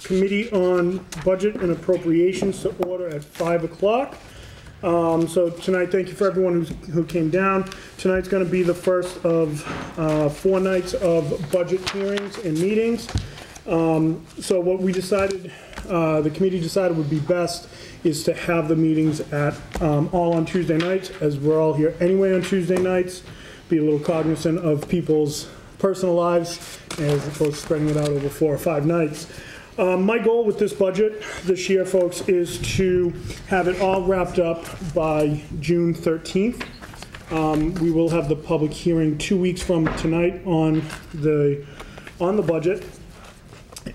Committee on Budget and Appropriations to order at 5 o'clock. So tonight, thank you for everyone who came down. Tonight's going to be the first of 4 nights of budget hearings and meetings. So what we decided, the committee decided would be best is to have the meetings at all on Tuesday nights, as we're all here anyway on Tuesday nights. Be a little cognizant of people's personal lives as opposed to spreading it out over 4 or 5 nights. My goal with this budget this year, folks, is to have it all wrapped up by June 13th. We will have the public hearing 2 weeks from tonight on the budget.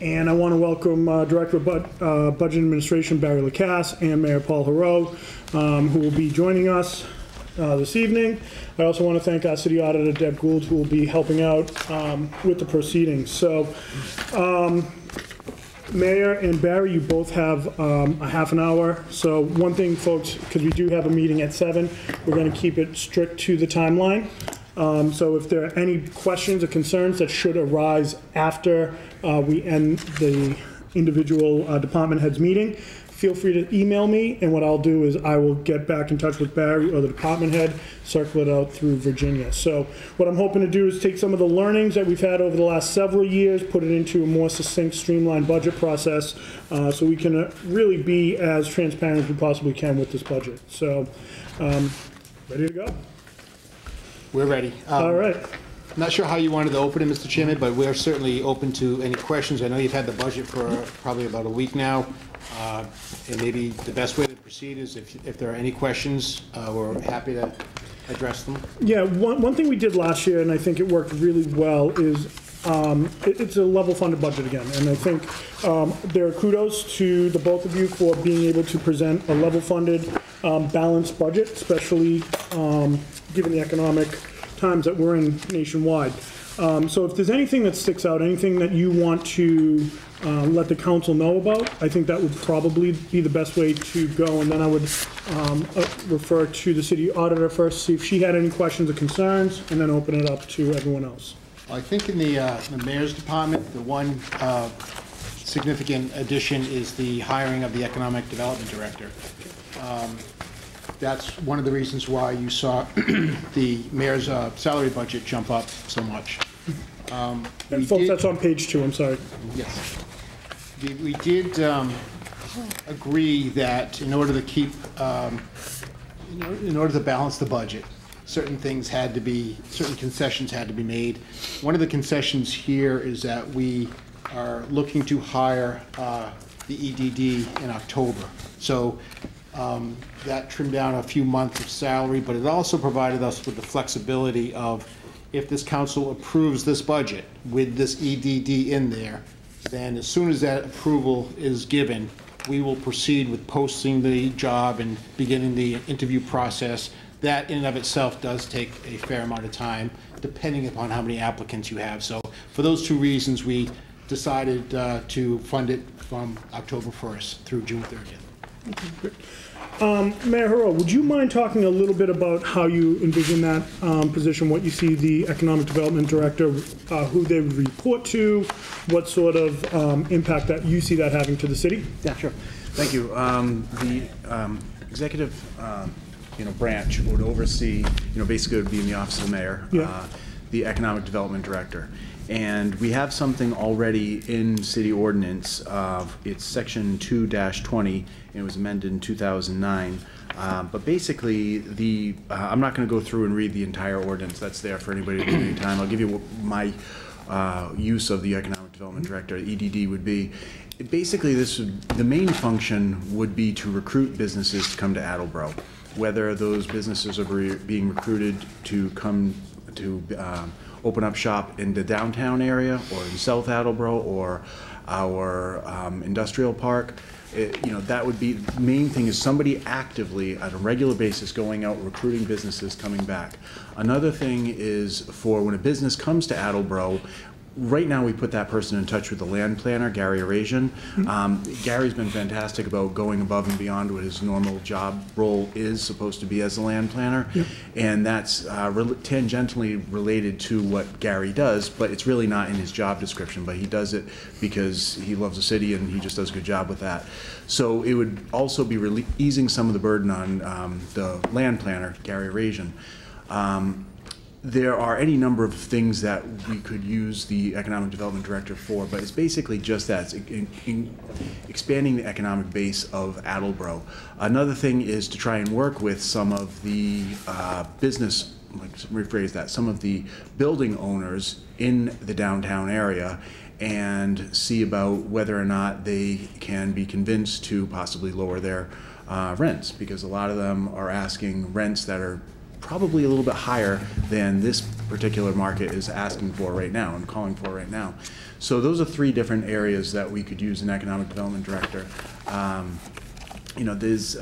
And I want to welcome Director of Budget Administration Barry Lacasse and Mayor Paul Heroux, who will be joining us this evening. I also want to thank our City Auditor, Deb Gould, who will be helping out with the proceedings. So, Mayor and Barry, you both have a half an hour. So one thing, folks, because we do have a meeting at 7, we're going to keep it strict to the timeline. So if there are any questions or concerns that should arise after we end the individual department heads meeting, feel free to email me, and what I'll do is I will get back in touch with Barry or the department head, circle it out through Virginia. So what I'm hoping to do is take some of the learnings that we've had over the last several years, put it into a more succinct, streamlined budget process, so we can really be as transparent as we possibly can with this budget. So, ready to go? We're ready. All right. I'm not sure how you wanted to open it, Mr. Chairman, but we're certainly open to any questions. I know you've had the budget for probably about a week now, and maybe the best way to proceed is if there are any questions, we're happy to address them. Yeah, one thing we did last year, and I think it worked really well, is it's a level funded budget again. And I think there are kudos to the both of you for being able to present a level funded, balanced budget, especially given the economic times that we're in nationwide. So if there's anything that sticks out, anything that you want to let the council know about, I think that would probably be the best way to go. And then I would refer to the city auditor first, see if she had any questions or concerns, and then open it up to everyone else. I think in the mayor's department, the one significant addition is the hiring of the economic development director. That's one of the reasons why you saw the mayor's salary budget jump up so much. And folks, that's on page 2, I'm sorry. Yes. We did agree that in order to keep, in order to balance the budget, certain things had to be, certain concessions had to be made. One of the concessions here is that we are looking to hire the EDD in October. So that trimmed down a few months of salary, but it also provided us with the flexibility of, if this council approves this budget with this EDD in there, then as soon as that approval is given, we will proceed with posting the job and beginning the interview process. That in and of itself does take a fair amount of time, depending upon how many applicants you have. So for those 2 reasons, we decided to fund it from October 1st through June 30th. Okay, great. Mayor Heroux, would you mind talking a little bit about how you envision that position, what you see the Economic Development Director, who they would report to, what sort of impact that you see that having to the city? Yeah, sure. Thank you. The executive branch would oversee, basically it would be in the office of the mayor, yeah. The Economic Development Director. And we have something already in city ordinance. It's section 2-20, and it was amended in 2009. But basically, I'm not going to go through and read the entire ordinance. That's there for anybody at any time. I'll give you what my use of the Economic Development Director, EDD, would be. Basically, the main function would be to recruit businesses to come to Attleboro. Whether those businesses are being recruited to come to open up shop in the downtown area or in South Attleboro or our industrial park, that would be the main thing, is somebody actively on a regular basis going out recruiting businesses coming back. Another thing is, for when a business comes to Attleboro, right now, we put that person in touch with the land planner, Gary Arasian. Gary's been fantastic about going above and beyond what his normal job role is supposed to be as a land planner, and that's tangentially related to what Gary does, but it's really not in his job description, but he does it because he loves the city and he just does a good job with that. So it would also be easing some of the burden on the land planner, Gary Arasian. There are any number of things that we could use the Economic Development Director for, but it's basically just that, it's expanding the economic base of Attleboro. Another thing is to try and work with some of the business, let's rephrase that, some of the building owners in the downtown area and see about whether or not they can be convinced to possibly lower their rents, because a lot of them are asking rents that are probably a little bit higher than this particular market is asking for right now and calling for right now. So those are three different areas that we could use an economic development director. You know, there's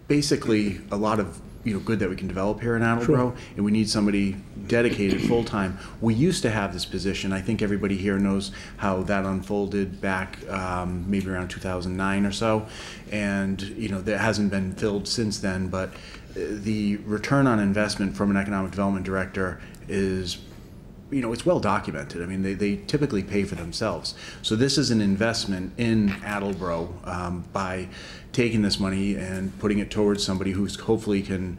basically a lot of good that we can develop here in Attleboro, and we need somebody dedicated full-time. We used to have this position. I think everybody here knows how that unfolded back maybe around 2009 or so, and that hasn't been filled since then, but the return on investment from an economic development director is, it's well documented. I mean, they typically pay for themselves. So this is an investment in Attleboro by taking this money and putting it towards somebody who's hopefully can,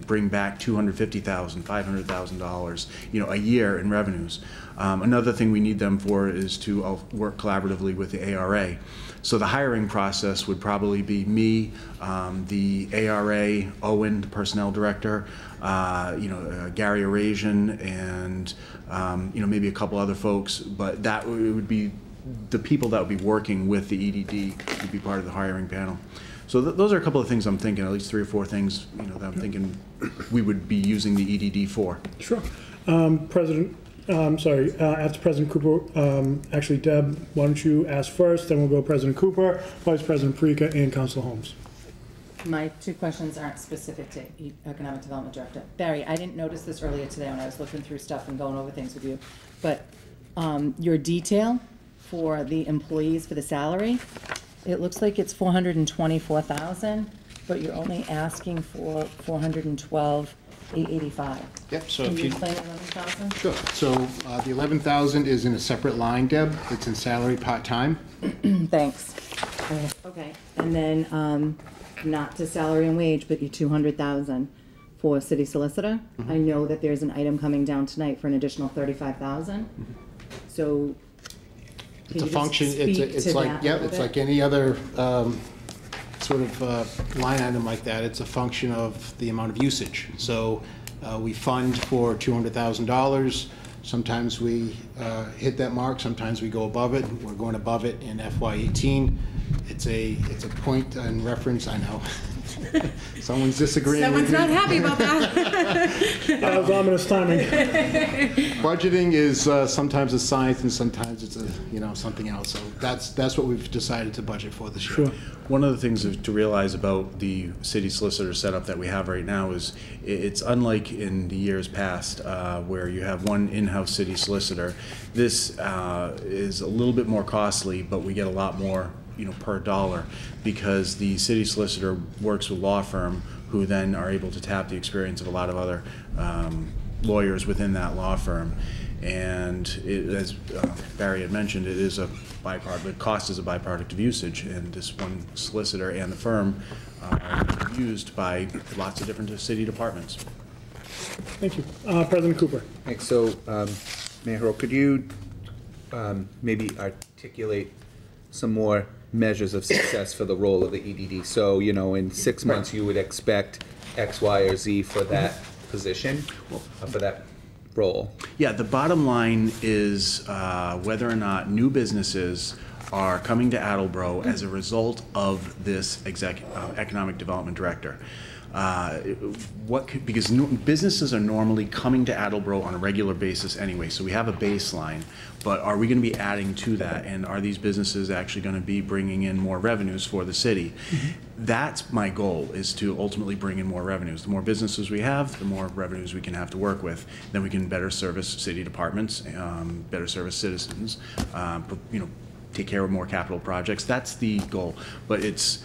bring back $250,000, $500,000, a year in revenues. Another thing we need them for is to work collaboratively with the ARA. So the hiring process would probably be me, the ARA, Owen, the personnel director, Gary Arasian, and maybe a couple other folks. But that would be the people that would be working with the EDD would be part of the hiring panel. So those are a couple of things I'm thinking, at least 3 or 4 things that I'm thinking we would be using the EDD for. Sure. After President Cooper, actually, Deb, why don't you ask first, then we'll go President Cooper, Vice President Parika, and Councilor Holmes. My 2 questions aren't specific to Economic Development Director. Barry, I didn't notice this earlier today when I was looking through stuff and going over things with you, but your detail for the employees for the salary, it looks like it's $424,000, but you're only asking for $412,885. Yep, so Can if you you... explain the 11,000? Sure. So the 11,000 is in a separate line, Deb. It's in salary part-time. Thanks. Okay, and then not to salary and wage, but your $200,000 for city solicitor. I know that there's an item coming down tonight for an additional $35,000. So It's a function. It's like it's like any other sort of line item like that. It's a function of the amount of usage. So we fund for $200,000. Sometimes we hit that mark. Sometimes we go above it. We're going above it in FY18. It's a point in reference. I know. Someone's disagreeing. Someone's not happy about that. That was ominous timing. Budgeting is sometimes a science and sometimes it's something else. So that's what we've decided to budget for this year. Sure. One of the things to realize about the city solicitor setup that we have right now is it's unlike in the years past where you have one in-house city solicitor. This is a little bit more costly, but we get a lot more per dollar, because the city solicitor works with law firm who then are able to tap the experience of a lot of other lawyers within that law firm. And as Barry had mentioned, it is a byproduct. The cost is a byproduct of usage, and this one solicitor and the firm are used by lots of different city departments. Thank you. President Cooper. Thanks. So, Mayor Hurl, could you maybe articulate some more measures of success for the role of the EDD? So, in 6 months, you would expect X, Y, or Z for that position, for that role. Yeah, the bottom line is whether or not new businesses are coming to Attleboro as a result of this economic development director. Because businesses are normally coming to Attleboro on a regular basis anyway, so we have a baseline, but are we going to be adding to that, and are these businesses actually going to be bringing in more revenues for the city? That's my goal, is to ultimately bring in more revenues. The more businesses we have, the more revenues we can have to work with. Then we can better service city departments, better service citizens, take care of more capital projects. That's the goal, but it's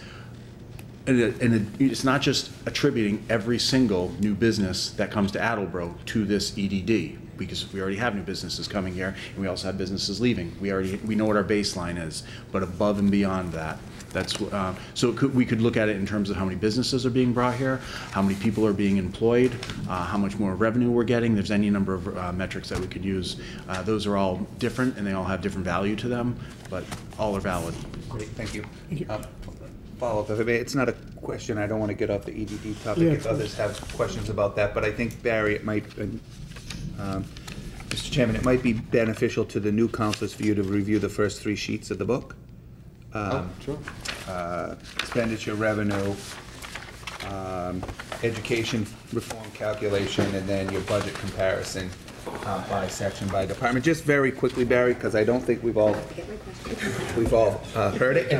not just attributing every single new business that comes to Attleboro to this EDD, because we already have new businesses coming here, and we also have businesses leaving. We know what our baseline is, but above and beyond that, we could look at it in terms of how many businesses are being brought here, how many people are being employed, how much more revenue we're getting. There's any number of metrics that we could use. Those are all different, and they all have different value to them, but all are valid. Great, thank you. Follow-up, it's not a question, I don't want to get off the EDD topic if others have questions about that, but I think, Barry, it might, Mr. Chairman, it might be beneficial to the new councilors for you to review the first 3 sheets of the book. Sure. Expenditure, revenue, education reform calculation, and then your budget comparison by section, by department. Just very quickly, Barry, because I don't think we've all heard it.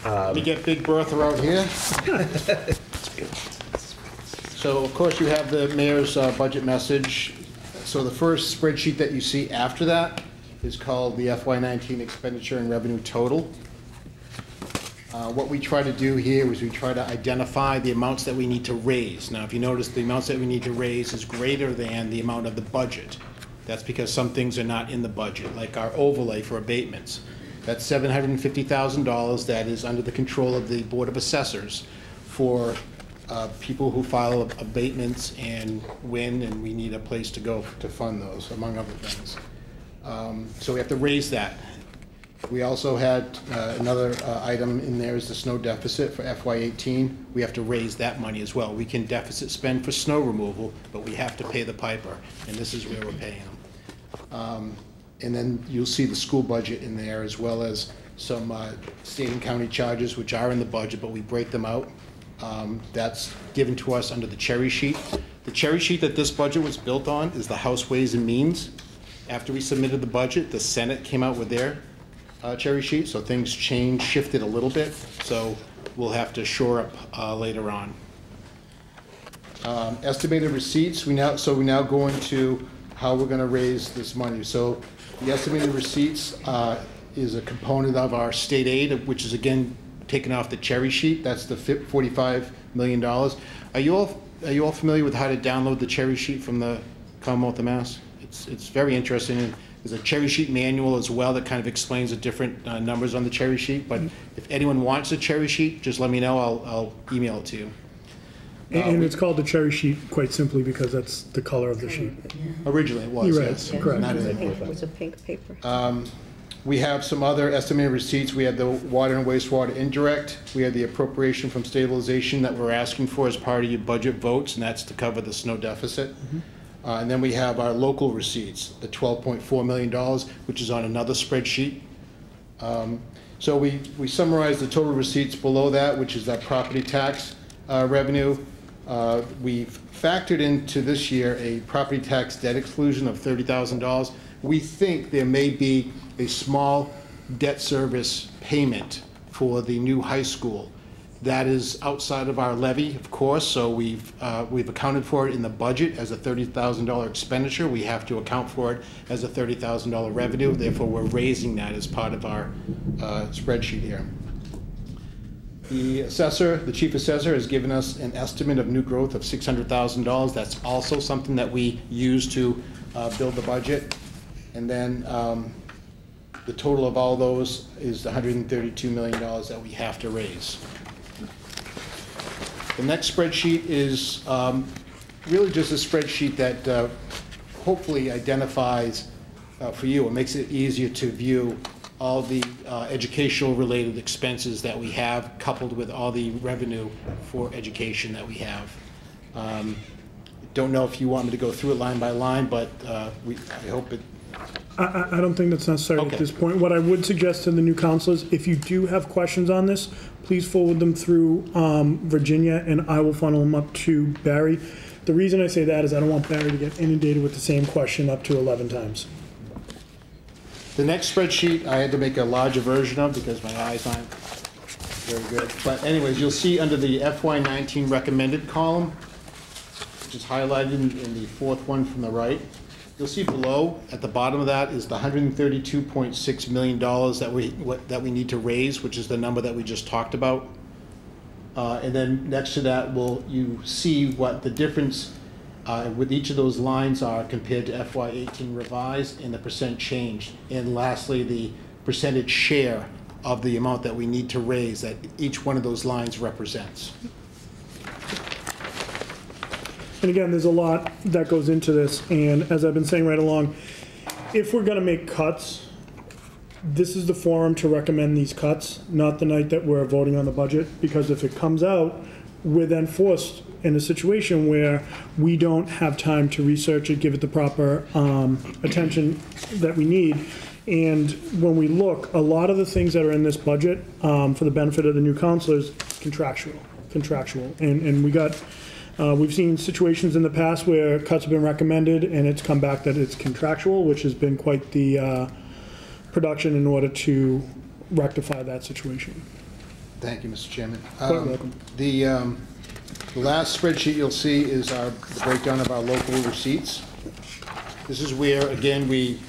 Let me get Big Bertha out here. So, of course, you have the mayor's budget message. So the first spreadsheet that you see after that is called the FY19 expenditure and revenue total. What we try to do here is we try to identify the amounts that we need to raise. Now, if you notice, the amounts that we need to raise is greater than the amount of the budget. That's because some things are not in the budget, like our overlay for abatements. That's $750,000 that is under the control of the Board of Assessors for people who file abatements and win, and we need a place to go to fund those, among other things. So we have to raise that. We also had another item in there is the snow deficit for FY18. We have to raise that money as well. We can deficit spend for snow removal, but we have to pay the piper, and this is where we're paying them. And then you'll see the school budget in there, as well as some state and county charges, which are in the budget, but we break them out. That's given to us under the cherry sheet. The cherry sheet that this budget was built on is the House Ways and Means. After we submitted the budget, the Senate came out with their cherry sheet, so things shifted a little bit. So we'll have to shore up later on. Estimated receipts. We now go into how we're going to raise this money. So the estimated receipts is a component of our state aid, which is again taken off the cherry sheet. That's the $45 million. Are you all familiar with how to download the cherry sheet from the Commonwealth of Mass? It's very interesting. There's a cherry sheet manual as well that kind of explains the different numbers on the cherry sheet. But if anyone wants a cherry sheet, just let me know. I'll email it to you. And it's called the cherry sheet quite simply because that's the color of the sheet. Originally it was, You're right, yes. correct. Not in It was a pink paper. We have some other estimated receipts. We have the water and wastewater indirect. We have the appropriation from stabilization that we're asking for as part of your budget votes, and that's to cover the snow deficit. And then we have our local receipts, the $12.4 million, which is on another spreadsheet. So we summarize the total receipts below that, which is that property tax revenue. We've factored into this year a property tax debt exclusion of $30,000. We think there may be a small debt service payment for the new high school. That is outside of our levy, of course, so we've accounted for it in the budget as a $30,000 expenditure. We have to account for it as a $30,000 revenue. Therefore, we're raising that as part of our spreadsheet here. The assessor, the chief assessor, has given us an estimate of new growth of $600,000. That's also something that we use to build the budget. And then the total of all those is $132 million that we have to raise. The next spreadsheet is really just a spreadsheet that hopefully identifies for you, it makes it easier to view all the educational related expenses that we have, coupled with all the revenue for education that we have. Don't know if you want me to go through it line by line, but I hope it I don't think that's necessary Okay. at this point. What I would suggest to the new counselors, if you do have questions on this, please forward them through Virginia, and I will funnel them up to Barry. The reason I say that is I don't want Barry to get inundated with the same question up to 11 times. The next spreadsheet, I had to make a larger version of because my eyes aren't very good. But anyways, you'll see under the FY19 recommended column, which is highlighted in the fourth one from the right, you'll see below, at the bottom of that, is the $132.6 million that we need to raise, which is the number that we just talked about. And then next to that, you see what the difference with each of those lines are compared to FY18 revised and the percent changed. And lastly, the percentage share of the amount that we need to raise that each one of those lines represents. And again, there's a lot that goes into this, and as I've been saying right along, if we're gonna make cuts, this is the forum to recommend these cuts, not the night that we're voting on the budget, because if it comes out, we're then forced in a situation where we don't have time to research it, give it the proper attention that we need. And when we look, a lot of the things that are in this budget, for the benefit of the new counselors, contractual. And we've seen situations in the past where cuts have been recommended and it's come back that it's contractual, which has been quite the production in order to rectify that situation. Thank you, Mr. Chairman. Quite welcome. The last spreadsheet you'll see is the breakdown of our local receipts. This is where, again, we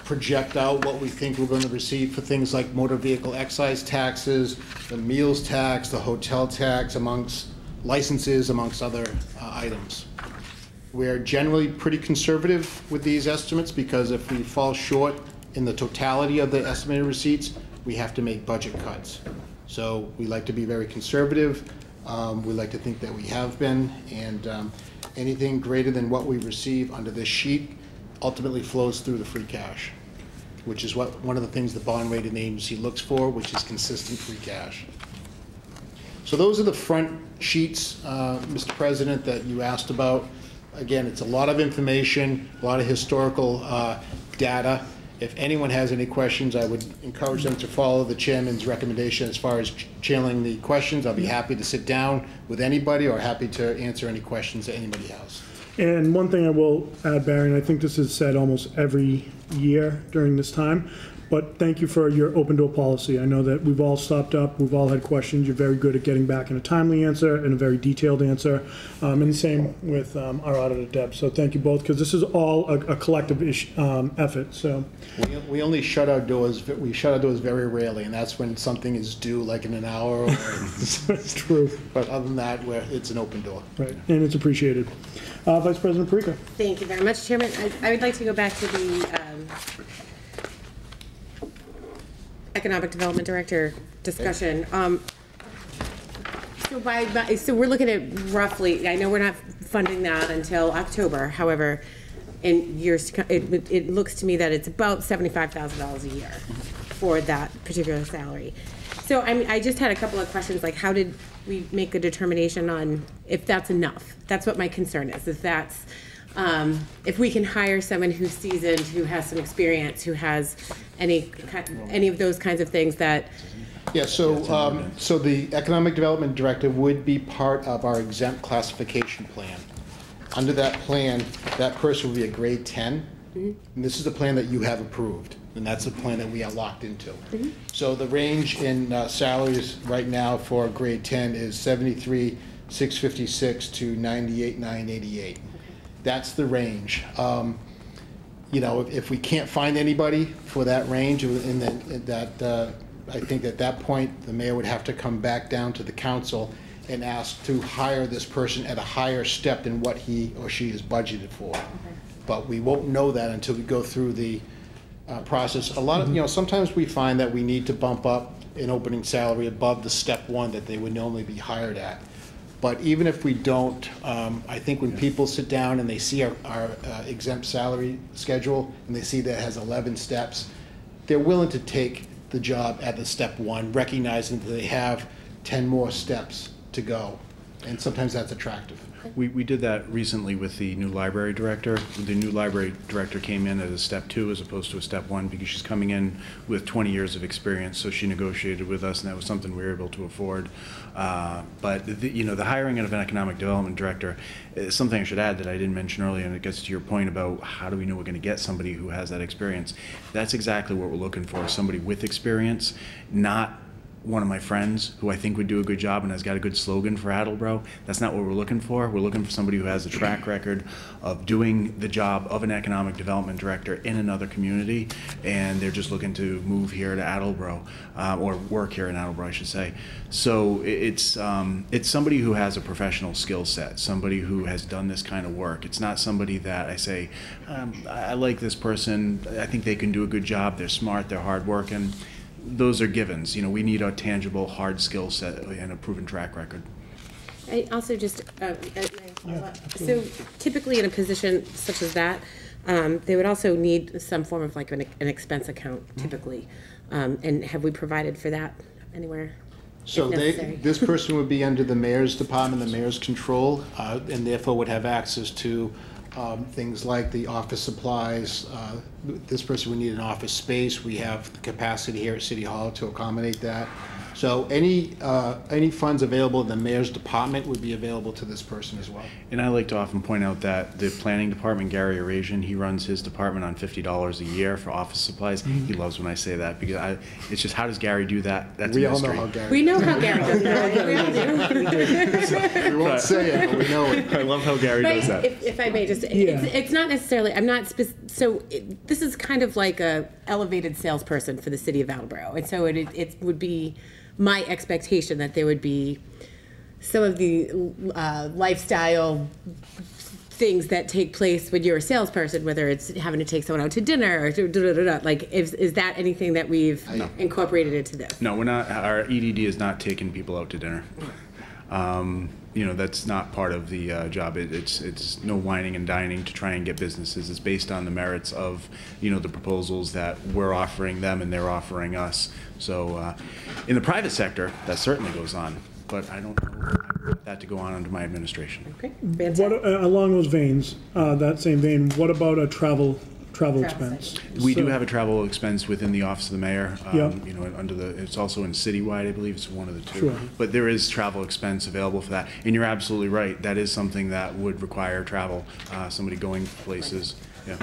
project out what we think we're going to receive for things like motor vehicle excise taxes, the meals tax, the hotel tax, amongst licenses, amongst other items. We're generally pretty conservative with these estimates because if we fall short in the totality of the estimated receipts, we have to make budget cuts. So we like to be very conservative. We like to think that we have been, and anything greater than what we receive under this sheet ultimately flows through the free cash, which is one of the things the bond rating agency looks for, which is consistent free cash. So those are the front sheets, Mr. President, that you asked about. Again, it's a lot of information, a lot of historical data. If anyone has any questions, I would encourage them to follow the chairman's recommendation as far as channeling the questions. I'll be happy to sit down with anybody or happy to answer any questions that anybody has. And one thing I will add, Barry, and I think this is said almost every year during this time, but thank you for your open door policy. I know that we've all stopped up, we've all had questions. You're very good at getting back in a timely answer and a very detailed answer. And the same with our auditor, Deb. So thank you both, because this is all a collective effort. So we only shut our doors. We shut our doors very rarely, and that's when something is due, like in an hour. Or that's true. But other than that, it's an open door. Right, and it's appreciated. Vice President Perica. Thank you very much, Chairman. I would like to go back to the Economic Development Director discussion. So we're looking at roughly, I know we're not funding that until October, however, in years to come, it looks to me that it's about $75,000 a year for that particular salary. So I just had a couple of questions, like how did we make a determination on if that's enough? That's what my concern is, if that's, if we can hire someone who's seasoned, who has some experience, who has any of those kinds of things that. Yeah, so the Economic Development Director would be part of our exempt classification plan. Under that plan, that person would be a grade 10, and this is the plan that you have approved, and that's the plan that we are locked into. So the range in salaries right now for grade 10 is $73,656 to $98,988. That's the range. You know, if we can't find anybody for that range, I think at that point, the mayor would have to come back down to the council and ask to hire this person at a higher step than what he or she is budgeted for. Okay. But we won't know that until we go through the process. A lot of, sometimes we find that we need to bump up an opening salary above the step one that they would normally be hired at. But even if we don't, I think when people sit down and they see our exempt salary schedule and they see that it has 11 steps, they're willing to take the job at the step one, recognizing that they have 10 more steps to go. and sometimes that's attractive. We did that recently with the new library director. The new library director came in as a step 2 as opposed to a step 1 because she's coming in with 20 years of experience, so she negotiated with us, and that was something we were able to afford. But the hiring of an economic development director is something I should add that I didn't mention earlier, and it gets to your point about how do we know we're going to get somebody who has that experience. That's exactly what we're looking for, somebody with experience, not one of my friends who I think would do a good job and has got a good slogan for Attleboro. That's not what we're looking for. We're looking for somebody who has a track record of doing the job of an economic development director in another community, and they're just looking to move here to Attleboro, or work here in Attleboro, I should say. So it's somebody who has a professional skill set, somebody who has done this kind of work. It's not somebody that I say, I like this person, I think they can do a good job, they're smart, they're hardworking. Those are givens. We need a tangible, hard skill set and a proven track record. I also just, so typically in a position such as that, they would also need some form of like an expense account typically. And have we provided for that anywhere? So this person would be under the mayor's department, the mayor's control, and therefore would have access to things like the office supplies. This person would need an office space. We have the capacity here at City Hall to accommodate that. So any funds available in the mayor's department would be available to this person as well. And I like to often point out that the planning department, Gary Arasian, he runs his department on $50 a year for office supplies. He loves when I say that because it's just, how does Gary do that? That's We a all mystery. know how Gary. We know how Gary does that. We won't say it, but we know it. I love how Gary does that. If I may just, it's not necessarily, I'm not, this is kind of like a elevated salesperson for the city of Attleboro. And so it would be my expectation that there would be some of the lifestyle things that take place when you're a salesperson, whether it's having to take someone out to dinner or like, is that anything that we've incorporated into this? No, we're not. Our EDD is not taking people out to dinner. That's not part of the job. It's no whining and dining to try and get businesses. It's based on the merits of, the proposals that we're offering them and they're offering us. So in the private sector, that certainly goes on, but I don't want that to go on under my administration. Okay, What, fantastic. along those veins, that same vein, what about a travel expense? We do have a travel expense within the office of the mayor. Yeah. It's also in citywide, I believe it's one of the two. Sure. But there is travel expense available for that. And you're absolutely right. That is something that would require travel, somebody going places. Yeah.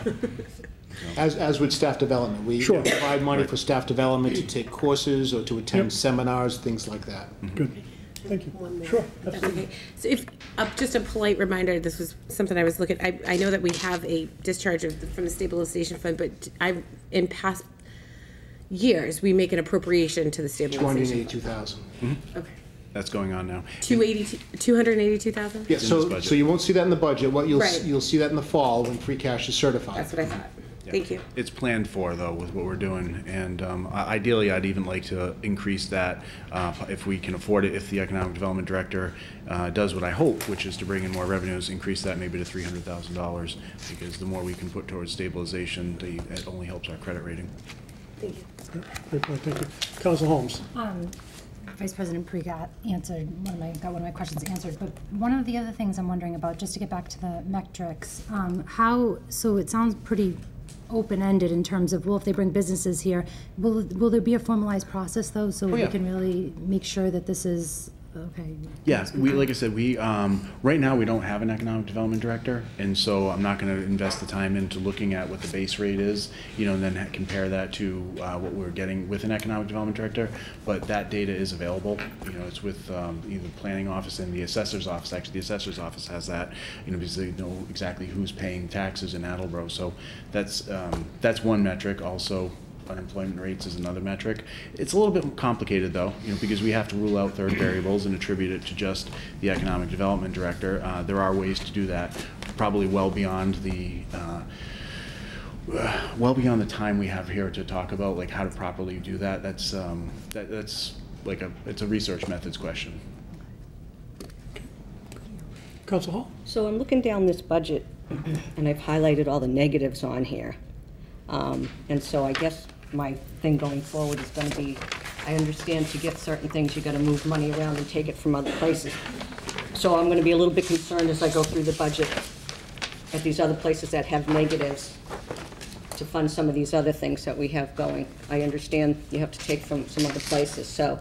As with staff development, we Sure. provide money for staff development to take courses or to attend seminars, things like that. Good. Thank you. Sure. Absolutely. Okay, so if, just a polite reminder, this was something I was looking, I know that we have a discharge from the stabilization fund, but in past years, we make an appropriation to the stabilization. $282,000. Okay. That's going on now. 282,000? Yeah, in so this budget. you won't see that in the budget. What Right. you'll see that in the fall when free cash is certified. That's what I thought. Yeah. Thank you. It's planned for, though, with what we're doing, and ideally, I'd even like to increase that if we can afford it, if the Economic Development Director does what I hope, which is to bring in more revenues, increase that maybe to $300,000, because the more we can put towards stabilization, it only helps our credit rating. Thank you. Great point. Thank you. Council Holmes. Vice President Pregat got one of my questions answered, but one of the other things I'm wondering about, just to get back to the metrics, so it sounds pretty open-ended in terms of, well, if they bring businesses here, will there be a formalized process though, so we can really make sure that this is okay? Yeah, like I said, right now we don't have an economic development director, and so I'm not going to invest the time into looking at what the base rate is, and then compare that to what we're getting with an economic development director. But that data is available. It's with either the planning office and the assessor's office. Actually, the assessor's office has that, because they know exactly who's paying taxes in Attleboro. So that's one metric. Also, unemployment rates is another metric. It's a little bit complicated though, because we have to rule out third variables and attribute it to just the economic development director. There are ways to do that, probably well beyond the time we have here to talk about, like how to properly do that. That's like it's a research methods question. Council Hall. So I'm looking down this budget, and I've highlighted all the negatives on here. And so I guess my thing going forward is going to be, I understand to get certain things, you got to move money around and take it from other places. So I'm gonna be a little bit concerned as I go through the budget at these other places that have negatives to fund some of these other things that we have going. I understand you have to take from some other places, so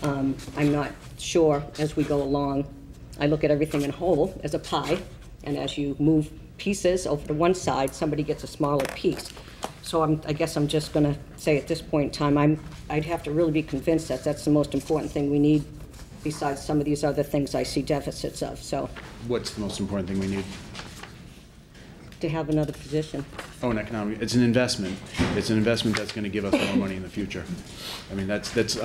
I'm not sure as we go along. I look at everything in whole as a pie, and as you move pieces over to one side, somebody gets a smaller piece. So I guess I'm just gonna say at this point in time, I'd have to really be convinced that that's the most important thing we need besides some of these other things I see deficits of, so What's the most important thing we need? to have another position. Oh, an economic, it's an investment. It's an investment that's gonna give us more money in the future. I mean, it's,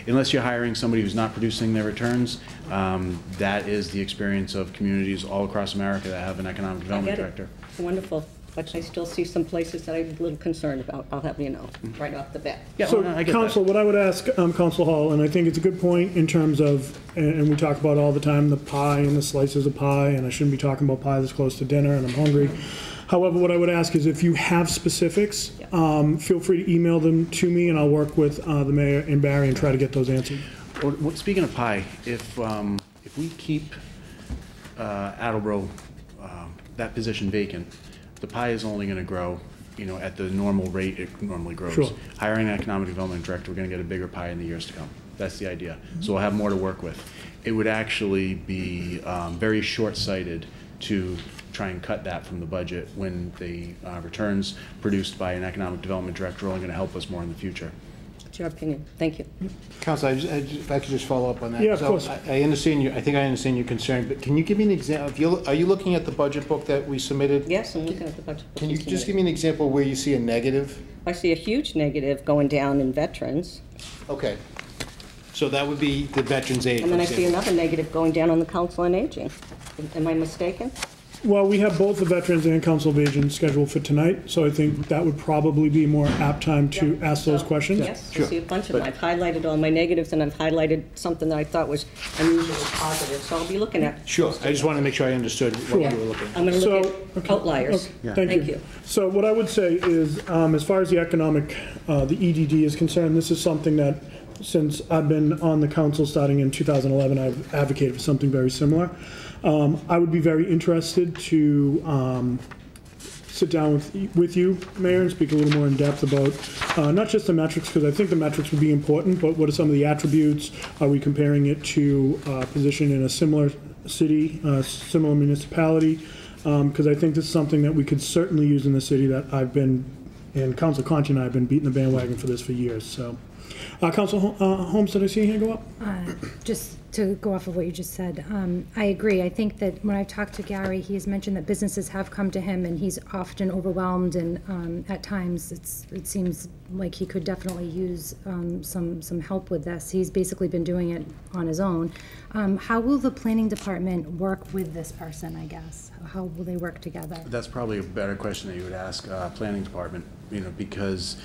unless you're hiring somebody who's not producing their returns, that is the experience of communities all across America that have an economic I development get it. director. Wonderful, but I still see some places that I'm a little concerned about, I'll have you know, right off the bat. Yeah, So, I get that. Council, what I would ask Council Hall, and I think it's a good point in terms of, and we talk about all the time, the pie and the slices of pie, and I shouldn't be talking about pie this close to dinner, and I'm hungry. However, what I would ask is if you have specifics, feel free to email them to me, and I'll work with the mayor and Barry and try to get those answered. Speaking of pie, if we keep Attleboro, that position vacant, the pie is only gonna grow, at the normal rate it normally grows. Sure. Hiring an economic development director, we're gonna get a bigger pie in the years to come. That's the idea. So we'll have more to work with. It would actually be very short-sighted to try and cut that from the budget when the returns produced by an economic development director are only gonna help us more in the future. It's your opinion, thank you. Council, if I could just follow up on that. Yeah, of So course. I understand I think I understand your concern, but can you give me an example? Are you looking at the budget book that we submitted? Yes, I'm looking at the budget. Can you just give me an example where you see a negative? I see a huge negative going down in veterans, Okay. So that would be the Veterans Aid, and for then I see example. another negative going down on the Council on Aging. Am I mistaken? Well, we have both the Veterans and Council of Aging scheduled for tonight, so I think that would probably be a more apt time to ask those questions. Yes, I Sure. see a bunch of them. I've highlighted all my negatives, and I've highlighted something that I thought was unusually positive, so I'll be looking at. Sure, I just wanted to make sure I understood what you were looking at. I'm gonna look So, at outliers. Thank Thank you. you. So what I would say is, as far as the economic, the EDD is concerned, this is something that, since I've been on the council starting in 2011, I've advocated for something very similar. I would be very interested to sit down with you, Mayor, and speak a little more in depth about not just the metrics, because I think the metrics would be important, but what are some of the attributes? Are we comparing it to a position in a similar city, similar municipality? Because I think this is something that we could certainly use in the city that I've been, and Council Conti and I have been beating the bandwagon for this for years, so. Council Holmes, did I see your hand go up? Just to go off of what you just said, I agree. I think that when I've talked to Gary, he has mentioned that businesses have come to him and he's often overwhelmed, and at times it seems like he could definitely use some help with this. He's basically been doing it on his own. How will the planning department work with this person, I guess? How will they work together? That's probably a better question that you would ask planning department, because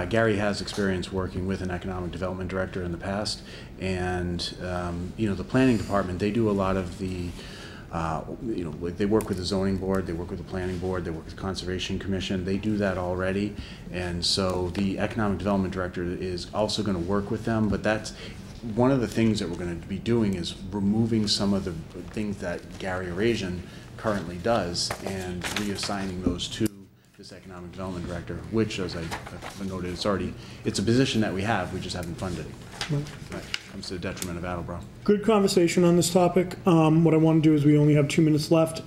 Gary has experience working with an economic development director in the past, and the planning department, they do a lot of the they work with the zoning board, they work with the planning board, they work with the conservation commission, they do that already, and so the economic development director is also going to work with them, but that's one of the things that we're going to be doing is removing some of the things that Gary Arasian currently does and reassigning those to this economic development director, which, as I noted, it's a position that we have, we just haven't funded it. That comes to the detriment of Attleboro. Good conversation on this topic. What I want to do is we only have 2 minutes left.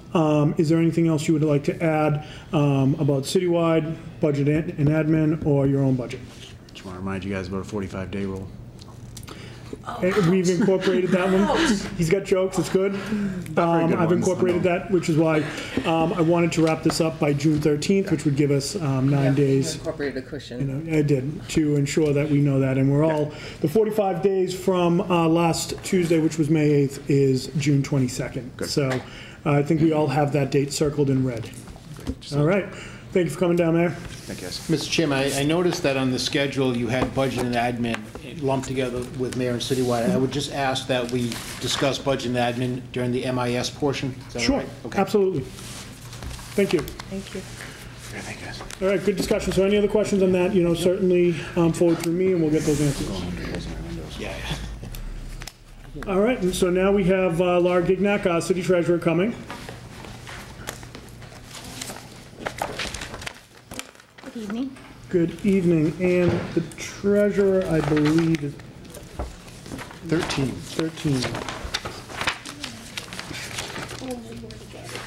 Is there anything else you would like to add about citywide, budget and admin, or your own budget? Just want to remind you guys about a 45-day rule. We've incorporated that one. He's got jokes, it's good. I've incorporated that, which is why I wanted to wrap this up by June 13th, which would give us 9 days. Incorporated a cushion. I did, to ensure that we know that. And we're all, the 45 days from last Tuesday, which was May 8th, is June 22nd. Good. So I think we all have that date circled in red. All right. Thank you for coming down, Mayor. Thank you, guys. Mr. Chairman, I noticed that on the schedule, you had budget and admin lumped together with mayor and citywide. I would just ask that we discuss budget and admin during the MIS portion. Is that all Sure, right? Okay. absolutely. Thank you. Thank you. Okay, thank you, guys. All right, good discussion. So any other questions on that, certainly forward through me and we'll get those answers. Yeah, All right, and so now we have Laura Gignac, our city treasurer, coming. Good evening. Good evening, and the treasurer, I believe, is 13. 13.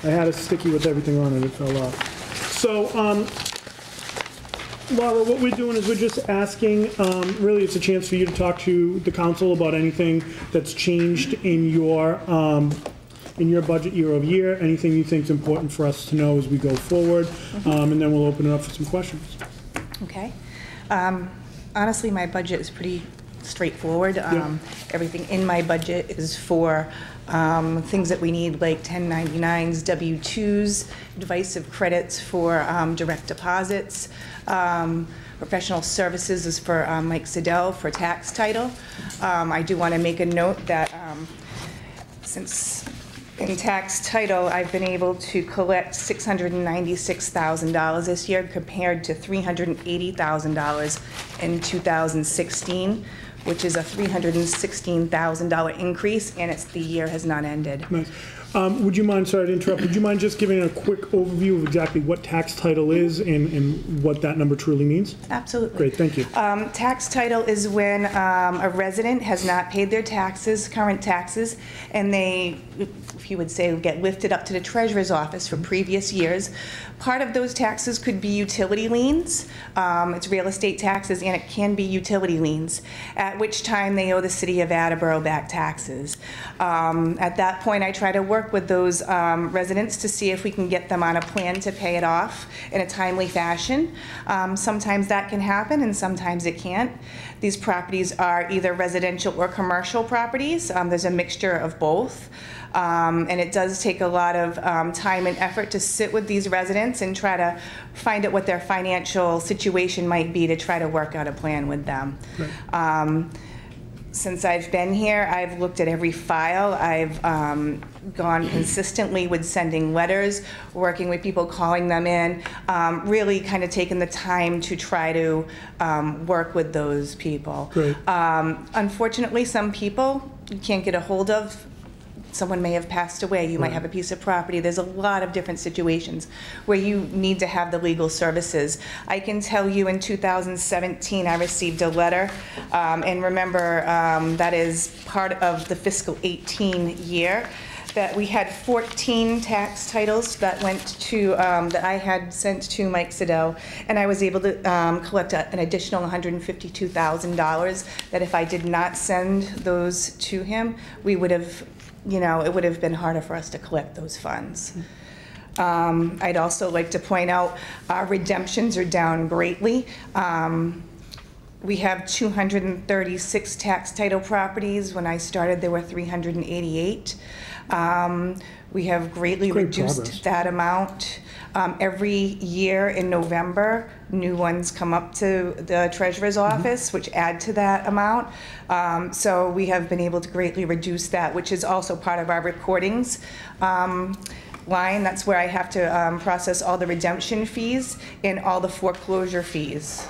I had a sticky with everything on it, it fell off. So, Laura, what we're doing is we're just asking, really it's a chance for you to talk to the council about anything that's changed in your budget year over year, anything you think is important for us to know as we go forward, and then we'll open it up for some questions. Okay. Honestly, my budget is pretty straightforward. Everything in my budget is for things that we need, like 1099s, W-2s, divisive credits for direct deposits. Professional services is for Mike Siddell for tax title. I do want to make a note that since in tax title, I've been able to collect $696,000 this year compared to $380,000 in 2016, which is a $316,000 increase, and the year has not ended. Nice. Would you mind, sorry to interrupt, would you mind just giving a quick overview of exactly what tax title is and what that number truly means? Absolutely. Great, thank you. Tax title is when a resident has not paid their taxes, current taxes, and they, if you would say, get lifted up to the treasurer's office for previous years. Part of those taxes could be utility liens. It's real estate taxes, and it can be utility liens, at which time they owe the city of Attleboro back taxes. At that point, I try to work with those residents to see if we can get them on a plan to pay it off in a timely fashion. Sometimes that can happen, and sometimes it can't. These properties are either residential or commercial properties. There's a mixture of both. And it does take a lot of time and effort to sit with these residents and try to find out what their financial situation might be to try to work out a plan with them. Right. Since I've been here, I've looked at every file. I've gone consistently with sending letters, working with people, calling them in, really kind of taking the time to try to work with those people. Great. Unfortunately, some people you can't get a hold of. Someone may have passed away, you might have a piece of property. There's a lot of different situations where you need to have the legal services. I can tell you in 2017 I received a letter, and remember that is part of the fiscal 18 year, that we had 14 tax titles that went to, that I had sent to Mike Siddell, and I was able to collect an additional $152,000 that if I did not send those to him, we would have, it would have been harder for us to collect those funds. I'd also like to point out our redemptions are down greatly. We have 236 tax title properties. When I started, there were 388. We have greatly reduced that amount. Every year in November, new ones come up to the treasurer's office, which add to that amount. So we have been able to greatly reduce that, which is also part of our recordings line. That's where I have to process all the redemption fees and all the foreclosure fees.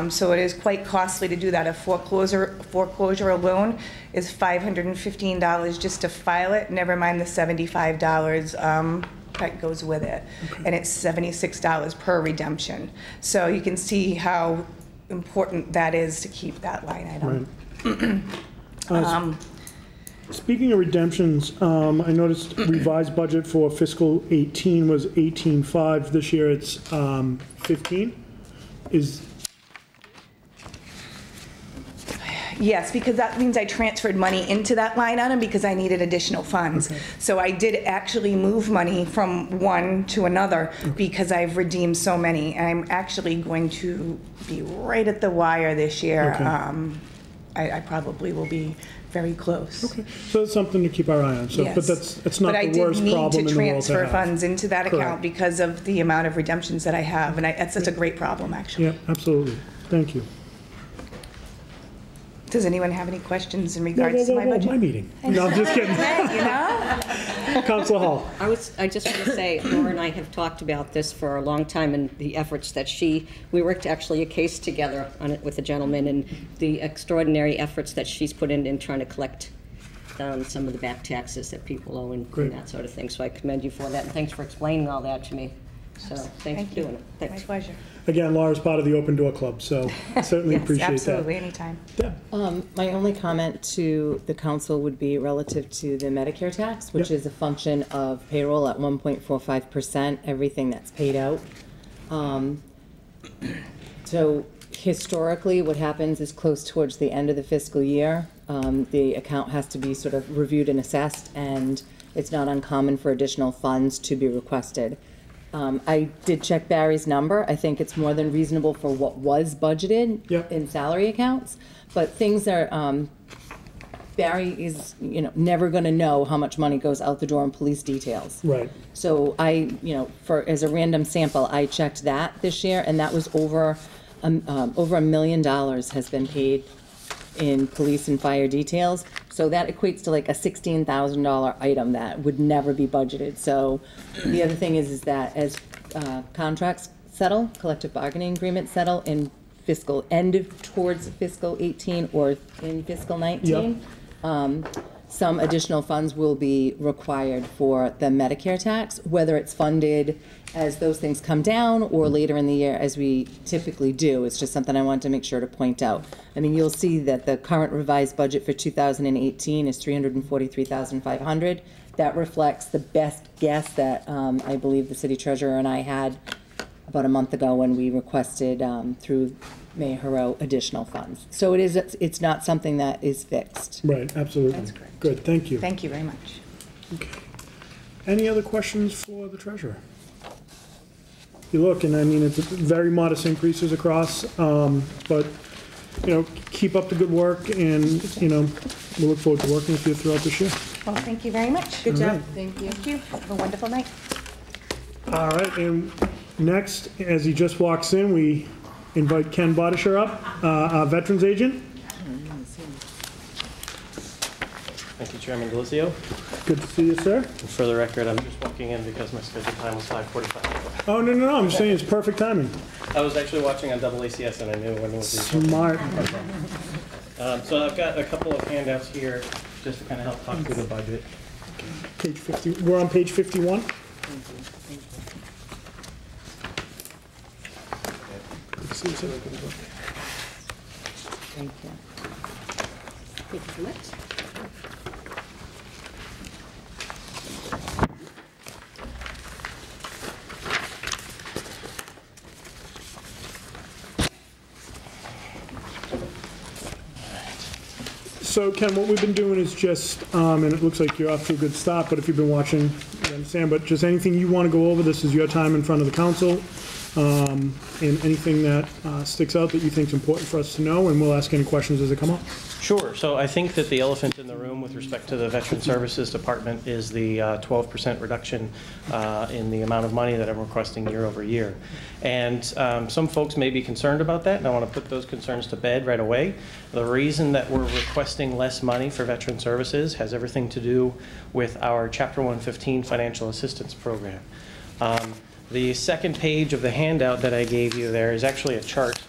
So it is quite costly to do that. A foreclosure alone is $515 just to file it, never mind the $75 that goes with it. Okay. And it's $76 per redemption. So you can see how important that is to keep that line item. Right. Speaking of redemptions, I noticed revised budget for fiscal 18 was 18.5. This year it's 15. Yes, because that means I transferred money into that line item because I needed additional funds. Okay. So I did actually move money from one to another because I've redeemed so many. And I'm actually going to be right at the wire this year. Okay. I probably will be very close. Okay, so that's something to keep our eye on. So, yes. But it's not the worst problem in the world to have. But I did need to transfer funds into that account because of the amount of redemptions that I have. And that's a great problem, actually. Yeah, absolutely. Thank you. Does anyone have any questions in regards to my budget? My meeting. No, I'm just kidding. Councilor Hall. I just want to say, Laura and I have talked about this for a long time, and the efforts that we worked actually a case together on it with a gentleman, and the extraordinary efforts that she's put in trying to collect down some of the back taxes that people owe and Great. that sort of thing. So I commend you for that, and thanks for explaining all that to me. So thanks for you. doing it. My Thanks. pleasure. Again, Laura's part of the Open Door Club, so certainly Yes, appreciate that. absolutely, anytime. Deb? My only comment to the council would be relative to the Medicare tax, which Yep. is a function of payroll at 1.45%, everything that's paid out. So historically, what happens is close towards the end of the fiscal year, the account has to be sort of reviewed and assessed, and it's not uncommon for additional funds to be requested. I did check Barry's number. I think it's more than reasonable for what was budgeted Yep. in salary accounts, but things are, Barry is, never gonna know how much money goes out the door in police details. Right. So as a random sample, I checked that this year, and that was over $1 million has been paid in police and fire details. So that equates to like a $16,000 item that would never be budgeted. So the other thing is that as contracts settle, collective bargaining agreements settle in fiscal end towards fiscal 18 or in fiscal 19, some additional funds will be required for the Medicare tax, whether it's funded as those things come down or later in the year as we typically do. It's just something I wanted to make sure to point out. I mean, you'll see that the current revised budget for 2018 is $343,500. That reflects the best guess that I believe the city treasurer and I had about a month ago when we requested through Mayor Hero additional funds. So it's not something that is fixed. Right, absolutely. That's correct. Good, thank you. Thank you very much. Any other questions for the treasurer? You look, and I mean, it's very modest increases across, but, keep up the good work, and, we look forward to working with you throughout this year. Well, thank you very much. Good job. Thank you. Thank you. Have a wonderful night. All right, and next, as he just walks in, we invite Ken Bodisher up, our veterans agent. Thank you, Chairman Delizio. Good to see you, sir. And for the record, I'm just walking in because my scheduled time was 5:45. Oh, no, I'm saying it's perfect timing. I was actually watching on ACS and I knew when it was due. Smart. So I've got a couple of handouts here just to kind of help talk through the budget. Page 50, we're on page 51. Good to see you, sir. Thank you. Thank you so much. So Ken, what we've been doing is just, and it looks like you're off to a good start, but if you've been watching, you understand, but just anything you want to go over, this is your time in front of the council. And anything that sticks out that you think is important for us to know, and we'll ask any questions as they come up. Sure. So I think that the elephant in the room with respect to the Veteran Services Department is the 12% reduction in the amount of money that I'm requesting year over year. And some folks may be concerned about that, and I want to put those concerns to bed right away. The reason that we're requesting less money for Veteran Services has everything to do with our Chapter 115 Financial Assistance Program. The second page of the handout that I gave you there is actually a chart,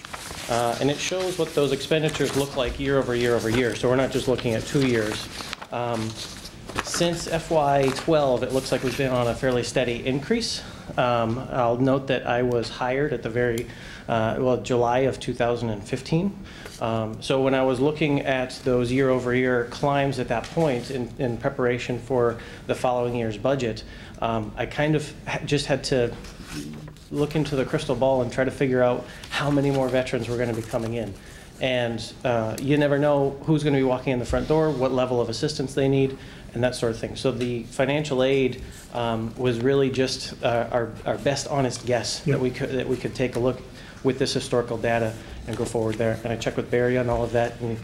and it shows what those expenditures look like year over year over year. So we're not just looking at 2 years. Since FY12, it looks like we've been on a fairly steady increase. I'll note that I was hired at the July of 2015. So when I was looking at those year over year climbs at that point in preparation for the following year's budget, I kind of just had to look into the crystal ball and try to figure out how many more veterans were going to be coming in. And you never know who's going to be walking in the front door, what level of assistance they need, and that sort of thing. So the financial aid was really just our best honest guess that we could take a look with this historical data and go forward there. And I checked with Barry on all of that and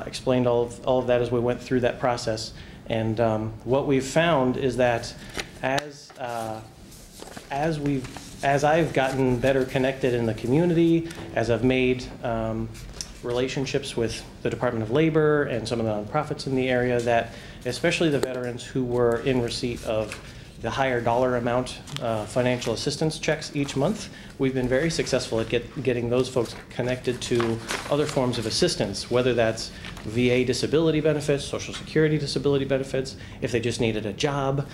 explained all of that as we went through that process. And what we've found is that as I've gotten better connected in the community, as I've made relationships with the Department of Labor and some of the nonprofits in the area, that especially the veterans who were in receipt of the higher dollar amount financial assistance checks each month, we've been very successful at getting those folks connected to other forms of assistance, whether that's VA disability benefits, Social Security disability benefits, if they just needed a job,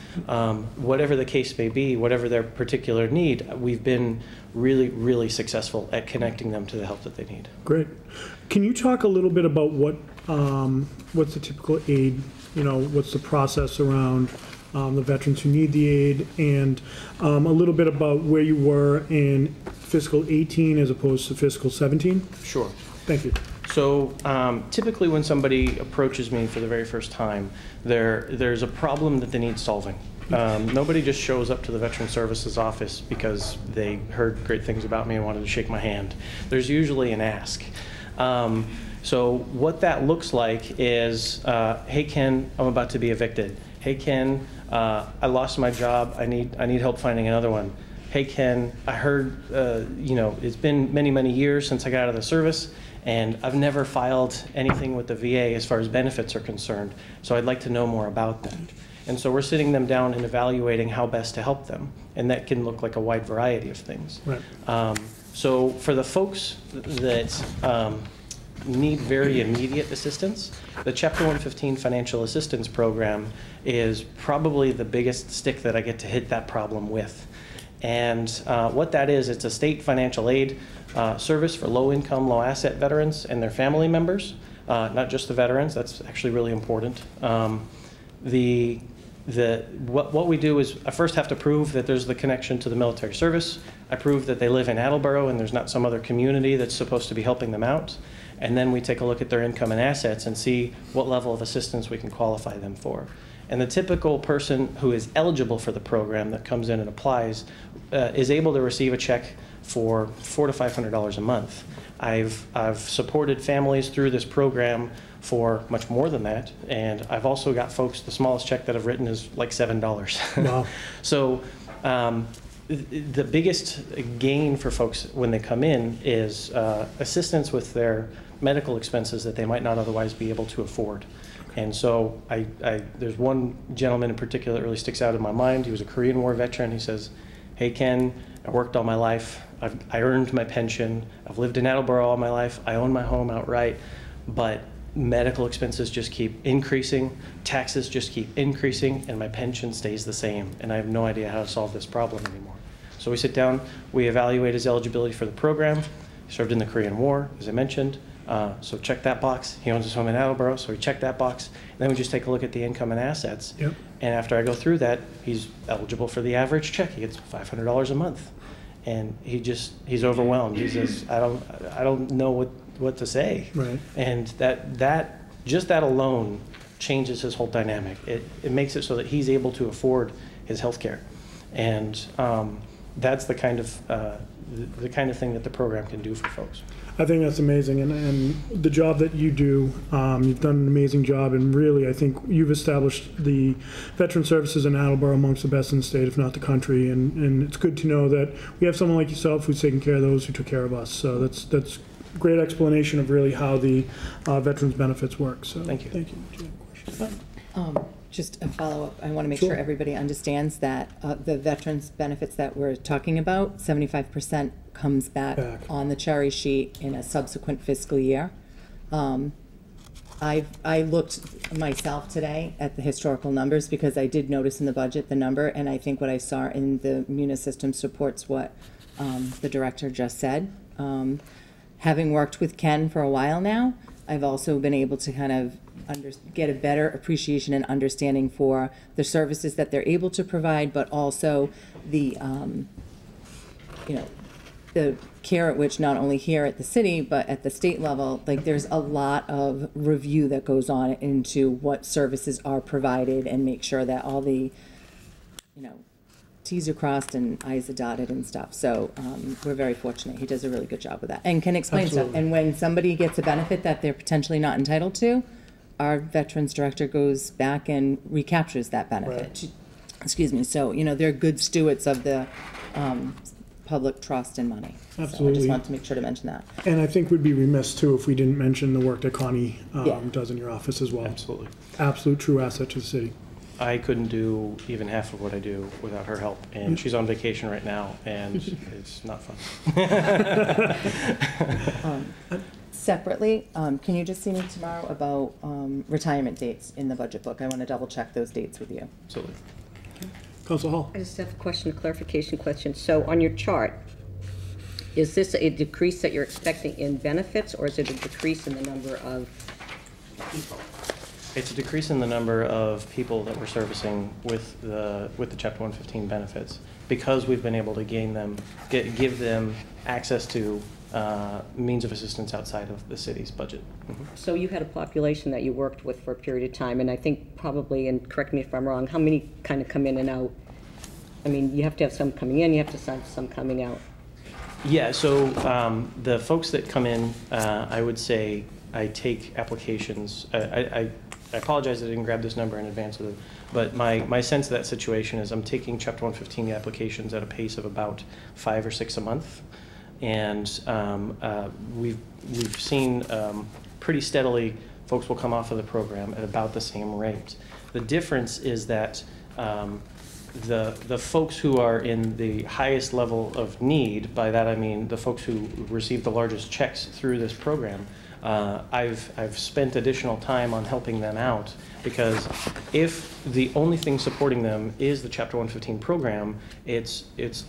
whatever the case may be, whatever their particular need, we've been really, really successful at connecting them to the help that they need. Great. Can you talk a little bit about what's the typical aid, what's the process around the veterans who need the aid, and a little bit about where you were in fiscal 18 as opposed to fiscal 17? Sure. Thank you. So typically when somebody approaches me for the very first time, there's a problem that they need solving. Nobody just shows up to the Veteran Services Office because they heard great things about me and wanted to shake my hand. There's usually an ask. So what that looks like is, hey Ken, I'm about to be evicted. Hey Ken, I lost my job. I need help finding another one. Hey Ken, I heard it's been many, many years since I got out of the service, and I've never filed anything with the VA as far as benefits are concerned. So I'd like to know more about that. And so we're sitting them down and evaluating how best to help them, and that can look like a wide variety of things. Right. So for the folks that need very immediate assistance, the Chapter 115 Financial Assistance Program is probably the biggest stick that I get to hit that problem with. And what that is, it's a state financial aid service for low-income, low-asset veterans and their family members, not just the veterans. That's actually really important. What we do is I first have to prove that there's the connection to the military service. I prove that they live in Attleboro and there's not some other community that's supposed to be helping them out. And then we take a look at their income and assets and see what level of assistance we can qualify them for. And the typical person who is eligible for the program that comes in and applies is able to receive a check for $400 to $500 a month. I've supported families through this program for much more than that, and I've also got folks, the smallest check that I've written is like $7. Wow. So the biggest gain for folks when they come in is assistance with their medical expenses that they might not otherwise be able to afford. And so there's one gentleman in particular that really sticks out in my mind. He was a Korean War veteran. He says, hey Ken, I worked all my life. I earned my pension. I've lived in Attleboro all my life. I own my home outright, but medical expenses just keep increasing, taxes just keep increasing, and my pension stays the same, and I have no idea how to solve this problem anymore. So we sit down, we evaluate his eligibility for the program. He served in the Korean War, as I mentioned, so check that box. He owns his home in Attleboro, so we check that box. And then we just take a look at the income and assets. Yep. And after I go through that, he's eligible for the average check. He gets $500 a month. And he's overwhelmed. He says, I don't know what to say. Right. And that alone changes his whole dynamic. It makes it so that he's able to afford his health care. And that's the kind of thing that the program can do for folks. I think that's amazing, and the job that you do, you've done an amazing job, and really I think you've established the veteran services in Attleboro amongst the best in the state, if not the country, and it's good to know that we have someone like yourself who's taking care of those who took care of us. So that's great explanation of really how the veterans benefits work. So thank you. Thank you. Do you have a question? Just a follow-up. I want to make sure everybody understands that the veterans benefits that we're talking about, 75% comes back on the cherry sheet in a subsequent fiscal year. I looked myself today at the historical numbers because I did notice in the budget the number, and I think what I saw in the Munis system supports what the director just said. Having worked with Ken for a while now, I've also been able to kind of get a better appreciation and understanding for the services that they're able to provide, but also the, the care at which not only here at the city, but at the state level, like there's a lot of review that goes on into what services are provided and make sure that all the, T's are crossed and I's are dotted and stuff. So we're very fortunate. He does a really good job with that and can explain stuff. And when somebody gets a benefit that they're potentially not entitled to, our veterans director goes back and recaptures that benefit. Right. Excuse me. So, they're good stewards of the public trust and money. Absolutely. So I just wanted to make sure to mention that. And I think we'd be remiss, too, if we didn't mention the work that Connie does in your office as well. Absolutely. Absolute true asset to the city. I couldn't do even half of what I do without her help, and she's on vacation right now, and it's not fun. Separately, can you just see me tomorrow about retirement dates in the budget book? I want to double check those dates with you. Absolutely. Council Hall. I just have a question, a clarification question. So on your chart, is this a decrease that you're expecting in benefits, or is it a decrease in the number of people? It's a decrease in the number of people that we're servicing with the Chapter 115 benefits, because we've been able to give them access to means of assistance outside of the city's budget. Mm-hmm. So you had a population that you worked with for a period of time, and I think probably, and correct me if I'm wrong, how many kind of come in and out? I mean, you have to have some coming in, you have to have some coming out. Yeah, so the folks that come in, I would say I take applications. I apologize I didn't grab this number in advance of it, but my sense of that situation is I'm taking Chapter 115 applications at a pace of about 5 or 6 a month. And we've seen pretty steadily folks will come off of the program at about the same rate. The difference is that the folks who are in the highest level of need, by that I mean the folks who receive the largest checks through this program, I've spent additional time on helping them out, because if the only thing supporting them is the Chapter 115 program, it's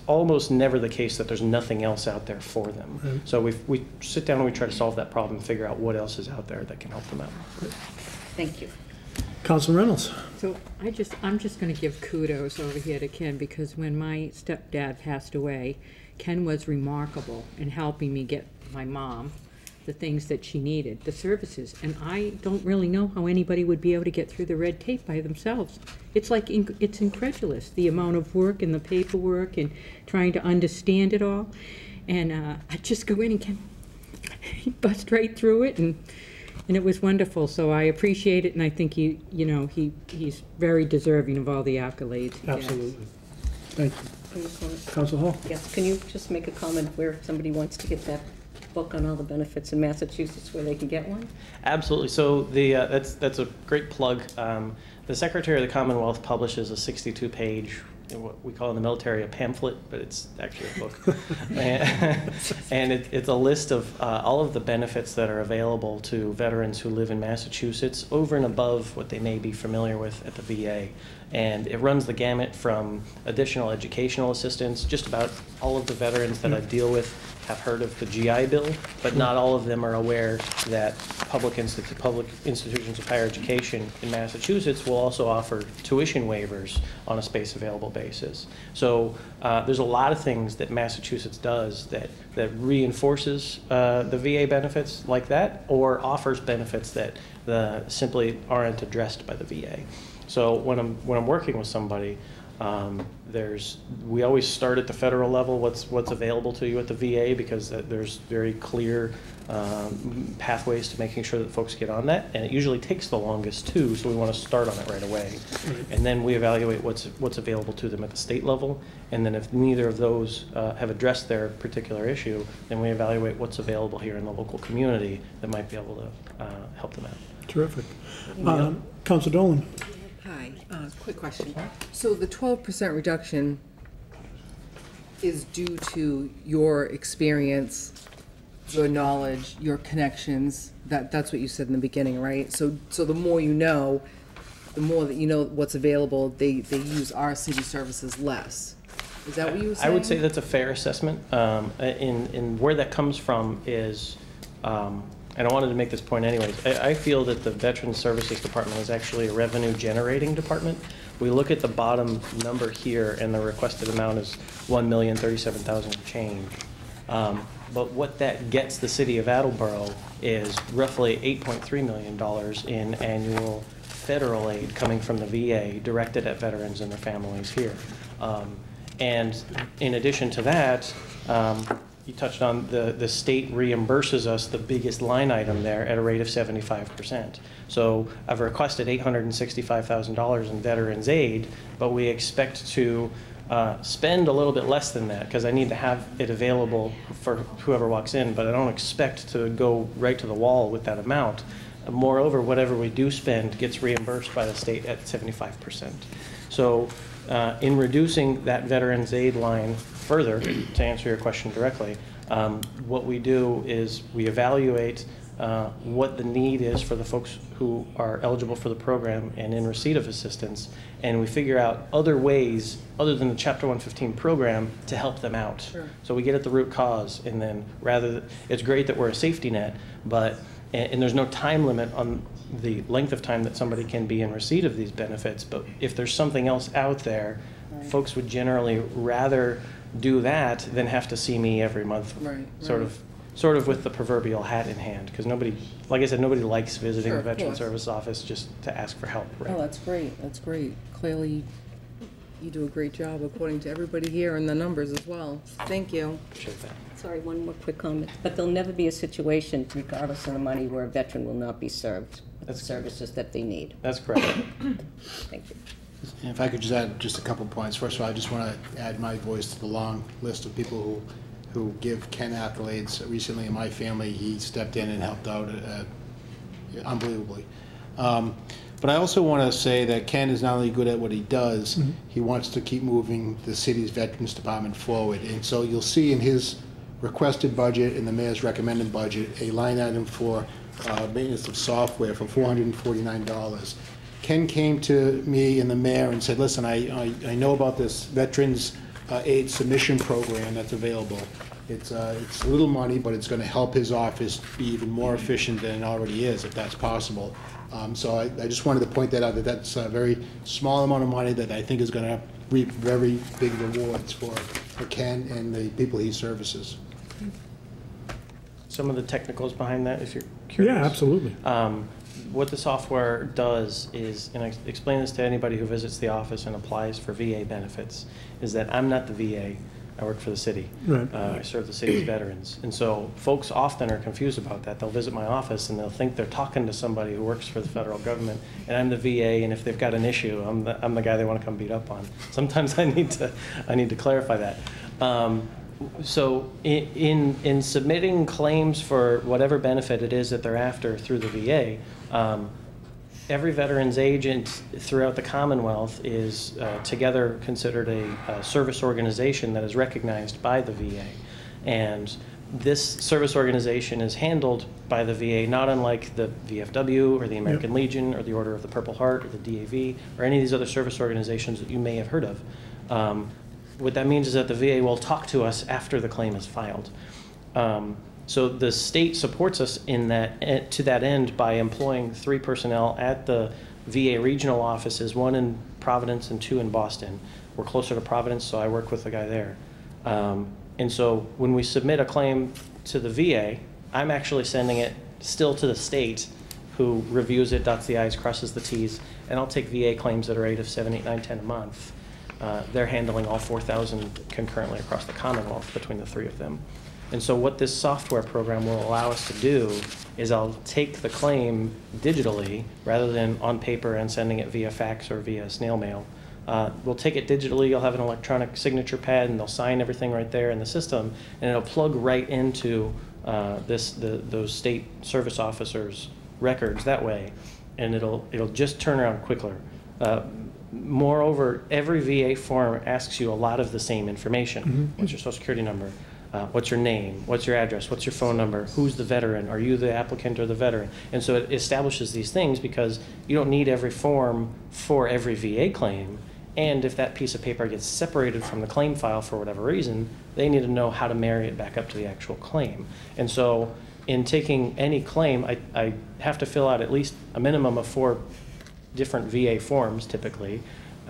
almost never the case that there's nothing else out there for them. Mm-hmm. So we sit down and we try to solve that problem and figure out what else is out there that can help them out. Thank you. Council Reynolds. So I'm just going to give kudos over here to Ken, because when my stepdad passed away, Ken was remarkable in helping me get my mom the things that she needed, the services. And I don't really know how anybody would be able to get through the red tape by themselves. It's like, it's incredulous, the amount of work and the paperwork and trying to understand it all. And I just go in and Ken, he bust right through it, and it was wonderful. So I appreciate it, and I think he's very deserving of all the accolades. Absolutely. Thank you. Council Hall. Yes, can you just make a comment where somebody wants to get that book on all the benefits in Massachusetts, where they can get one? Absolutely. So that's a great plug. The Secretary of the Commonwealth publishes a 62-page, what we call in the military a pamphlet, but it's actually a book. And it's a list of all of the benefits that are available to veterans who live in Massachusetts, over and above what they may be familiar with at the VA. And it runs the gamut from additional educational assistance. Just about all of the veterans that I deal with have heard of the GI Bill, but not all of them are aware that public institutions of higher education in Massachusetts will also offer tuition waivers on a space available basis. So there's a lot of things that Massachusetts does that reinforces the VA benefits like that, or offers benefits that simply aren't addressed by the VA. So when I'm working with somebody, we always start at the federal level, what's available to you at the VA, because there's very clear pathways to making sure that folks get on that, and it usually takes the longest too, so we want to start on it right away. And then we evaluate what's available to them at the state level, and then if neither of those have addressed their particular issue, then we evaluate what's available here in the local community that might be able to help them out. Terrific. Council Dolan. Hi, quick question. So the 12% reduction is due to your experience, your knowledge, your connections. That's what you said in the beginning, right? So the more you know, the more that you know what's available, they use our city services less. Is that what you were saying? I would say that's a fair assessment. In where that comes from is, and I wanted to make this point anyways, I feel that the Veterans Services Department is actually a revenue generating department. We look at the bottom number here, and the requested amount is $1,037,000 change. But what that gets the city of Attleboro is roughly $8.3 million in annual federal aid coming from the VA directed at veterans and their families here. And in addition to that, you touched on the state reimburses us the biggest line item there at a rate of 75%. So I've requested $865,000 in veterans aid, but we expect to spend a little bit less than that, because I need to have it available for whoever walks in, but I don't expect to go right to the wall with that amount. Moreover, whatever we do spend gets reimbursed by the state at 75%. So in reducing that veterans aid line further, to answer your question directly, what we do is we evaluate what the need is for the folks who are eligible for the program and in receipt of assistance, and we figure out other ways other than the Chapter 115 program to help them out. Sure. So we get at the root cause, and then it's great that we're a safety net, but and there's no time limit on the length of time that somebody can be in receipt of these benefits, but if there's something else out there, folks would generally rather do that than have to see me every month, Right, sort of with the proverbial hat in hand, because nobody, like I said, nobody likes visiting Sure, the of Veteran course. Service Office just to ask for help, right? Oh, that's great, that's great. Clearly, you do a great job according to everybody here and the numbers as well. Thank you. Appreciate that. Sorry, one more quick comment. But there'll never be a situation, regardless of the money, where a veteran will not be served with the services that they need. That's correct. Thank you. And if I could just add just a couple points. First of all, I just want to add my voice to the long list of people who give Ken accolades. Recently in my family, he stepped in and helped out unbelievably. But I also want to say that Ken is not only good at what he does, he wants to keep moving the city's Veterans Department forward. And so you'll see in his requested budget and the mayor's recommended budget a line item for maintenance of software for $449. Ken came to me and the mayor and said, listen, I know about this Veterans Aid Submission Program that's available. It's a little money, but it's going to help his office be even more efficient than it already is, if that's possible. So I just wanted to point that out, that's a very small amount of money that I think is going to reap very big rewards for Ken and the people he services. Some of the technicals behind that, if you're curious. Yeah, absolutely. What the software does is, and I explain this to anybody who visits the office and applies for VA benefits, is that I'm not the VA. I work for the city. Right. I serve the city's veterans. And so folks often are confused about that. They'll visit my office and they'll think they're talking to somebody who works for the federal government, and I'm the VA, and if they've got an issue, I'm the guy they want to come beat up on. Sometimes I need to clarify that. So in submitting claims for whatever benefit it is that they're after through the VA, every veterans agent throughout the Commonwealth is together considered a service organization that is recognized by the VA. And this service organization is handled by the VA, not unlike the VFW or the American Legion or the Order of the Purple Heart or the DAV or any of these other service organizations that you may have heard of. What that means is that the VA will talk to us after the claim is filed. So the state supports us in that, to that end, by employing 3 personnel at the VA regional offices, 1 in Providence and 2 in Boston. We're closer to Providence, so I work with the guy there. And so when we submit a claim to the VA, I'm actually sending it still to the state, who reviews it, dots the I's, crosses the T's, and I'll take VA claims at a rate of 7, 8, 9, 10 a month. They're handling all 4,000 concurrently across the Commonwealth between the 3 of them. And so what this software program will allow us to do is I'll take the claim digitally rather than on paper and sending it via fax or via snail mail. We'll take it digitally, you'll have an electronic signature pad, and they'll sign everything right there in the system, and it'll plug right into those state service officers' records that way, and it'll just turn around quicker. Moreover, every VA form asks you a lot of the same information. What's your social security number? What's your name? What's your address? What's your phone number? Who's the veteran? Are you the applicant or the veteran? And so it establishes these things because you don't need every form for every VA claim. And if that piece of paper gets separated from the claim file for whatever reason, they need to know how to marry it back up to the actual claim. And so in taking any claim, I have to fill out at least a minimum of 4 different VA forms typically,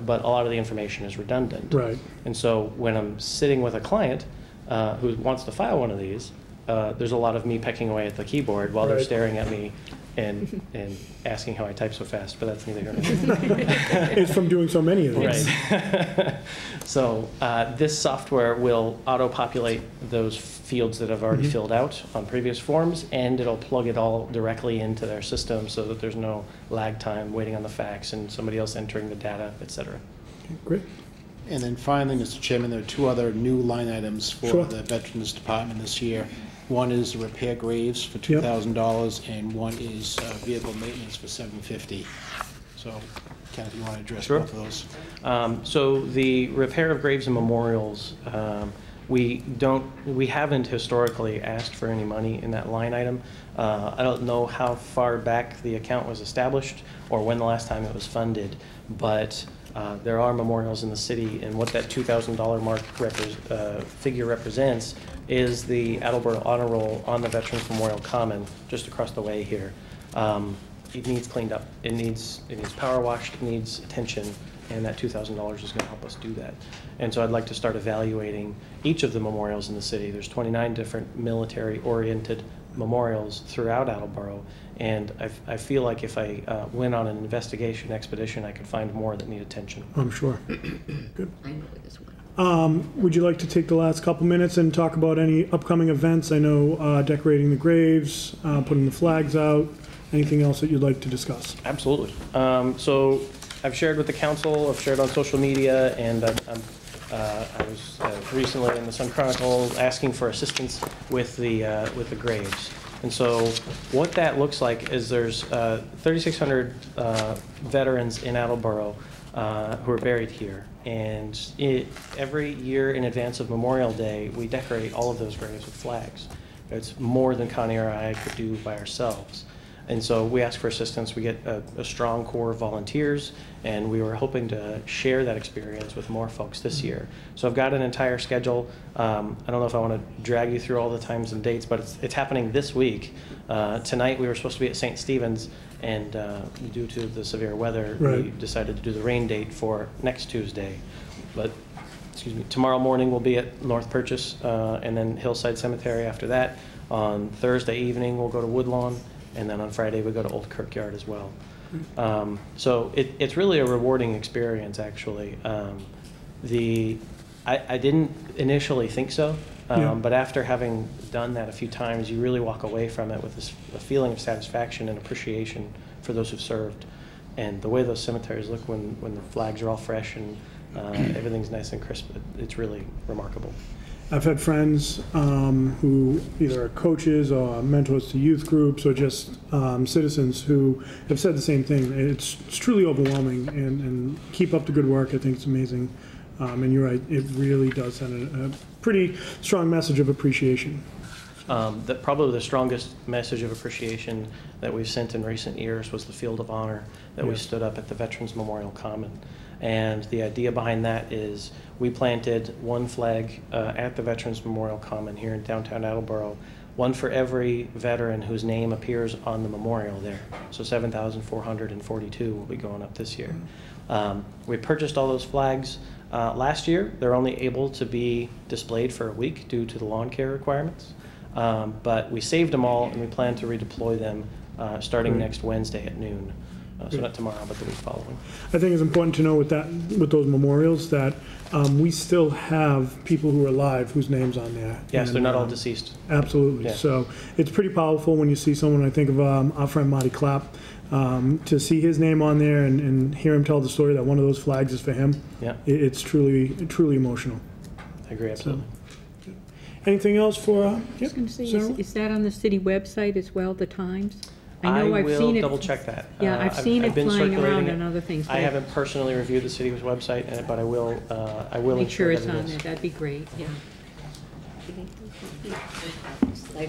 but a lot of the information is redundant. Right. And so when I'm sitting with a client who wants to file one of these, there's a lot of me pecking away at the keyboard while they're staring at me and asking how I type so fast, but that's neither here nor there. It's from doing so many of these. Right. So this software will auto-populate those fields that I've already filled out on previous forms, and it'll plug it all directly into their system so that there's no lag time waiting on the fax and somebody else entering the data, et cetera. Okay, great. And then finally, Mr. Chairman, there are 2 other new line items for Sure. the Veterans Department this year. One is repair graves for $2,000, and one is vehicle maintenance for $750. So, Kenneth, you want to address both of those? So the repair of graves and memorials, we haven't historically asked for any money in that line item. I don't know how far back the account was established or when the last time it was funded, but there are memorials in the city, and what that $2,000 mark figure represents is the Attleboro Honor Roll on the Veterans Memorial Common just across the way here. It needs cleaned up. It needs power washed. It needs attention, and that $2,000 is going to help us do that. And so I'd like to start evaluating each of the memorials in the city. There's 29 different military-oriented memorials throughout Attleboro, and I feel like if I went on an investigation expedition, I could find more that need attention. I'm sure. Good. I know this one. Would you like to take the last couple minutes and talk about any upcoming events? I know decorating the graves, putting the flags out. Anything else that you'd like to discuss? Absolutely. So I've shared with the council, I've shared on social media, and I was recently in the Sun Chronicle asking for assistance with the graves. And so what that looks like is there's 3,600 veterans in Attleboro who are buried here. And every year in advance of Memorial Day, we decorate all of those graves with flags. It's more than Connie or I could do by ourselves. And so we ask for assistance. We get a strong core of volunteers, and we were hoping to share that experience with more folks this year. So I've got an entire schedule. I don't know if I want to drag you through all the times and dates, but it's happening this week. Tonight we were supposed to be at St. Stephen's, and due to the severe weather, we decided to do the rain date for next Tuesday. But excuse me, tomorrow morning we'll be at North Purchase, and then Hillside Cemetery after that. On Thursday evening we'll go to Woodlawn. And then on Friday, we go to Old Kirkyard as well. So it's really a rewarding experience, actually. I didn't initially think so, but after having done that a few times, you really walk away from it with a feeling of satisfaction and appreciation for those who've served. And the way those cemeteries look when the flags are all fresh and everything's nice and crisp, it's really remarkable. I've had friends who either are coaches or mentors to youth groups or just citizens who have said the same thing. It's truly overwhelming, and keep up the good work. I think it's amazing. And you're right, it really does send a pretty strong message of appreciation. Probably the strongest message of appreciation that we've sent in recent years was the Field of Honor that we stood up at the Veterans Memorial Common. And the idea behind that is we planted one flag at the Veterans Memorial Common here in downtown Attleboro, one for every veteran whose name appears on the memorial there. So 7,442 will be going up this year. We purchased all those flags last year. They're only able to be displayed for a week due to the lawn care requirements. But we saved them all, and we plan to redeploy them starting next Wednesday at noon. So not tomorrow, but the week following. I think it's important to know with those memorials that we still have people who are alive whose names on there. Yes, and, they're not all deceased. Absolutely. Yeah. So it's pretty powerful when you see someone. I think of our friend Marty Clapp. To see his name on there and hear him tell the story that one of those flags is for him. Yeah, it's truly emotional. I agree absolutely. So, anything else for? I was going to say, is that on the city website as well? The times. I know I've seen it. Double check that. Yeah, I've seen it flying around and other things. I haven't personally reviewed the city's website, but I will. I will make sure it's on there. That'd be great. Yeah. I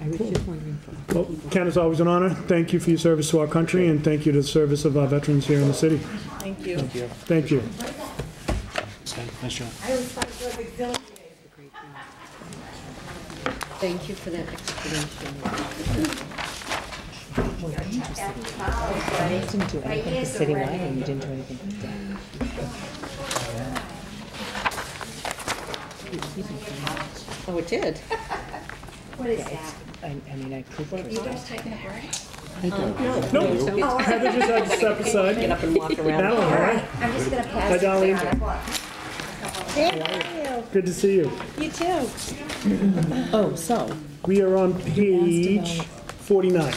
was just wondering. Well, Ken, it's always an honor. Thank you for your service to our country, and thank you to the service of our veterans here in the city. Thank you. Thank you. Thank you. Nice job. Thank you for that explanation. You didn't do anything for citywide, and you didn't do anything for Oh, it did? What is that? I mean, I could. You guys taking a break? No, Heather just had to step aside. Get up and walk around. All right. I'm just gonna pass. Hi, Darlene. Thank you. Good to see you. You too. Oh, so. We are on page 49.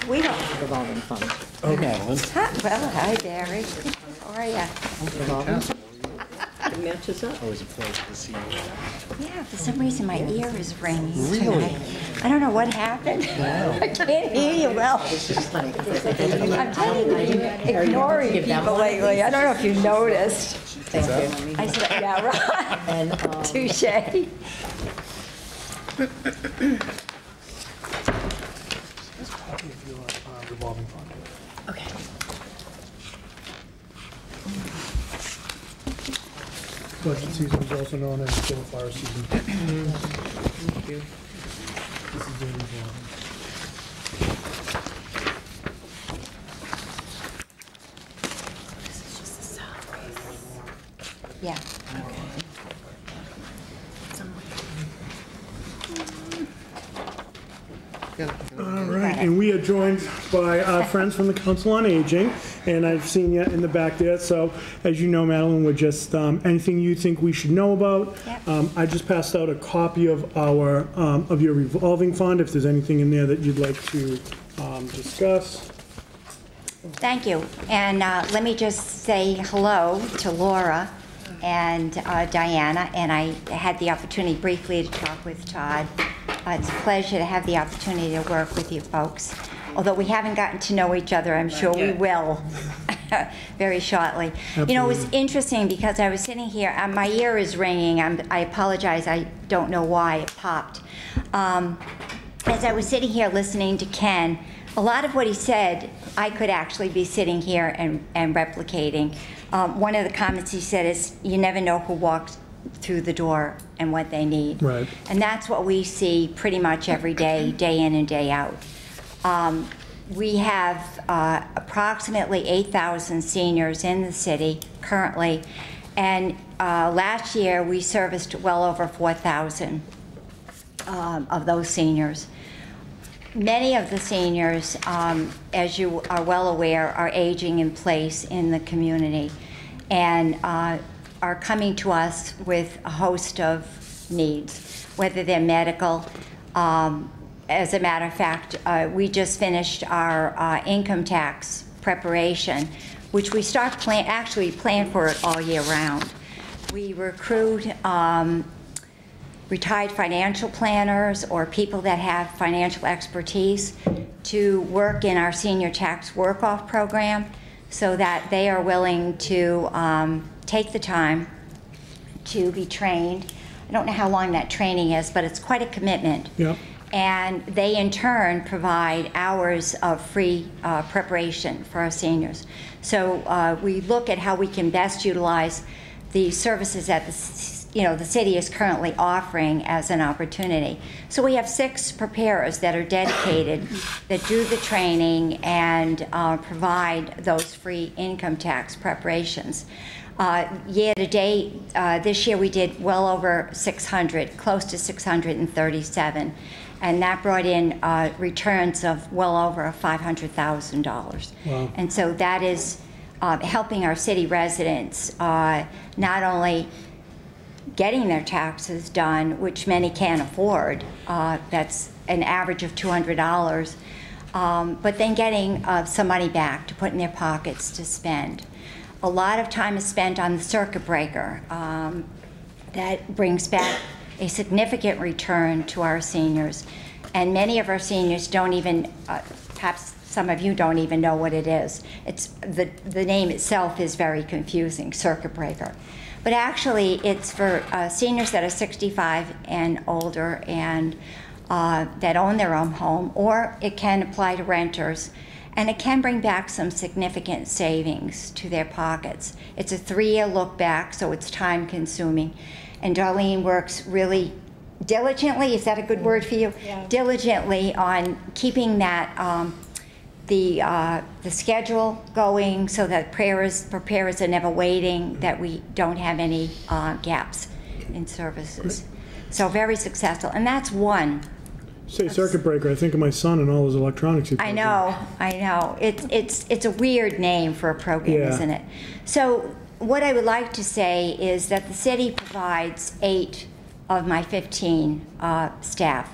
We don't. Revolving fund. Okay. Well, hi, Barry. How are ya? It matches up. Always a pleasure to see you. Yeah, for some reason my ear is ringing tonight. I don't know what happened. I can't hear you well. I'm telling you, ignoring people lately. I don't know if you noticed. Thank you. I said, yeah, right. And, Touche. Revolving fund. Okay. Budget season is also known as still fire season. Thank you. This is the revolving. Yeah. All right, and we are joined by our friends from the Council on Aging, and I've seen you in the back there. So, as you know, Madeline, we're just anything you think we should know about. Yep. I just passed out a copy of our of your revolving fund. If there's anything in there that you'd like to discuss. Thank you. And let me just say hello to Laura and Diana, and I had the opportunity briefly to talk with Todd. It's a pleasure to have the opportunity to work with you folks. Although we haven't gotten to know each other, I'm sure we will very shortly. You know, it was interesting because I was sitting here, my ear is ringing. I apologize, I don't know why it popped. As I was sitting here listening to Ken, a lot of what he said, I could actually be sitting here and replicating. One of the comments he said is, you never know who walks through the door and what they need. Right. And that's what we see pretty much every day, day in and day out. We have approximately 8,000 seniors in the city currently, and last year we serviced well over 4,000 of those seniors. Many of the seniors, as you are well aware, are aging in place in the community and are coming to us with a host of needs, whether they're medical. As a matter of fact, we just finished our income tax preparation, which we actually plan for it all year round. We recruit retired financial planners or people that have financial expertise to work in our senior tax work-off program so that they are willing to take the time to be trained. I don't know how long that training is, but it's quite a commitment. Yep. And they in turn provide hours of free preparation for our seniors. So we look at how we can best utilize the services that the city is currently offering as an opportunity. So we have 6 preparers that are dedicated, that do the training and provide those free income tax preparations. Year to date, this year we did well over 600, close to 637, and that brought in returns of well over $500,000. Wow. And so that is helping our city residents not only getting their taxes done, which many can't afford, that's an average of $200, but then getting some money back to put in their pockets to spend. A lot of time is spent on the circuit breaker. That brings back a significant return to our seniors. And many of our seniors don't even, perhaps some of you don't even know what it is. It's the name itself is very confusing, circuit breaker. But actually, it's for seniors that are 65 and older and that own their own home, or it can apply to renters. And it can bring back some significant savings to their pockets. It's a 3-year look back, so it's time consuming. And Darlene works really diligently, is that a good word for you? Yeah. Diligently on keeping that, the schedule going so that preparers are never waiting, that we don't have any gaps in services. So very successful, and that's one. Say circuit breaker, I think of my son and all his electronics. He I know. It's a weird name for a program, Yeah. isn't it? So what I would like to say is that the city provides 8 of my 15 staff.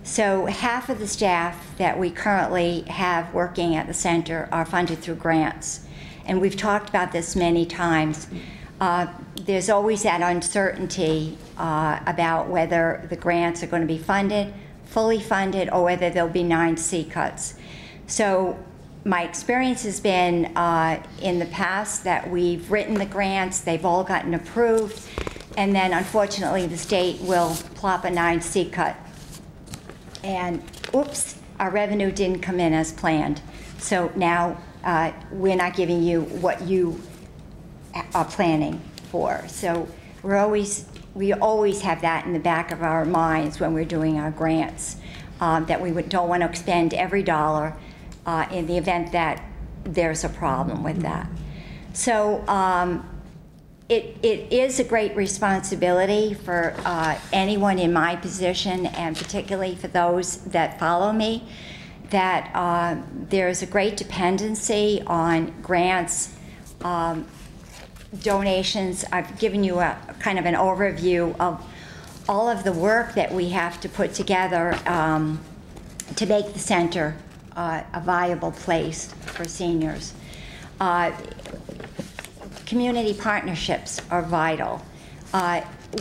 So half of the staff that we currently have working at the center are funded through grants. And we've talked about this many times. There's always that uncertainty about whether the grants are going to be funded, fully funded, or whether there'll be 9 C cuts. So my experience has been in the past that we've written the grants, they've all gotten approved, and then unfortunately the state will plop a 9 C cut. And oops, our revenue didn't come in as planned. So now we're not giving you what you are planning for. So we always have that in the back of our minds when we're doing our grants, that we don't want to expend every dollar in the event that there's a problem with that. So it is a great responsibility for anyone in my position, and particularly for those that follow me, that there's a great dependency on grants, donations. I've given you a kind of an overview of all of the work that we have to put together to make the center a viable place for seniors. Community partnerships are vital.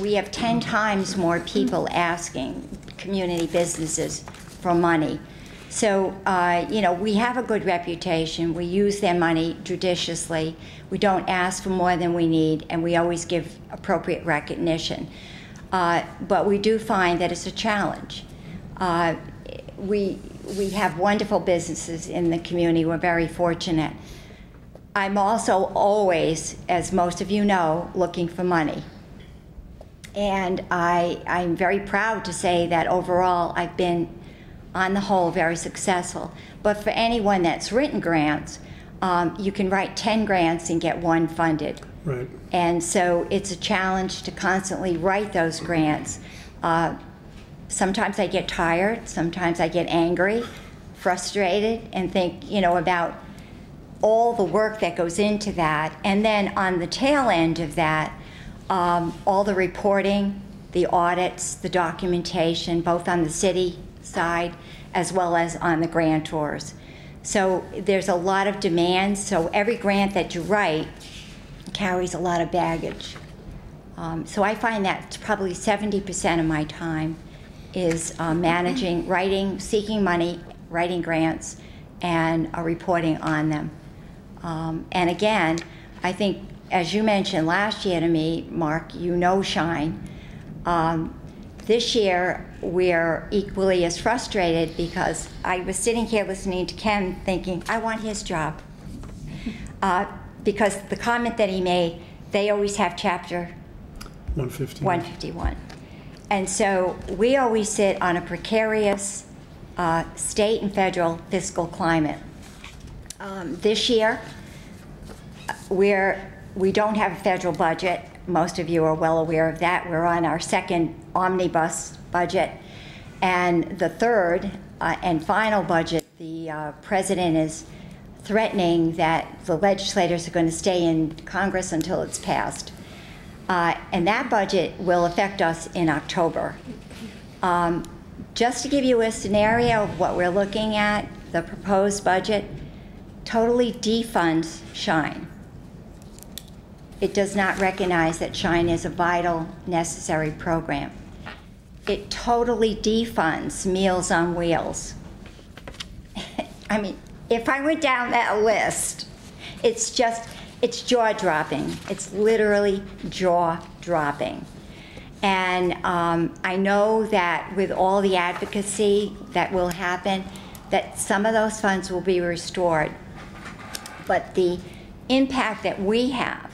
We have 10 times more people asking community businesses for money. So, you know, we have a good reputation. We use their money judiciously. We don't ask for more than we need, and we always give appropriate recognition. But we do find that it's a challenge. We have wonderful businesses in the community. We're very fortunate. I'm also always, as most of you know, looking for money. And I'm very proud to say that overall I've been, on the whole, very successful. But for anyone that's written grants, you can write 10 grants and get 1 funded. Right. And so it's a challenge to constantly write those grants. Sometimes I get tired, sometimes I get angry, frustrated, and think, you know, about all the work that goes into that. And then on the tail end of that, all the reporting, the audits, the documentation, both on the city side as well as on the grantors. So there's a lot of demand, so every grant that you write carries a lot of baggage. So I find that probably 70% of my time is managing, writing, seeking money, writing grants, and reporting on them. And again, I think, as you mentioned last year to me, Mark, you know Shine. This year, we're equally as frustrated because I was sitting here listening to Ken thinking, I want his job. Because the comment that he made, they always have chapter 151. And so we always sit on a precarious state and federal fiscal climate. This year, we don't have a federal budget. Most of you are well aware of that. We're on our second omnibus budget. And the third and final budget, the president is threatening that the legislators are going to stay in Congress until it's passed. And that budget will affect us in October. Just to give you a scenario of what we're looking at, the proposed budget totally defunds Shine. It does not recognize that Shine is a vital, necessary program. It totally defunds Meals on Wheels. I mean, if I went down that list, it's jaw-dropping. It's literally jaw-dropping. And I know that with all the advocacy that will happen, that some of those funds will be restored. But the impact that we have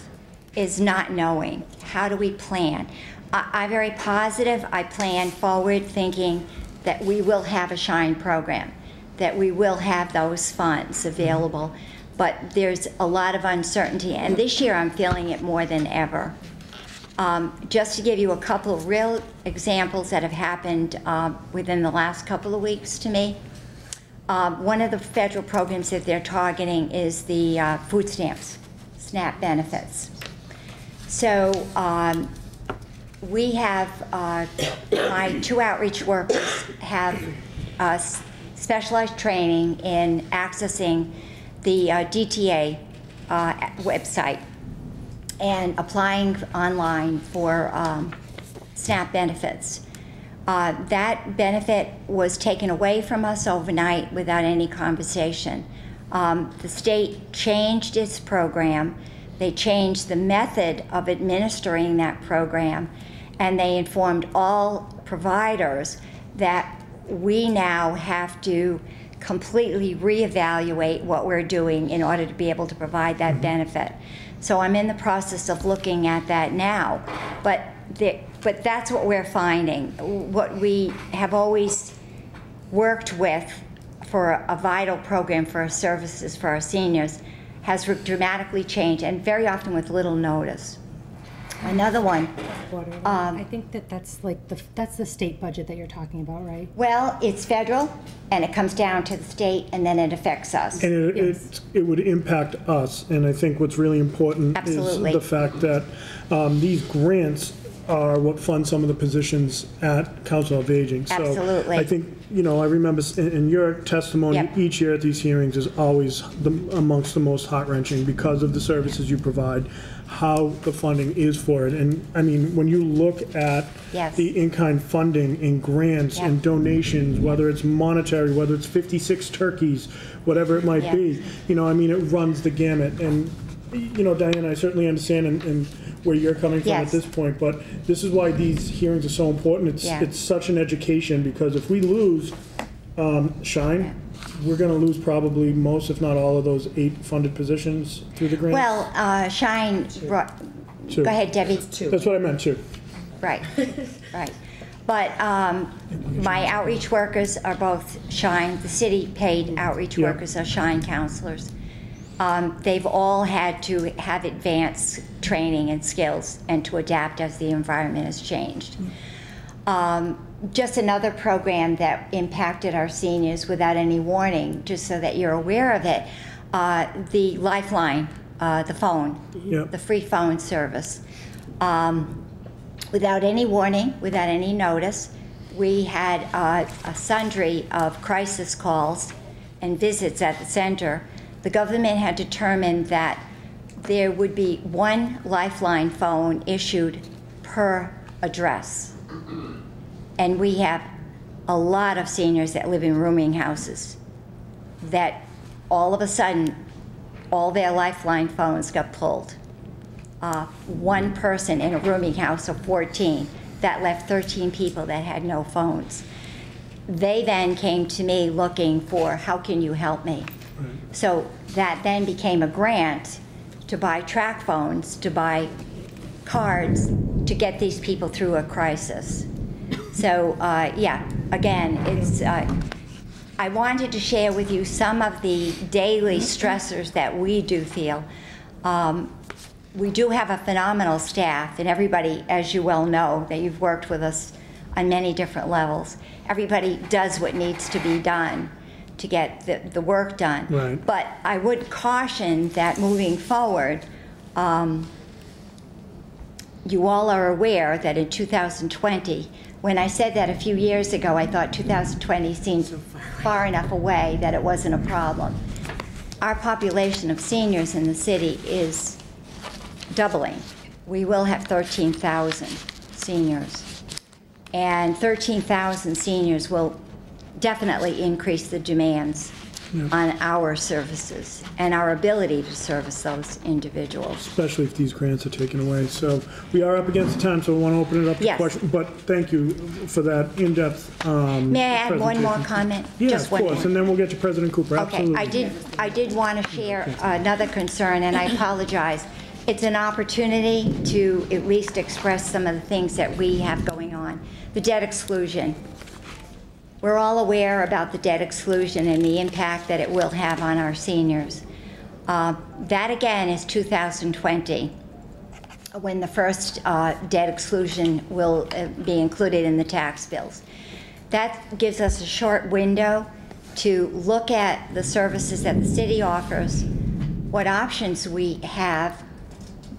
is not knowing. How do we plan? I'm very positive. I plan forward thinking that we will have a Shine program, that we will have those funds available. But there's a lot of uncertainty, and this year I'm feeling it more than ever. Just to give you a couple of real examples that have happened within the last couple of weeks to me, one of the federal programs that they're targeting is the food stamps, SNAP benefits. So we have, my 2 outreach workers have specialized training in accessing the DTA website. and applying online for SNAP benefits. That benefit was taken away from us overnight without any conversation. The state changed its program. They changed the method of administering that program, and they informed all providers that we now have to completely reevaluate what we're doing in order to be able to provide that benefit. So I'm in the process of looking at that now. But that's what we're finding. What we have always worked with for a vital program for our services for our seniors has dramatically changed, and very often with little notice. Another one. I think that's like that's the state budget that you're talking about, right? Well, it's federal, and it comes down to the state, and then it affects us. And it would impact us, and I think what's really important Absolutely. is the fact that these grants are what fund some of the positions at Council of Aging. Absolutely. So I think, I remember in your testimony, Yep. each year at these hearings is always amongst the most heart-wrenching because of the services you provide, how the funding is for it. And I mean, when you look at Yes. the in-kind funding and grants Yep. and donations, whether it's monetary, whether it's 56 turkeys, whatever it might Yep. be, it runs the gamut. And, Diane, I certainly understand and where you're coming from Yes. at this point, but this is why these hearings are so important. Yeah. It's such an education, because if we lose Shine, we're going to lose probably most, if not all, of those 8 funded positions through the grant. Well, Shine brought, Two. go ahead, Debbie. That's what I meant too. Right, right. But my outreach workers are both Shine, the city paid outreach Yeah. workers are Shine counselors. They've all had to have advanced training and skills and to adapt as the environment has changed. Just another program that impacted our seniors without any warning, just so that you're aware of it, the Lifeline, the phone, Yep. the free phone service. Without any warning, without any notice, we had a sundry of crisis calls and visits at the center. The government had determined that there would be one Lifeline phone issued per address. And we have a lot of seniors that live in rooming houses that all of a sudden, all their Lifeline phones got pulled. One person in a rooming house of 14, that left 13 people that had no phones. They then came to me looking for, how can you help me? So that then became a grant to buy track phones, to buy cards, to get these people through a crisis. So, again, it's, I wanted to share with you some of the daily stressors that we do feel. We do have a phenomenal staff, and everybody, as you well know, that you've worked with us on many different levels, everybody does what needs to be done to get the work done. Right. But I would caution that moving forward, you all are aware that in 2020, when I said that a few years ago, I thought 2020 seemed far enough away that it wasn't a problem. Our population of seniors in the city is doubling. We will have 13,000 seniors. And 13,000 seniors will definitely increase the demands on our services and our ability to service those individuals. Especially if these grants are taken away. So we are up against the time, so I want to open it up to Yes. questions. But thank you for that in-depth May I add one more presentation. comment? Yeah, Just of one course, more. and then we'll get to President Cooper. Okay, Absolutely. I did want to share another concern, and I apologize. It's an opportunity to at least express some of the things that we have going on. The debt exclusion. We're all aware about the debt exclusion and the impact that it will have on our seniors. That again is 2020, when the first debt exclusion will be included in the tax bills. That gives us a short window to look at the services that the city offers, what options we have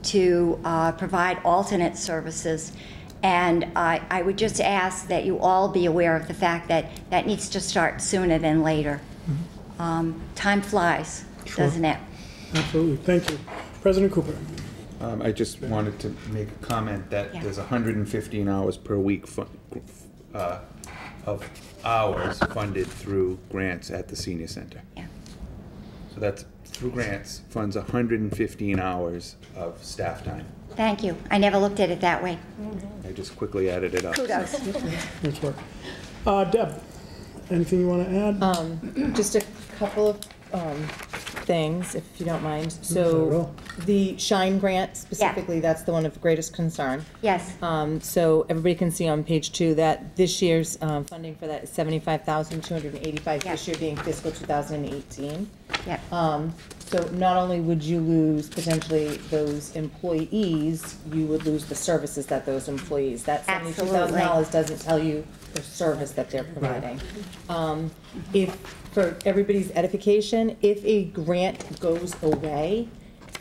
to provide alternate services. And I would just ask that you all be aware of the fact that that needs to start sooner than later. Time flies, Sure. doesn't it? Absolutely. Thank you. President Cooper. I just wanted to make a comment that Yeah. there's 115 hours per week of hours funded through grants at the senior center. Yeah. So that's through grants, funds 115 hours of staff time. Thank you. I never looked at it that way. I just quickly added it up. Kudos. Nice work. Deb, anything you want to add? Just a couple of things, if you don't mind. Not at So all. the Shine grant specifically, that's the one of greatest concern. Yes. So everybody can see on page 2 that this year's funding for that is $75,285, Yeah. this year being fiscal 2018. Yep. So not only would you lose potentially those employees, you would lose the services that those employees, that $72,000 doesn't tell you the service that they're providing. If, for everybody's edification, if a grant goes away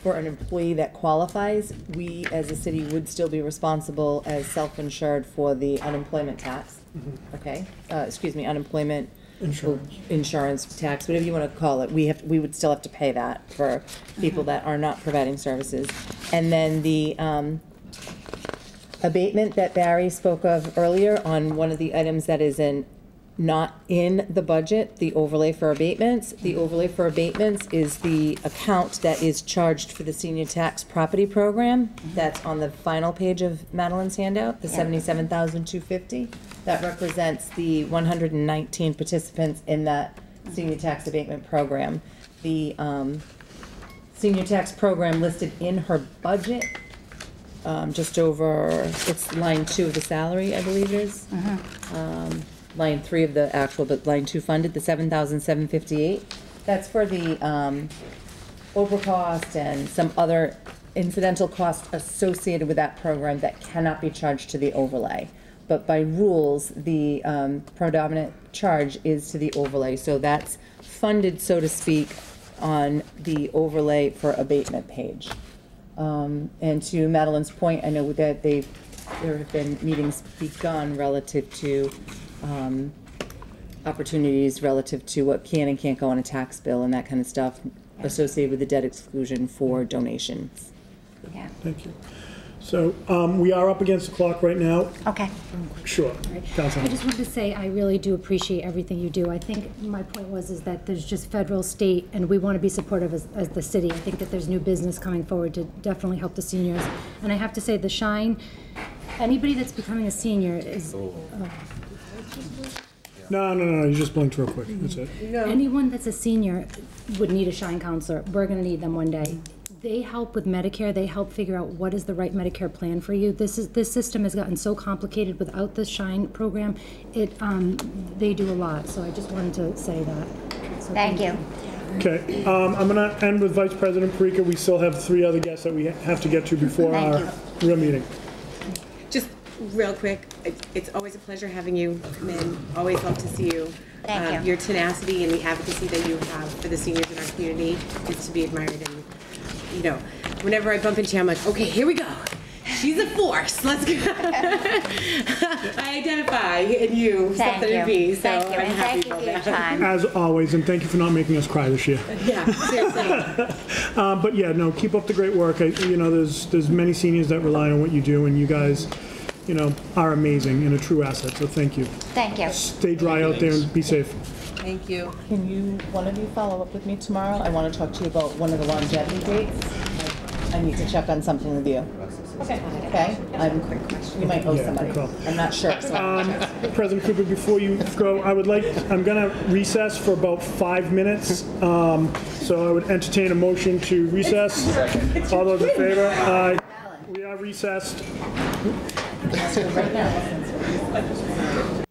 for an employee that qualifies, we as a city would still be responsible as self-insured for the unemployment tax, okay? Excuse me, unemployment insurance tax, whatever you want to call it. We would still have to pay that for people that are not providing services. And then the abatement that Barry spoke of earlier on one of the items that is not in the budget, the overlay for abatements. The overlay for abatements is the account that is charged for the senior tax property program. That's on the final page of Madeline's handout, the $77,250. That represents the 119 participants in that senior tax abatement program. The senior tax program listed in her budget, just over, it's line 2 of the salary, I believe it is. Line 3 of the actual, but line 2 funded, the $7,758. That's for the Oprah cost and some other incidental costs associated with that program that cannot be charged to the overlay. But by rules, the predominant charge is to the overlay. So that's funded, so to speak, on the overlay for abatement page. And to Madeline's point, I know that there have been meetings begun relative to opportunities relative to what can and can't go on a tax bill and that kind of stuff associated with the debt exclusion for donations. Yeah. Thank you. So we are up against the clock right now. Okay. Sure. I just wanted to say I really do appreciate everything you do. I think my point is that there's just federal, state, and we want to be supportive as the city. I think that there's new business coming forward to definitely help the seniors. And I have to say, the Shine, anybody that's becoming a senior is... No, you just blinked real quick. That's it. Anyone that's a senior would need a Shine counselor. We're going to need them one day. They help with Medicare. They help figure out what is the right Medicare plan for you. This system has gotten so complicated without the Shine program. They do a lot. So I just wanted to say that. So Thank you. Okay, I'm going to end with Vice President Parika. We still have 3 other guests that we have to get to before our real meeting. Just real quick, it's always a pleasure having you come in. Always love to see you. Thank you. Your tenacity and the advocacy that you have for the seniors in our community is to be admired. And, you know, whenever I bump into you, I'm like, okay, here we go. She's a force. Let's go. I identify in you something in me. So Thank you. I'm And happy thank you about for your that. time. As always, and thank you for not making us cry this year. Yeah, seriously. But yeah, no, keep up the great work. There's many seniors that rely on what you do, and you guys, are amazing and a true asset. So thank you. Thank you. Stay dry out there and be safe. Thank you. Can one of you follow up with me tomorrow? I want to talk to you about one of the longevity dates. I need to check on something with you. Okay. You might owe somebody. good call. I'm not sure. So President Cooper, before you go, I'm going to recess for about 5 minutes. So I would entertain a motion to recess. All those in favor? Aye. We are recessed. right now.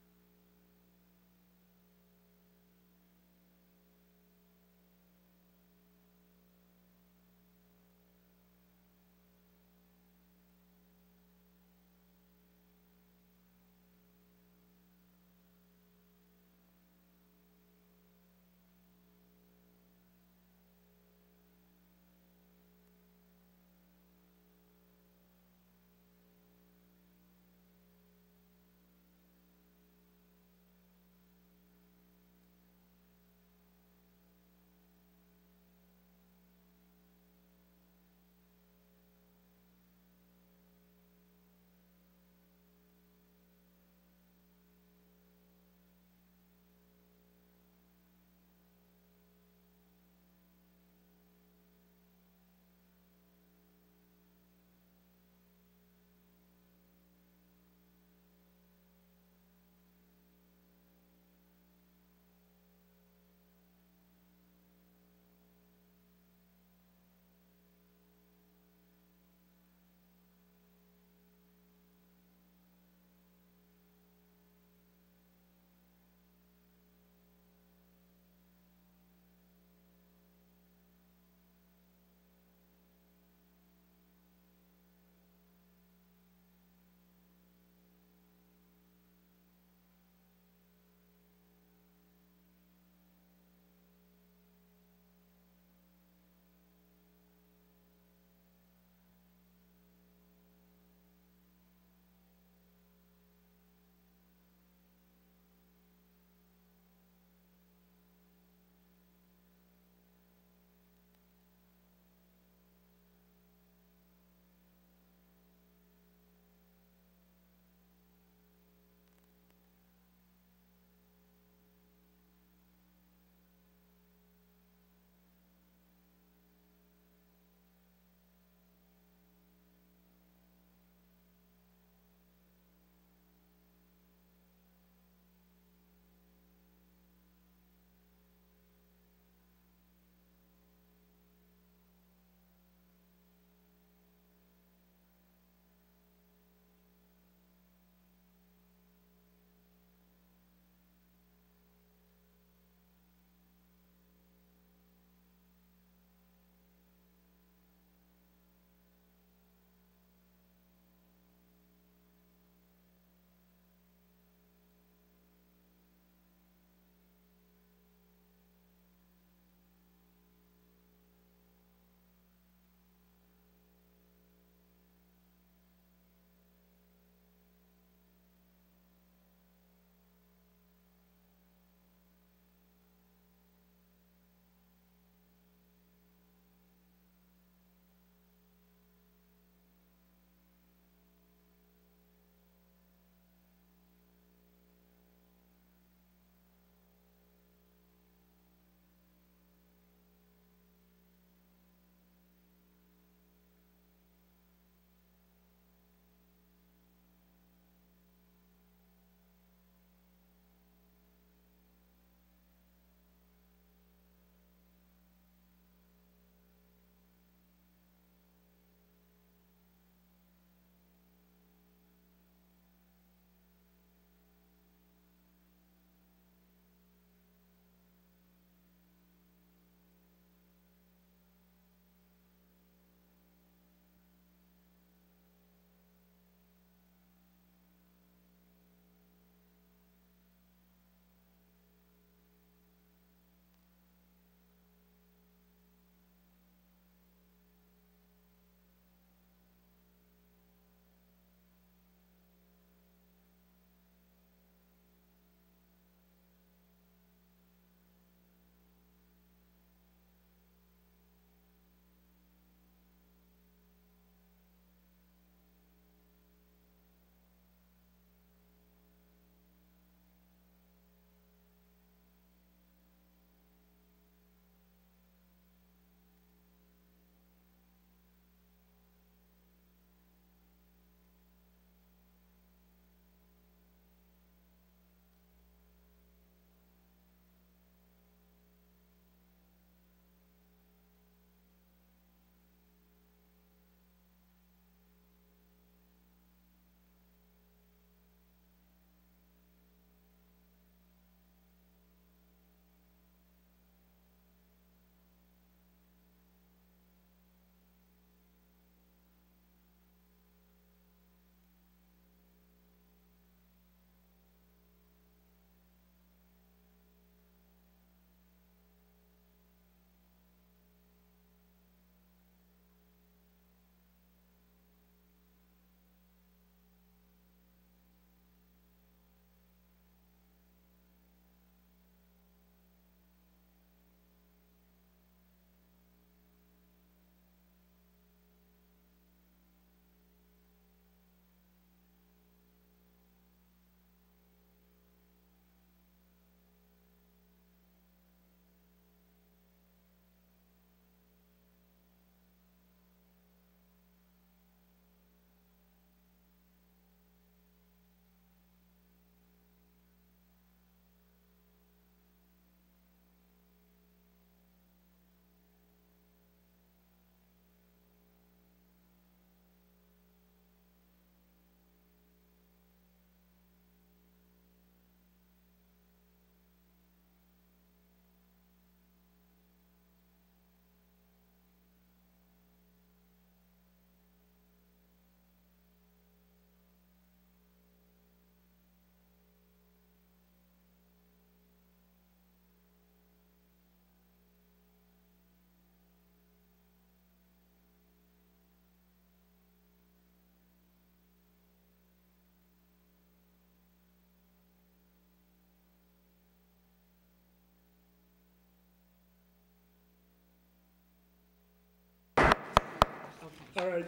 All right.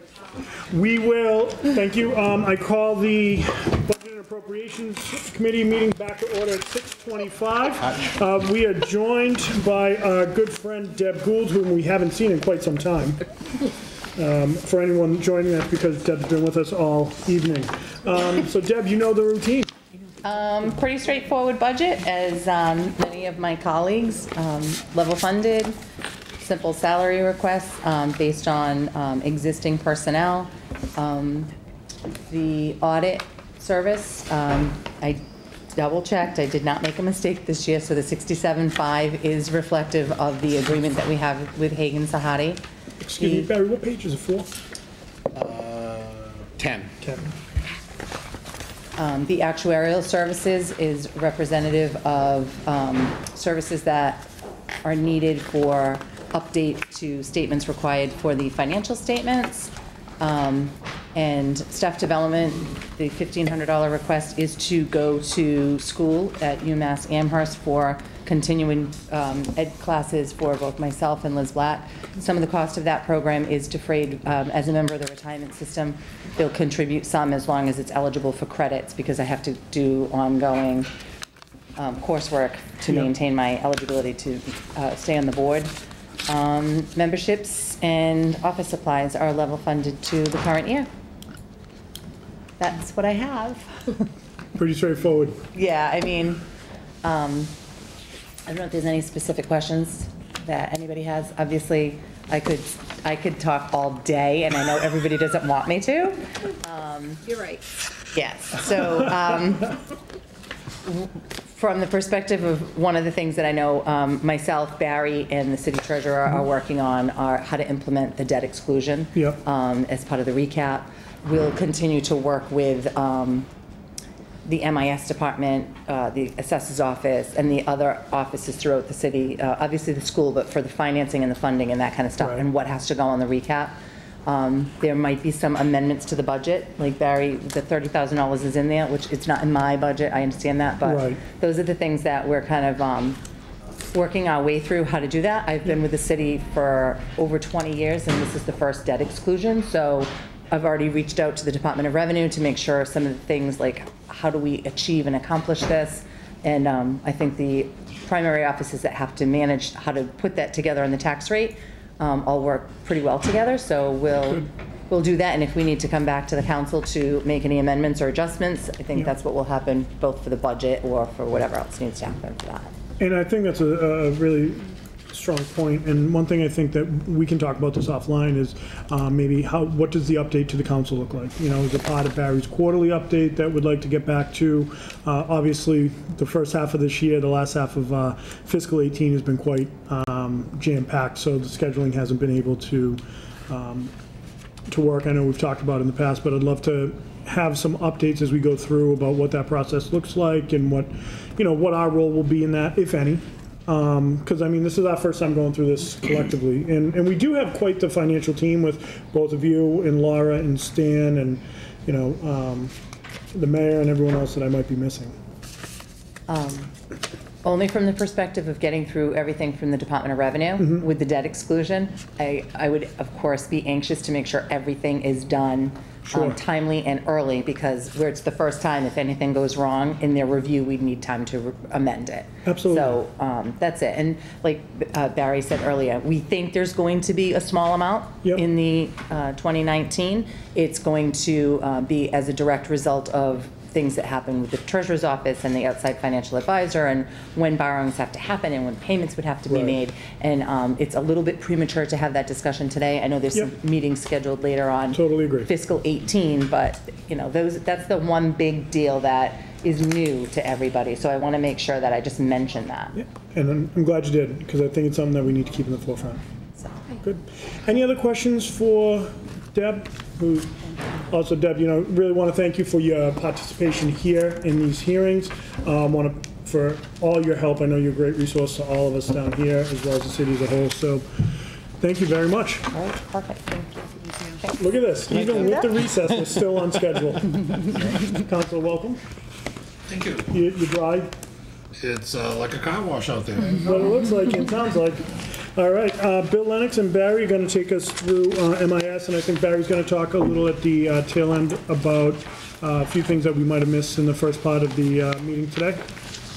We will, thank you. I call the Budget and Appropriations Committee meeting back to order at 6:25. We are joined by our good friend Deb Gould, whom we haven't seen in quite some time. For anyone joining us, because Deb's been with us all evening. So Deb, you know the routine. Pretty straightforward budget, as many of my colleagues, level funded, simple salary requests based on existing personnel. The audit service, I double checked, I did not make a mistake this year, so the 67.5 is reflective of the agreement that we have with Hagan Sahadi. Excuse me, Barry, what page is it for? 10. 10. The actuarial services is representative of services that are needed for update to statements required for the financial statements. And staff development, the $1,500 request is to go to school at UMass Amherst for continuing ed classes for both myself and Liz Blatt. Some of the cost of that program is defrayed as a member of the retirement system. They'll contribute some as long as it's eligible for credits, because I have to do ongoing coursework to maintain my eligibility to stay on the board. Memberships and office supplies are level funded to the current year. That's what I have. Pretty straightforward. Yeah, I mean, I don't know if there's any specific questions that anybody has. Obviously, I could talk all day, and I know everybody doesn't want me to. You're right. Yes, so from the perspective of one of the things that I know myself, Barry, and the city treasurer are working on are how to implement the debt exclusion as part of the recap. We'll continue to work with the MIS department, the assessor's office, and the other offices throughout the city, obviously the school, but for the financing and the funding and that kind of stuff, and what has to go on the recap. There might be some amendments to the budget, like Barry, the $30,000 is in there, which it's not in my budget, I understand that, but those are the things that we're kind of working our way through how to do that. I've been with the city for over 20 years, and this is the first debt exclusion, so I've already reached out to the Department of Revenue to make sure some of the things like how do we achieve and accomplish this, and I think the primary offices that have to manage how to put that together on the tax rate all work pretty well together, so we'll do that, and if we need to come back to the council to make any amendments or adjustments, I think that's what will happen both for the budget or for whatever else needs to happen for that. And I think that's a really strong point, and one thing I think that we can talk about this offline is maybe what does the update to the council look like? You know, is it part of Barry's quarterly update that we'd like to get back to? Obviously, the first half of this year, the last half of fiscal 18 has been quite jam-packed, so the scheduling hasn't been able to work. I know we've talked about it in the past, but I'd love to have some updates as we go through about what that process looks like and what our role will be in that, if any. Because, I mean, this is our first time going through this collectively. And we do have quite the financial team with both of you and Laura and Stan and, the mayor and everyone else that I might be missing. Only from the perspective of getting through everything from the Department of Revenue with the debt exclusion. I would, of course, be anxious to make sure everything is done timely and early, because where it's the first time, if anything goes wrong in their review, we'd need time to amend it. Absolutely. So that's it. And like Barry said earlier, we think there's going to be a small amount in the 2019. It's going to be as a direct result of things that happen with the treasurer's office and the outside financial advisor, and when borrowings have to happen and when payments would have to be made. And it's a little bit premature to have that discussion today. I know there's some meetings scheduled later on. Totally agree. Fiscal 18, but that's the one big deal that is new to everybody. So I want to make sure that I just mention that. Yeah. And I'm glad you did, because I think it's something that we need to keep in the forefront. So. Good. Any other questions for Deb? Also, Deb, really want to thank you for your participation here in these hearings. For all your help. I know you're a great resource to all of us down here, as well as the city as a whole. So, thank you very much. All right, perfect. Thank you. Look at this. Even with the recess, we're still on schedule. Council, welcome. Thank you. You dry? It's like a car wash out there. What it looks like and sounds like. All right, Bill Lennox and Barry are going to take us through MIS, and I think Barry's going to talk a little at the tail end about a few things that we might have missed in the first part of the meeting today,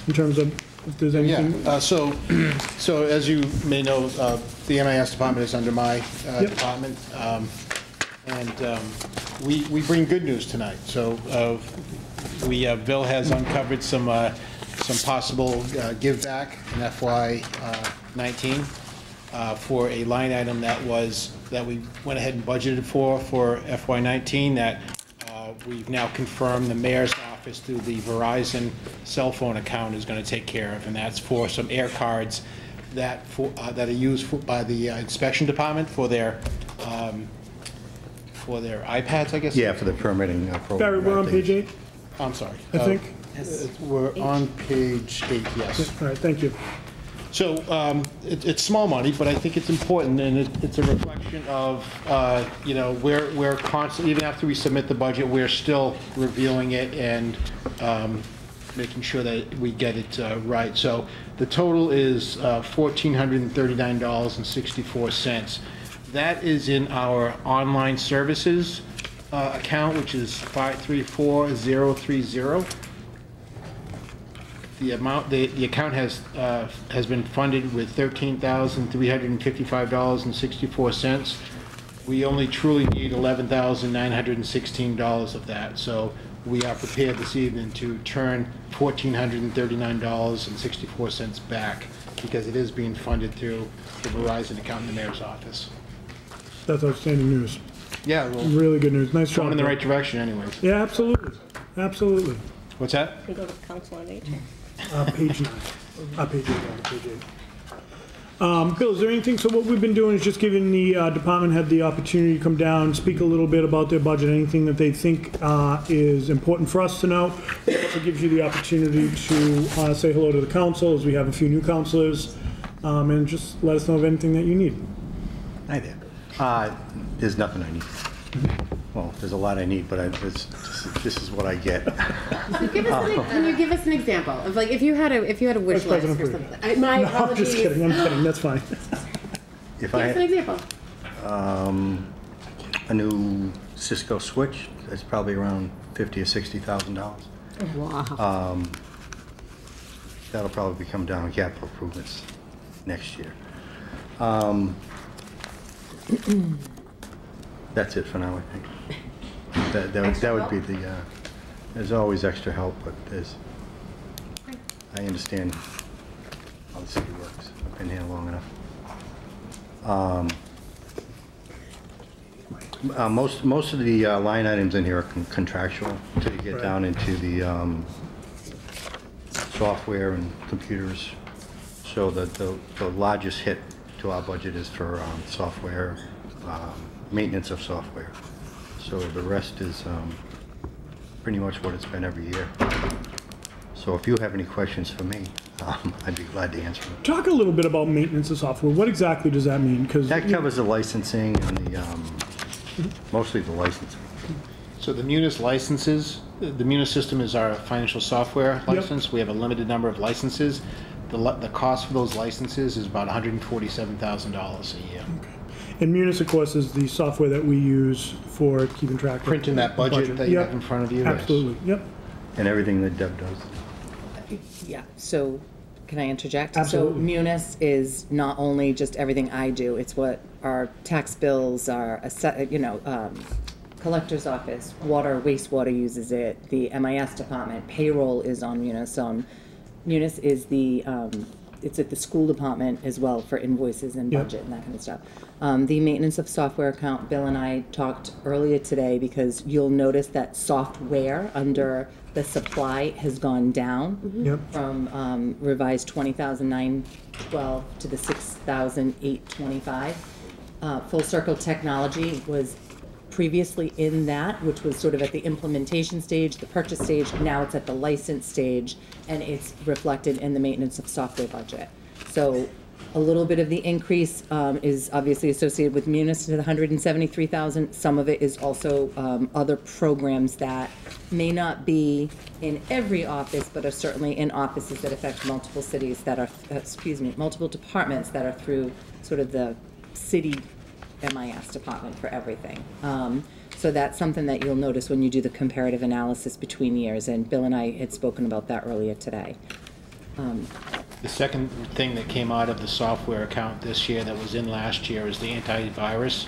in terms of if there's anything. Yeah, so as you may know, the MIS department is under my department, and we bring good news tonight. So Bill has uncovered some possible give back in FY19 for a line item that we went ahead and budgeted for FY19 that we've now confirmed the mayor's office through the Verizon cell phone account is going to take care of, and that's for some air cards that are used by the inspection department for their iPads, I guess. Yeah, for the permitting program. Barry, we're on page 8? I'm sorry. I think. We're on page 8, yes. All right, thank you. So it's small money, but I think it's important, and it's a reflection of, we're constantly, even after we submit the budget, we're still reviewing it and making sure that we get it right. So the total is $1,439.64. That is in our online services account, which is 534030. The amount, the account has been funded with $13,355.64. We only truly need $11,916 of that. So we are prepared this evening to turn $1,439.64 back because it is being funded through the Verizon account in the mayor's office. That's outstanding news. Yeah, well, really good news. Nice job. Going in the right direction, anyways. Yeah, absolutely, absolutely. What's that? We go to Council on Aging. Page 9. Page 8. Page 8. Bill, is there anything? So what we've been doing is just giving the department head the opportunity to come down, speak a little bit about their budget, anything that they think is important for us to know. It also gives you the opportunity to say hello to the council, as we have a few new councilors, and just let us know of anything that you need. Hi there. There's nothing I need. Well, there's a lot I need, but this is what I get. So can you give us an example of, like, if you had a wish list or something? My apologies. I'm just kidding. I'm kidding. That's fine. Give us an example. A new Cisco switch. That's probably around $50,000 or $60,000. Wow. That'll probably come down in capital improvements next year. That's it for now, I think. That would be the. There's always extra help, but I understand how the city works. I've been here long enough. Most of the line items in here are contractual until you get down into the software and computers. So the largest hit to our budget is for software, maintenance of software. So the rest is pretty much what it's been every year. So if you have any questions for me, I'd be glad to answer them. Talk a little bit about maintenance of software. What exactly does that mean? Because that covers the licensing and the mostly the licensing. So the Munis licenses, the Munis system is our financial software license. Yep. We have a limited number of licenses. The cost for those licenses is about $147,000 a year. Okay. And Munis, of course, is the software that we use for keeping track of printing that budget that you have in front of you. Absolutely. Yep. And everything that Deb does. Yeah. So, can I interject? Absolutely. So Munis is not only just everything I do; it's what our tax bills, our collector's office, water, wastewater uses it. The MIS department, payroll is on Munis. Munis is the it's at the school department as well for invoices and budget and that kind of stuff. The maintenance of software account, Bill and I talked earlier today because you'll notice that software under the supply has gone down from revised 20,912 to the 6,825. Full Circle Technology was previously in that, which was sort of at the implementation stage, the purchase stage. Now it's at the license stage, and it's reflected in the maintenance of software budget. So a little bit of the increase is obviously associated with Munis to the $173,000. Some of it is also other programs that may not be in every office, but are certainly in offices that affect multiple cities that are, multiple departments that are through sort of the city MIS department for everything. So that's something that you'll notice when you do the comparative analysis between years, and Bill and I had spoken about that earlier today. The second thing that came out of the software account this year that was in last year is the antivirus,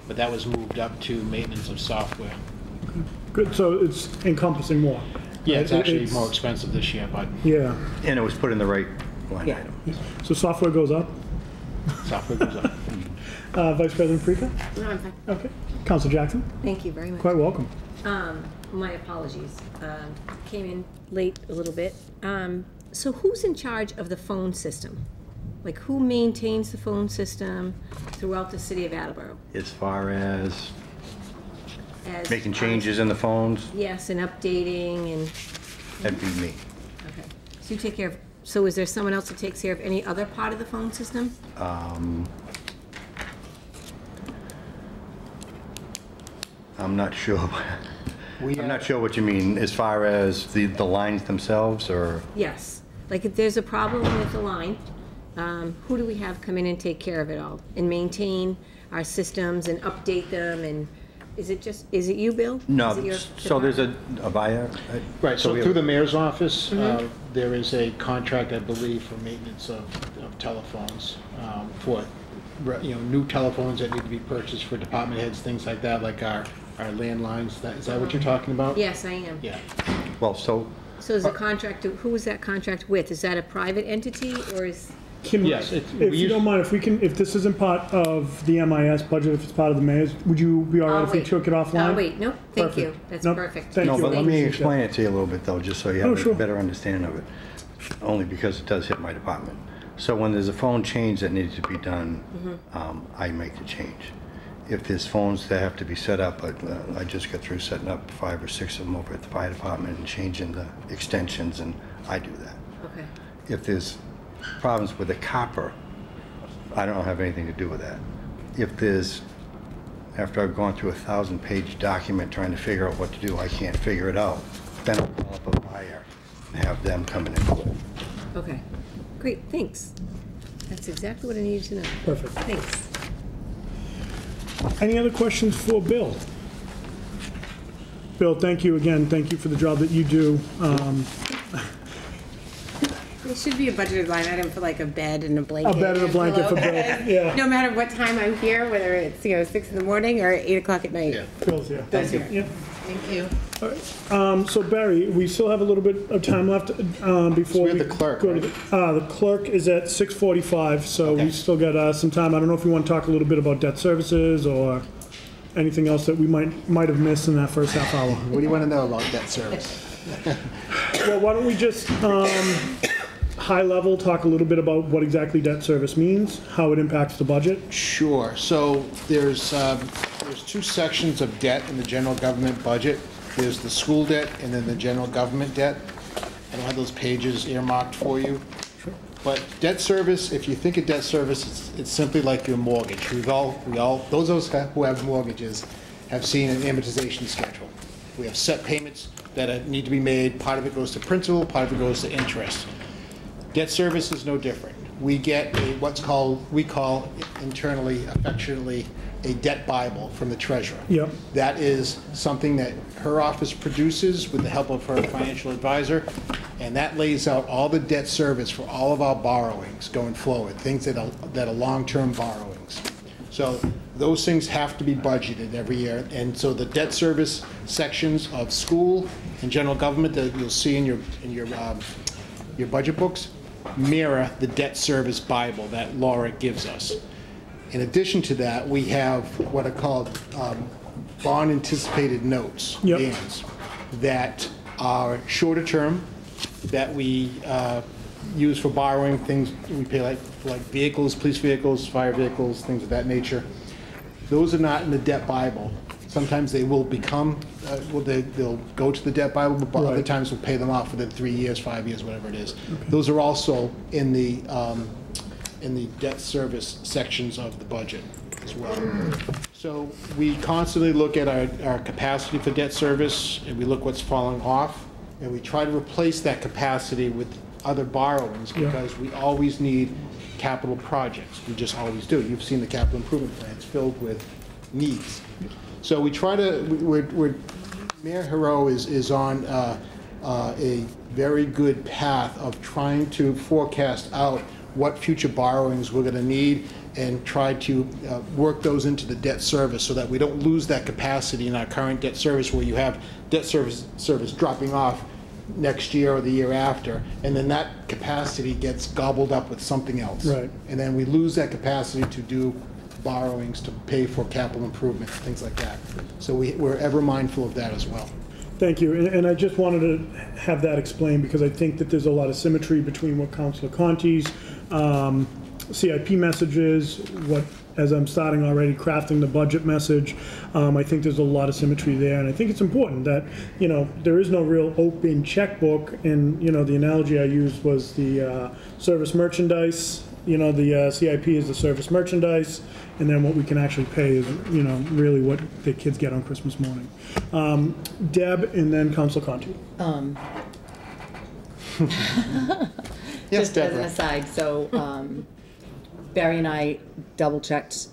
but that was moved up to maintenance of software. Good, so it's encompassing more. Yeah, it's right? actually more expensive this year, but Yeah, And it was put in the right line Yeah. item. so software goes up. software goes up. Vice President Preca? No, I'm fine. Okay. Council Jackson? Thank you very much. Quite welcome. My apologies. Came in late a little bit. So who's in charge of the phone system? Like, who maintains the phone system throughout the city of Attleboro? As far as As making far as- changes in the phones, Yes, and updating and, that'd be me. okay. So you take care of, so is there someone else that takes care of any other part of the phone system? I'm not sure. We I'm not sure what you mean, as far as the lines themselves, or? Yes. Like, if there's a problem with the line, who do we have come in and take care of it all? And maintain our systems and update them, and is it you, Bill? No, Is it your so there's a buyer? Right, so we through have- the mayor's office, there is a contract, I believe, for maintenance of telephones, for, new telephones that need to be purchased for department heads, things like that, like our landlines. Is that what you're talking about? Yes, I am. Yeah. Well, so, So is the contract, who is that contract with? Is that a private entity, or is, Kim, Yes, if we you don't mind, if this isn't part of the MIS budget, if it's part of the mayor's, would you be all right if we wait. took it offline? Oh, wait, no, thank you. Perfect. That's Nope, perfect. thank no, you. but let me Appreciate explain it to you a little bit, though, just so you Oh, have sure. a better understanding of it. Only because it does hit my department. So when there's a phone change that needs to be done, I make the change. If there's phones that have to be set up, I just got through setting up 5 or 6 of them over at the fire department and changing the extensions, and I do that. Okay. If there's problems with the copper, I don't have anything to do with that. If there's, after I've gone through a 1,000-page document trying to figure out what to do, I can't figure it out, then I'll call up a buyer and have them come in and do it. Okay, great, thanks. That's exactly what I needed to know. Perfect. Thanks. Any other questions for Bill? Bill, thank you again. Thank you for the job that you do. There should be a budgeted line item for like a bed and a blanket. A bed and a blanket for Bill, yeah. No matter what time I'm here, whether it's, 6 in the morning or 8 o'clock at night. Bill's here. Bill's here. Yeah. Thank you. So Barry, we still have a little bit of time left before we have the clerk, go to the clerk is at 6:45, so we still got some time. I don't know if you want to talk a little bit about debt services or anything else that we might have missed in that first half hour. What do you want to know about debt service? Well, why don't we just high level talk a little bit about what exactly debt service means, how it impacts the budget? Sure. So there's 2 sections of debt in the general government budget. There's the school debt and then the general government debt. I don't have those pages earmarked for you. But debt service, if you think of debt service, it's simply like your mortgage. We all, those of us who have mortgages have seen an amortization schedule. We have set payments that need to be made. Part of it goes to principal, part of it goes to interest. Debt service is no different. We get we call internally, affectionately, a debt Bible from the treasurer. Yep. That is something that her office produces with the help of her financial advisor, and that lays out all the debt service for all of our borrowings going forward, things that are long-term borrowings. So those things have to be budgeted every year, and so the debt service sections of school and general government that you'll see in your budget books mirror the debt service Bible that Laura gives us. In addition to that, we have what are called bond anticipated notes, Yep. bonds, that are shorter term, that we use for borrowing things. We pay like vehicles, police vehicles, fire vehicles, things of that nature. Those are not in the debt Bible. Sometimes they will become, they'll go to the debt Bible, but other times we'll pay them off within 3 years, 5 years, whatever it is. Okay. Those are also in the debt service sections of the budget as well. So we constantly look at our capacity for debt service, and we look what's falling off, and we try to replace that capacity with other borrowings because we always need capital projects. We just always do. You've seen the capital improvement plans filled with needs. So we try to, Mayor Hero is on a very good path of trying to forecast out what future borrowings we're going to need and try to work those into the debt service so that we don't lose that capacity in our current debt service where you have debt service dropping off next year or the year after, and then that capacity gets gobbled up with something else. Right. And then we lose that capacity to do borrowings to pay for capital improvements, things like that. So we're ever mindful of that as well. Thank you, and I just wanted to have that explained because I think that there's a lot of symmetry between what Councilor Conti's CIP message is, what, as I'm starting already crafting the budget message, I think there's a lot of symmetry there, and I think it's important that, you know, there is no real open checkbook, and, you know, the analogy I used was the service merchandise. You know, the CIP is the service merchandise, and then what we can actually pay is, you know, really what the kids get on Christmas morning. Deb, and then Councilor Conti. Yes, Just as an Deborah. aside, so Barry and I double-checked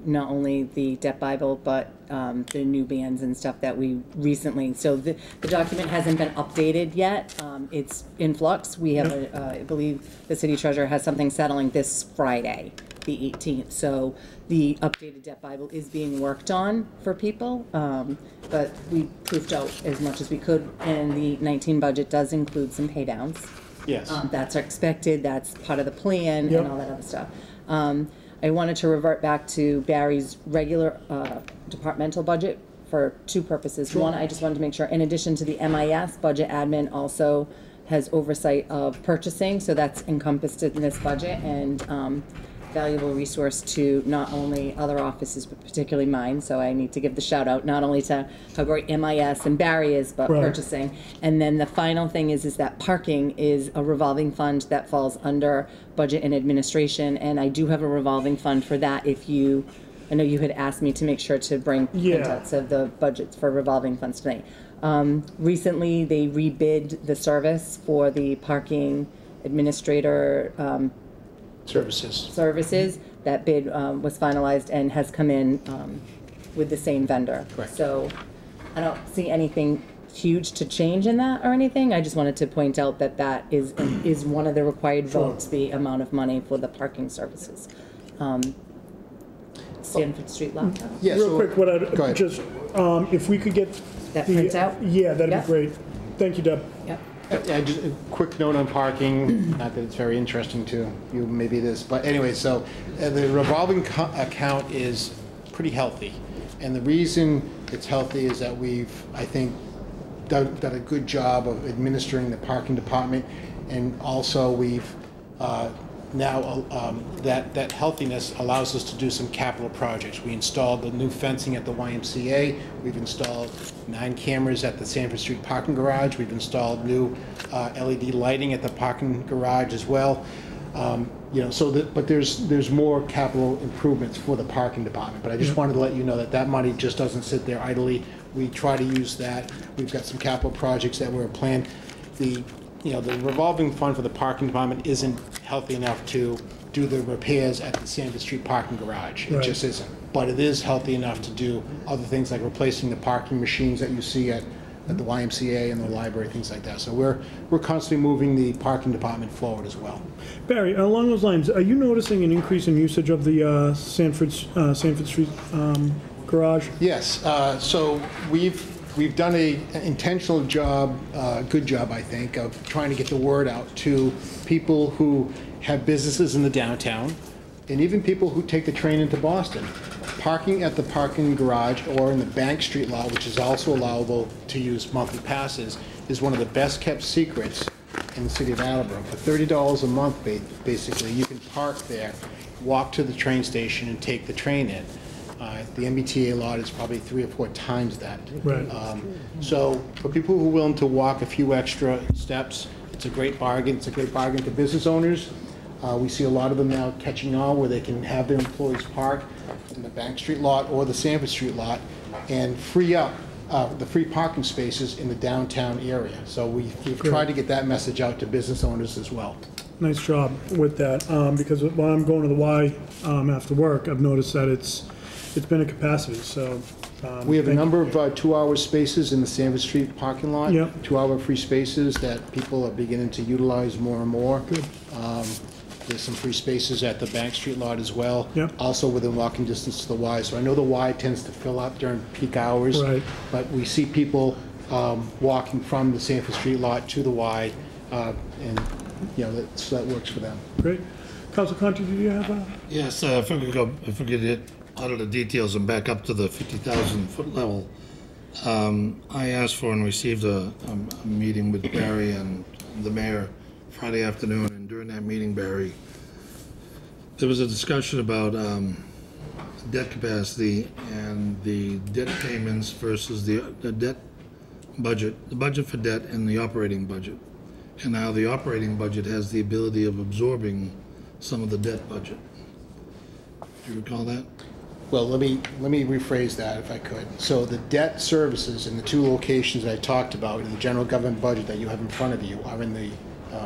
not only the debt Bible, but the new bans and stuff that we recently, so the document hasn't been updated yet. It's in flux. We have, I believe the city treasurer has something settling this Friday, the 18th. So the updated debt Bible is being worked on for people, but we proofed out as much as we could, and the 19 budget does include some pay downs. Yes. That's expected, that's part of the plan Yep. and all that other stuff. I wanted to revert back to Barry's regular departmental budget for two purposes. One, I just wanted to make sure, in addition to the MIS, budget admin also has oversight of purchasing, so that's encompassed in this budget, and valuable resource to not only other offices, but particularly mine, so I need to give the shout out, not only to how great MIS and Barry is, but Right. purchasing. And then the final thing is that parking is a revolving fund that falls under budget and administration, and I do have a revolving fund for that if you, I know you had asked me to make sure to bring printouts of the budgets for revolving funds tonight. Recently, they rebid the service for the parking administrator services. That bid was finalized and has come in with the same vendor. Correct. So I don't see anything huge to change in that or anything. I just wanted to point out that that is one of the required votes, the amount of money for the parking services. Stanford Street laptop. Yeah, Real so- quick, what go I'd ahead. just, if we could get That the- prints out? Yeah, that'd Yep. be great. Thank you, Deb. Yep. Yeah, just a quick note on parking, not that it's very interesting to you, maybe it is, but anyway, so the revolving account is pretty healthy. And the reason it's healthy is that we've, I think, done a good job of administering the parking department, and also we've now, that healthiness allows us to do some capital projects. We installed the new fencing at the YMCA. We've installed 9 cameras at the Sanford Street parking garage. We've installed new LED lighting at the parking garage as well. You know, so but there's more capital improvements for the parking department. But I just wanted to let you know that that money just doesn't sit there idly. We try to use that. We've got some capital projects that were planned. You know, the revolving fund for the parking department isn't healthy enough to do the repairs at the Sanford Street parking garage. It Right. just isn't. But it is healthy enough to do other things like replacing the parking machines that you see at the YMCA and the library, things like that. So we're constantly moving the parking department forward as well. Barry, along those lines, are you noticing an increase in usage of the Sanford Street garage? Yes, so we've done a intentional job, good job, I think, of trying to get the word out to people who have businesses in the downtown, and even people who take the train into Boston. Parking at the parking garage or in the Bank Street lot, which is also allowable to use monthly passes, is one of the best kept secrets in the city of Attleboro. For $30 a month, basically, you can park there, walk to the train station, and take the train in. The MBTA lot is probably 3 or 4 times that. Right. So for people who are willing to walk a few extra steps, it's a great bargain. It's a great bargain for business owners. We see a lot of them now catching on where they can have their employees park in the Bank Street lot or the Sanford Street lot and free up the free parking spaces in the downtown area. So we've tried to get that message out to business owners as well. Nice job with that, because while I'm going to the Y after work, I've noticed that it's been a capacity, so. We have a number of 2-hour spaces in the Sanford Street parking lot. Yep. 2-hour free spaces that people are beginning to utilize more and more. Good. There's some free spaces at the Bank Street lot as well. Yep. Also within walking distance to the Y. So I know the Y tends to fill up during peak hours. Right. But we see people walking from the Sanford Street lot to the Y, and so that works for them. Great. Council Conti, do you have a? Yes, if we could get out of the details and back up to the 50,000 foot level. I asked for and received a meeting with Barry and the mayor Friday afternoon, and during that meeting, Barry, there was a discussion about debt capacity and the debt payments versus the debt budget, the budget for debt and the operating budget, and how the operating budget has the ability of absorbing some of the debt budget. Do you recall that? Well, let me rephrase that if I could. So the debt services in the 2 locations I talked about in the general government budget that you have in front of you are in the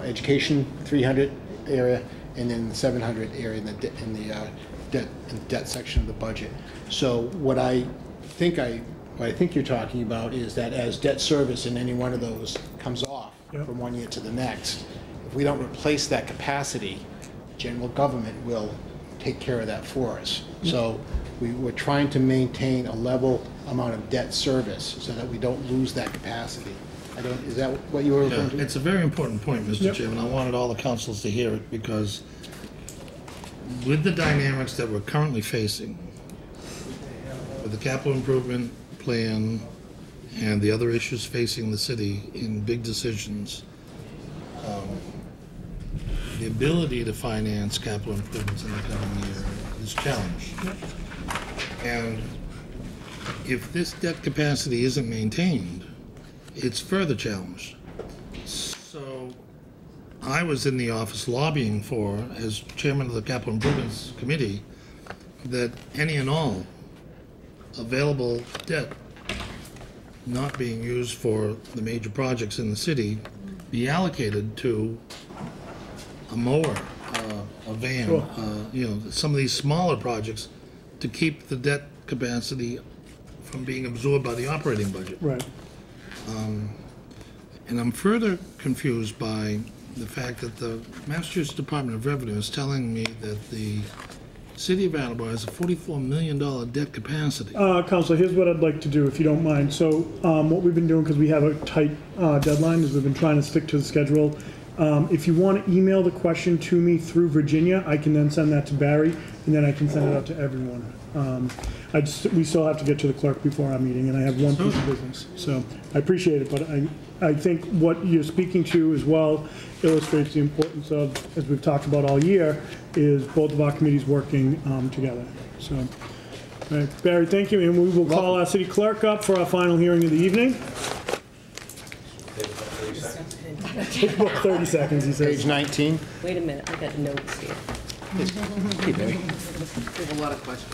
education 300 area and in the 700 area in the debt section of the budget. So what I think you're talking about is that as debt service in any one of those comes off from one year to the next, if we don't replace that capacity, general government will take care of that for us. So we're trying to maintain a level amount of debt service so that we don't lose that capacity. Is that what you were referring to? It's a very important point, Mr. Chairman. I wanted all the councils to hear it because with the dynamics that we're currently facing, with the capital improvement plan and the other issues facing the city in big decisions, the ability to finance capital improvements in the coming year is challenged. And if this debt capacity isn't maintained, it's further challenged. So I was in the office lobbying for, as chairman of the Capital Improvements Committee, that any and all available debt not being used for the major projects in the city be allocated to a mower, a van, some of these smaller projects to keep the debt capacity from being absorbed by the operating budget. Right. And I'm further confused by the fact that the Massachusetts Department of Revenue is telling me that the city of Attleboro has a $44 million debt capacity. Councilor, here's what I'd like to do, if you don't mind. So what we've been doing, because we have a tight deadline, is we've been trying to stick to the schedule. If you want to email the question to me through Virginia, I can then send that to Barry, and then I can send it out to everyone. We still have to get to the clerk before our meeting, and I have one piece of business. So I appreciate it, but I think what you're speaking to as well illustrates the importance of, as we've talked about all year, is both of our committees working together. So, all right, Barry, thank you, and we will call our city clerk up for our final hearing of the evening. Take about 30 seconds, he says. Page 19. Wait a minute, I got notes here. We have a lot of questions.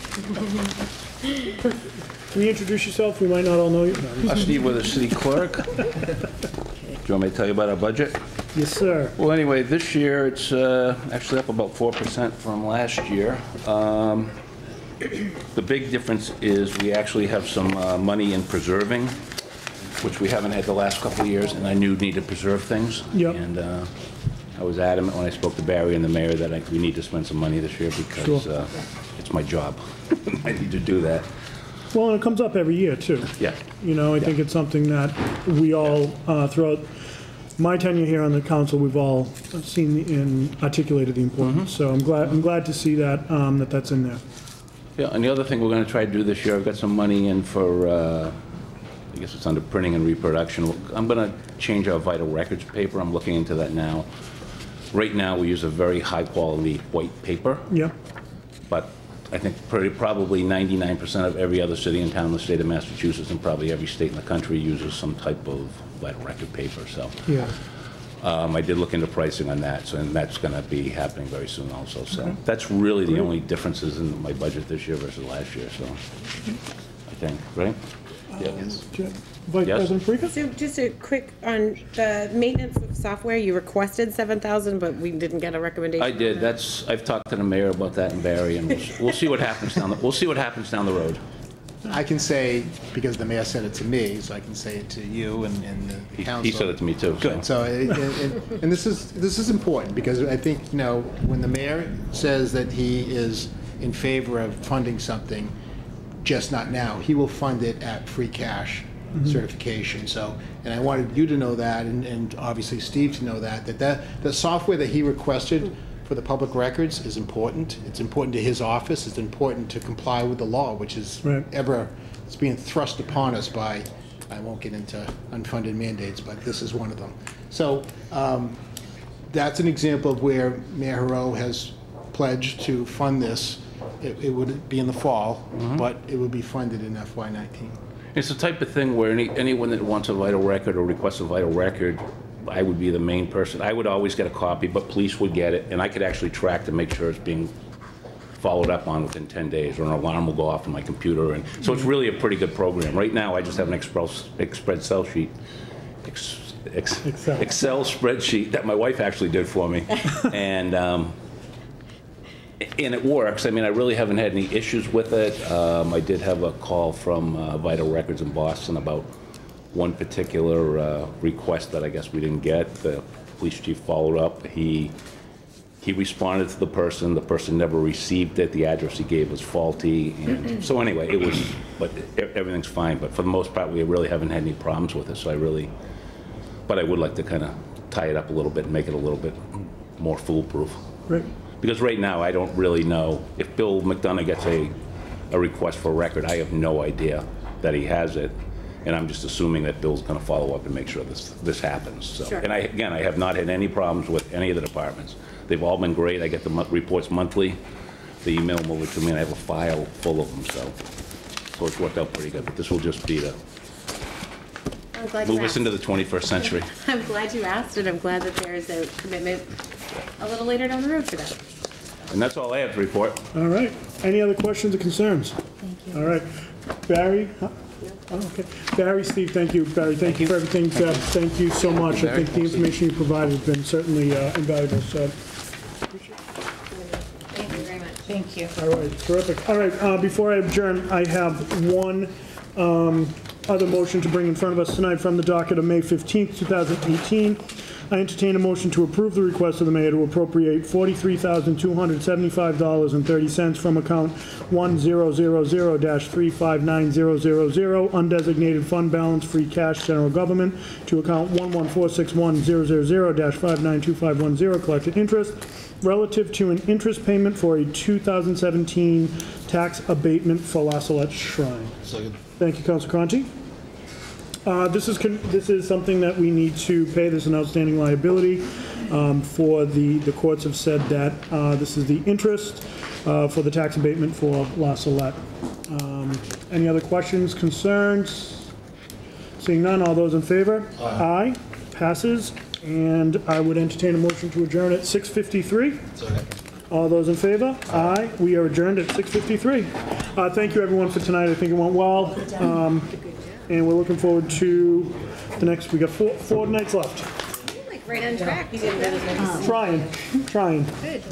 Can you introduce yourself? We might not all know you. No, Steve with the city clerk. Do you want me to tell you about our budget? yes, sir. Well, anyway, this year it's actually up about 4% from last year. The big difference is we actually have some money in preserving, which we haven't had the last couple of years, and I knew needed to preserve things. Yep. And I was adamant when I spoke to Barry and the mayor that we need to spend some money this year because it's my job. I need to do that. Well, and it comes up every year, too. Yeah. You know, I think it's something that we all, throughout my tenure here on the council, we've all seen and articulated the importance. So I'm glad to see that, that's in there. Yeah, and the other thing we're going to try to do this year, I've got some money in for, I guess it's under printing and reproduction. I'm going to change our vital records paper. I'm looking into that now. Right now, we use a very high-quality white paper. Yeah. But I think probably 99% of every other city and town in the state of Massachusetts and probably every state in the country uses some type of vital record paper. So Yeah. I did look into pricing on that, so and that's going to be happening very soon also. So that's really the only differences in my budget this year versus last year. So I think, right? Yes. Vice Yes. President Parika? So just a quick, on the maintenance of software, you requested 7,000, but we didn't get a recommendation. I did. on that? I've talked to the mayor about that and Barry, and we'll see what happens we'll see what happens down the road. I can say, because the mayor said it to me, so I can say it to you and the council. He said it to me too. Good, so, and this is important, because I think, when the mayor says that he is in favor of funding something, just not now, he will fund it at free cash certification, so, and I wanted you to know that, and obviously Steve to know that the software that he requested for the public records is important. It's important to his office. It's important to comply with the law, which is it's being thrust upon us by, I won't get into unfunded mandates, but this is one of them. So that's an example of where Mayor Hero has pledged to fund this. It would be in the fall, but it would be funded in FY19. It's the type of thing where anyone that wants a vital record or requests a vital record, I would be the main person. I would always get a copy, but police would get it, and I could actually track to make sure it's being followed up on within 10 days, or an alarm will go off on my computer. And so it's really a pretty good program. Right now, I just have an Excel spreadsheet, Excel spreadsheet that my wife actually did for me, and it works. I mean, I really haven't had any issues with it. I did have a call from Vital Records in Boston about one particular request that I guess we didn't get. The police chief followed up. He responded to the person never received it. The address he gave was faulty. And so anyway, but everything's fine. But for the most part, we really haven't had any problems with it. So but I would like to kind of tie it up a little bit and make it a little bit more foolproof. Right. Because right now, I don't really know. If Bill McDonough gets a request for a record, I have no idea that he has it. And I'm just assuming that Bill's going to follow up and make sure this happens. So, Sure. And I have not had any problems with any of the departments. They've all been great. I get the reports monthly. They email them over to me, and I have a file full of them. So it's worked out pretty good. But this will just be to I'm glad you move us asked. into the 21st century. I'm glad you asked, and I'm glad that there is a commitment a little later down the road for that. And that's all I have to report. All right. Any other questions or concerns? Thank you. All right. Barry? Oh, okay. Barry, Steve, thank you. Barry, thank you for everything. Thank you so much. I think the information you provided has been certainly invaluable. So, Thank you very much. Thank you. all right, terrific. All right, before I adjourn, I have one other motion to bring in front of us tonight from the docket of May 15th, 2018. I entertain a motion to approve the request of the mayor to appropriate $43,275.30 from account 1000-359000 undesignated fund balance free cash general government to account 1146100-592510 collected interest relative to an interest payment for a 2017 tax abatement for La Salette Shrine. Second. Thank you, Council Conti. This is something that we need to pay. This is an outstanding liability. For the courts have said that this is the interest for the tax abatement for La Salette. Any other questions, concerns? Seeing none, all those in favor? Aye. Passes. And I would entertain a motion to adjourn at 6:53. Second. All those in favor? Aye. We are adjourned at 6:53. Thank you, everyone, for tonight. I think it went well. And we're looking forward to the next, we got four nights left. Like right on track. Trying. Good.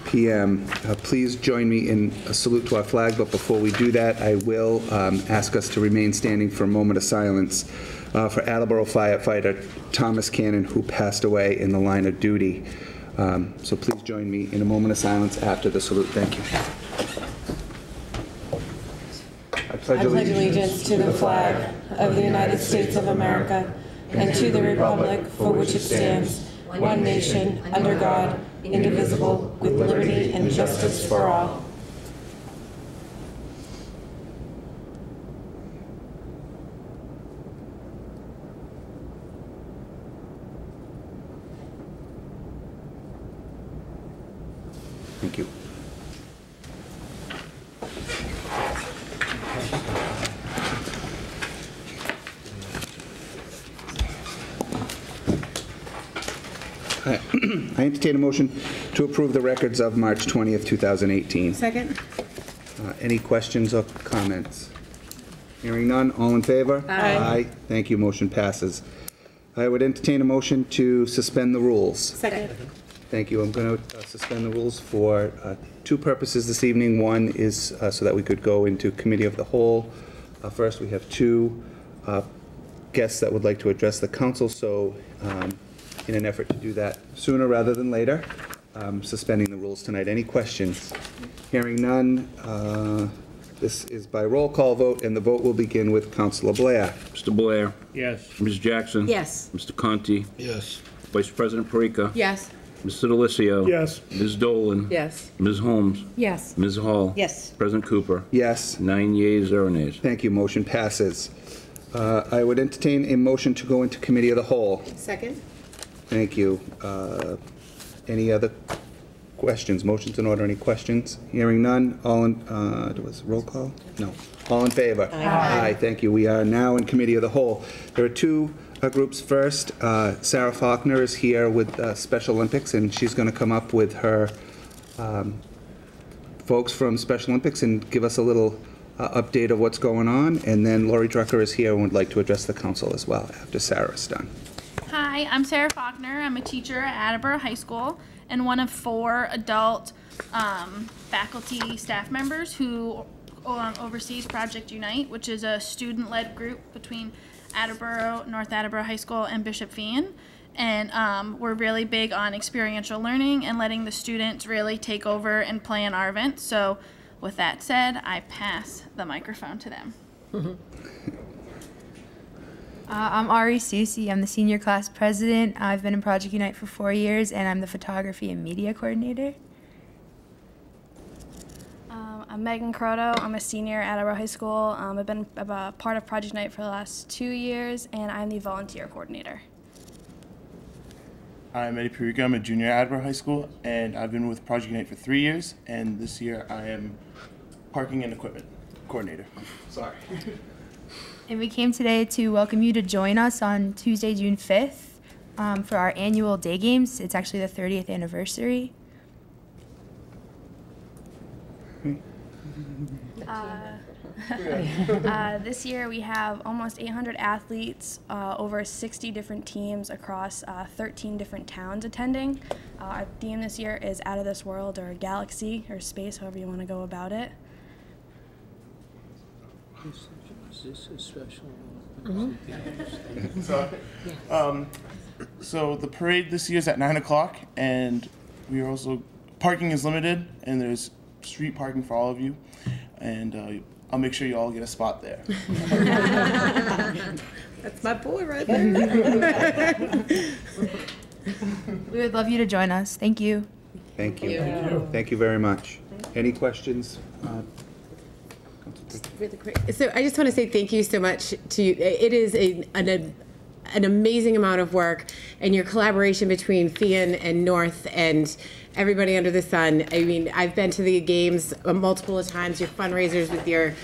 p.m. Please join me in a salute to our flag, but before we do that, I will ask us to remain standing for a moment of silence for Attleboro firefighter Thomas Cannon, who passed away in the line of duty. So please join me in a moment of silence after the salute. Thank you. I pledge allegiance to the flag of the United States of America and to the republic for which it stands, one nation, under God, indivisible, with liberty and justice for all. Thank you. I entertain a motion to approve the records of March 20th, 2018. Second? Any questions or comments? Hearing none, all in favor? Aye. Thank you, motion passes. I would entertain a motion to suspend the rules. Second. Thank you. I'm going to suspend the rules for two purposes this evening. One is so that we could go into committee of the whole. First, we have two guests that would like to address the council, so in an effort to do that sooner rather than later, suspending the rules tonight. Any questions? Hearing none, this is by roll call vote, and the vote will begin with Councilor Blair. Mr. Blair? Yes. Ms. Jackson? Yes. Mr. Conti? Yes. Vice President Parika? Yes. Mr. Delicio? Yes. Ms. Dolan? Yes. Ms. Holmes? Yes. Ms. Hall? Yes. President Cooper? Yes. 9 yeas, 0 nays. Thank you. Motion passes. I would entertain a motion to go into committee of the whole. Second? Thank you. Any other questions? Motions in order. Any questions? Hearing none. All in, was it roll call? No. All in favor? Aye. Thank you. We are now in committee of the whole. There are two groups. First, Sarah Faulkner is here with Special Olympics, and she's going to come up with her folks from Special Olympics and give us a little update of what's going on. And then Lori Drucker is here and would like to address the council as well after Sarah's done. Hi, I'm Sarah Faulkner. I'm a teacher at Attleboro High School and one of 4 adult faculty staff members who oversees Project Unite, which is a student-led group between Attleboro, North Attleboro High School, and Bishop Fien. And we're really big on experiential learning and letting the students really take over and play in our events. So with that said, I pass the microphone to them. I'm Ari Susi. I'm the senior class president. I've been in Project Unite for 4 years, and I'm the photography and media coordinator. I'm Megan Croto. I'm a senior at Attleboro High School. I've been a part of Project Unite for the last 2 years, and I'm the volunteer coordinator. I'm Eddie Parika. I'm a junior at Attleboro High School, and I've been with Project Unite for 3 years, and this year I am parking and equipment coordinator. Sorry. And we came today to welcome you to join us on Tuesday, June 5th for our annual day games. It's actually the 30th anniversary. This year we have almost 800 athletes, over 60 different teams across 13 different towns attending. Our theme this year is Out of This World, or Galaxy, or Space, however you want to go about it. This is special. So the parade this year is at 9 o'clock, and we are also, parking is limited, and there's street parking for all of you, and I'll make sure you all get a spot there. That's my boy right there. We would love you to join us. Thank you. Thank you. Thank you very much. Any questions? Really quick. So I just want to say thank you so much to you. It is an amazing amount of work, and your collaboration between Fien and North and everybody under the sun. I mean, I've been to the games multiple times, your fundraisers with your,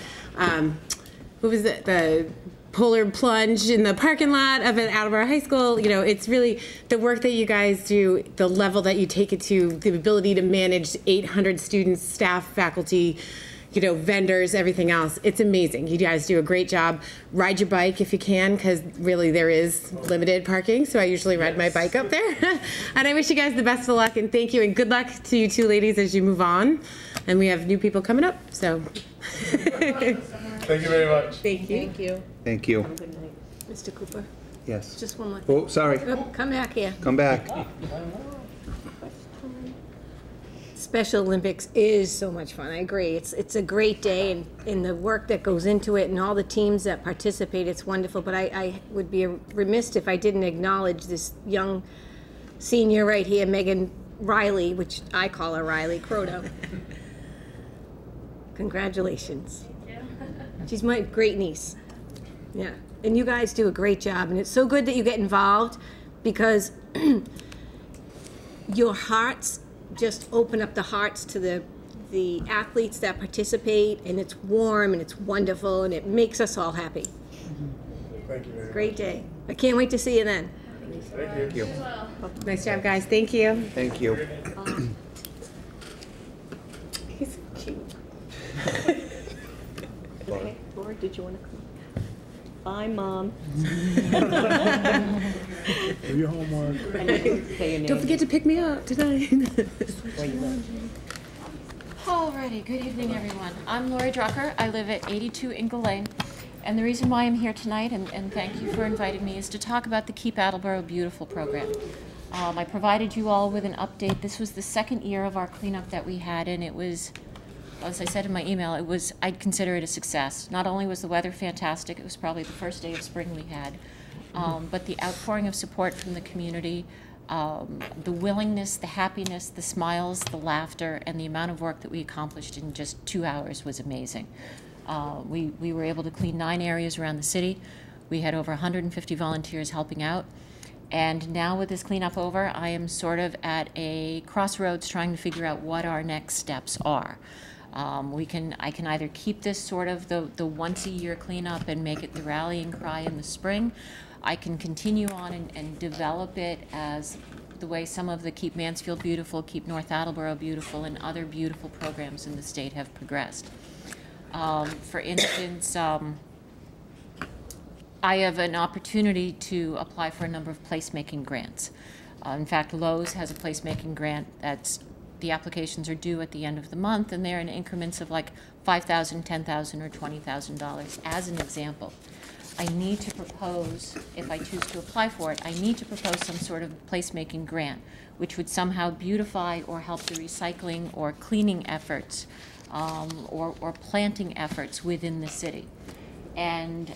what was it, the polar plunge in the parking lot of Attleboro High School. You know, it's really the work that you guys do, the level that you take it to, the ability to manage 800 students, staff, faculty, you know, vendors, everything else. It's amazing. You guys do a great job. Ride your bike if you can, because really there is limited parking, so I usually ride my bike up there. And I wish you guys the best of luck, and thank you, and good luck to you two ladies as you move on. And we have new people coming up, so. Thank you very much. Thank you. Thank you. Thank you. Have a good night. Mr. Cooper, Yes. just one more thing. Oh, sorry. Come back here. Come back. Special Olympics is so much fun. I agree. It's a great day, and the work that goes into it and all the teams that participate, it's wonderful. But I would be remiss if I didn't acknowledge this young senior right here, Megan Riley, which I call her Riley Croto. Congratulations. She's my great niece. Yeah. And you guys do a great job. And it's so good that you get involved, because your hearts just open up the hearts to the athletes that participate, and it's warm and it's wonderful and it makes us all happy. Thank you very much. Great day. I can't wait to see you then. Thank you. Nice job, guys. Thank you. Thank you. He's cute. Okay, Laura, did you want to come? Bye, Mom. Do your homework. Don't forget to pick me up tonight. Alrighty, good evening, everyone. I'm Lori Drucker. I live at 82 Ingle Lane. And the reason why I'm here tonight, and thank you for inviting me, is to talk about the Keep Attleboro Beautiful program. I provided you all with an update. This was the second year of our cleanup that we had, and it was, as I said in my email, I'd consider it a success. Not only was the weather fantastic, it was probably the first day of spring we had, but the outpouring of support from the community, the willingness, the happiness, the smiles, the laughter, and the amount of work that we accomplished in just 2 hours was amazing. We were able to clean 9 areas around the city. We had over 150 volunteers helping out. And now with this cleanup over, I am sort of at a crossroads trying to figure out what our next steps are. I can either keep this sort of the once-a-year cleanup and make it the rallying cry in the spring. I can continue on and develop it as the way some of the Keep Mansfield Beautiful, Keep North Attleboro Beautiful, and other beautiful programs in the state have progressed. For instance, I have an opportunity to apply for a number of placemaking grants. In fact, Lowe's has a placemaking grant the applications are due at the end of the month, and they're in increments of like $5,000, $10,000, or $20,000 as an example. I need to propose, if I choose to apply for it, I need to propose some sort of placemaking grant, which would somehow beautify or help the recycling or cleaning efforts or planting efforts within the city. And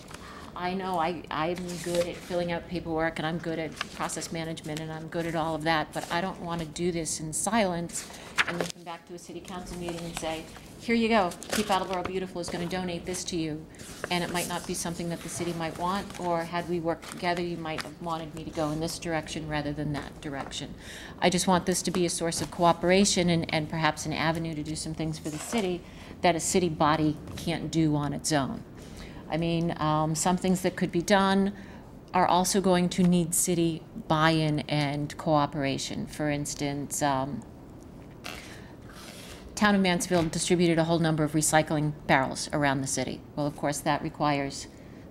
I know I'm good at filling out paperwork, and I'm good at process management, and I'm good at all of that, but I don't want to do this in silence and then come back to a city council meeting and say, here you go, Keep Attleboro Beautiful is going to donate this to you, and it might not be something that the city might want, or had we worked together, you might have wanted me to go in this direction rather than that direction. I just want this to be a source of cooperation and perhaps an avenue to do some things for the city that a city body can't do on its own. I mean, some things that could be done are also going to need city buy-in and cooperation. For instance, Town of Mansfield distributed a whole number of recycling barrels around the city. Well, of course, that requires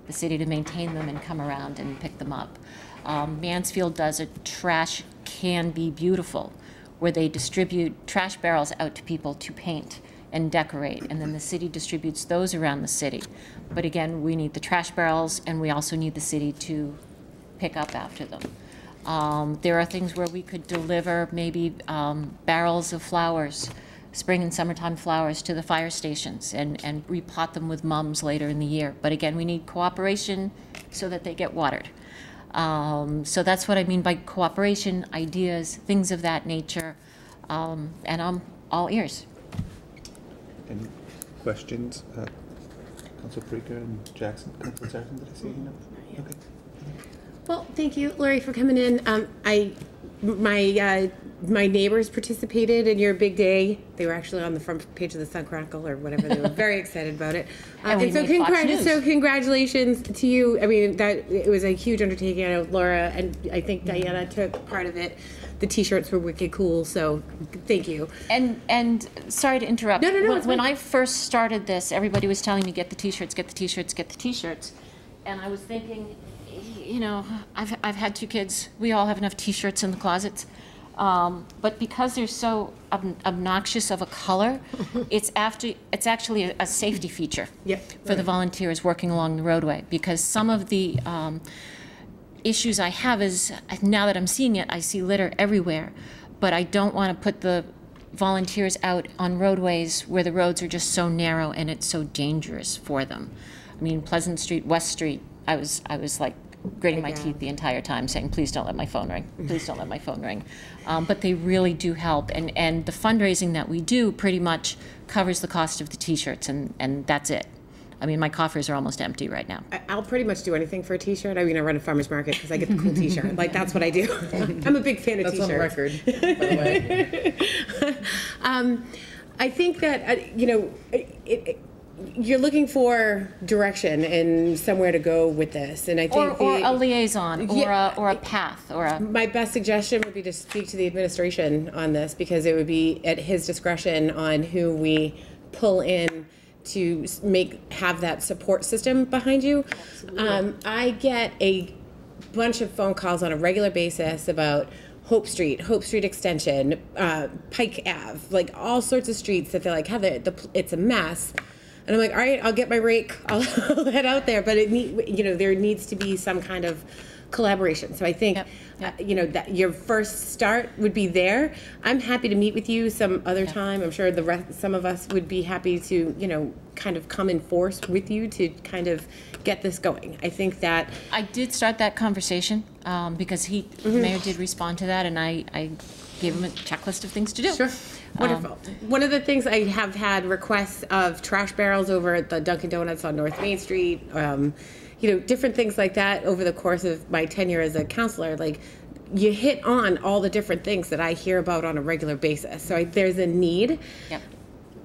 the city to maintain them and come around and pick them up. Mansfield does a Trash Can Be Beautiful, where they distribute trash barrels out to people to paint and decorate, and then the city distributes those around the city. But again, we need the trash barrels, and we also need the city to pick up after them. There are things where we could deliver maybe barrels of flowers, spring and summertime flowers, to the fire stations and repot them with mums later in the year. But again, we need cooperation so that they get watered. So that's what I mean by cooperation, ideas, things of that nature, and I'm all ears. Any questions? Council Parika and Jackson? Council Jackson, did I see you? No? Okay. Well, thank you, Lori, for coming in. My my neighbors participated in your big day. They were actually on the front page of the Sun Chronicle or whatever. They were very excited about it. And we so, made Fox News. so congratulations to you. I mean, that it was a huge undertaking. I know Laura and I think Diana took part of it. The T-shirts were wicked cool, so thank you. And sorry to interrupt. No. When I first started this, everybody was telling me, get the T-shirts, get the T-shirts, get the T-shirts. And I was thinking, you know, I've had 2 kids. We all have enough T-shirts in the closets. But because they're so obnoxious of a color, it's actually a safety feature for the volunteers working along the roadway. Because some of the issues I have is, now that I'm seeing it, I see litter everywhere. But I don't want to put the volunteers out on roadways where the roads are just so narrow and it's so dangerous for them. I mean, Pleasant Street, West Street, I was like gritting my teeth the entire time saying, please don't let my phone ring. Please don't let my phone ring. But they really do help. And the fundraising that we do pretty much covers the cost of the T-shirts, and that's it. I mean, my coffers are almost empty right now. I'll pretty much do anything for a T-shirt. I mean, I run a farmer's market because I get the cool T-shirt. Like, that's what I do. I'm a big fan of T-shirts. That's on record, by the way. I think that, you know, you're looking for direction and somewhere to go with this. And I think or a liaison, or a path, or a... My best suggestion would be to speak to the administration on this, because it would be at his discretion on who we pull in to have that support system behind you. I get a bunch of phone calls on a regular basis about Hope Street Extension, Pike Ave, like all sorts of streets that they're like, Heather, it's a mess. And I'm like, all right, I'll get my rake, I'll head out there. But there needs to be some kind of collaboration. So I think, you know, that your first start would be there. I'm happy to meet with you some other time. I'm sure some of us would be happy to, you know, kind of come in force with you to kind of get this going. I think that I did start that conversation because the mayor did respond to that, and I gave him a checklist of things to do. Sure. Wonderful. One of the things I have had requests of trash barrels over at the Dunkin' Donuts on North Main Street, you know, different things like that over the course of my tenure as a counselor. Like, you hit on all the different things that I hear about on a regular basis. So there's a need. Yep.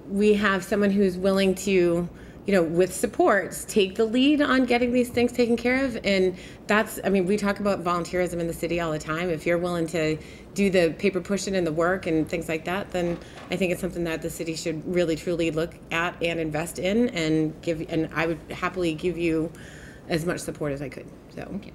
We have someone who's willing to, you know, with supports, take the lead on getting these things taken care of. And that's, I mean, we talk about volunteerism in the city all the time. If you're willing to do the paper pushing and the work and things like that, then I think it's something that the city should really, truly look at and invest in and give. And I would happily give you as much support as I could. So. Thank you.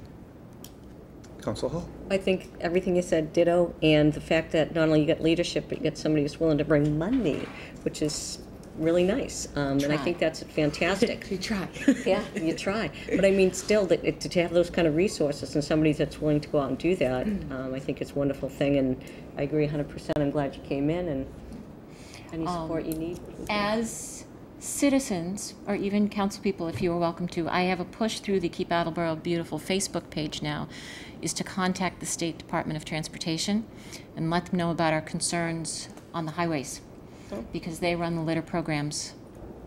Council Hall. I think everything you said, ditto, and the fact that not only you get leadership, but you get somebody who's willing to bring money, which is really nice. And I think that's fantastic. You try. Yeah, you try. But I mean, still, to have those kind of resources and somebody that's willing to go out and do that, I think it's a wonderful thing. And I agree 100%. I'm glad you came in, and any support you need. As citizens, or even council people, if you are welcome to, I have a push through the Keep Attleboro Beautiful Facebook page now, is to contact the State Department of Transportation and let them know about our concerns on the highways, because they run the litter programs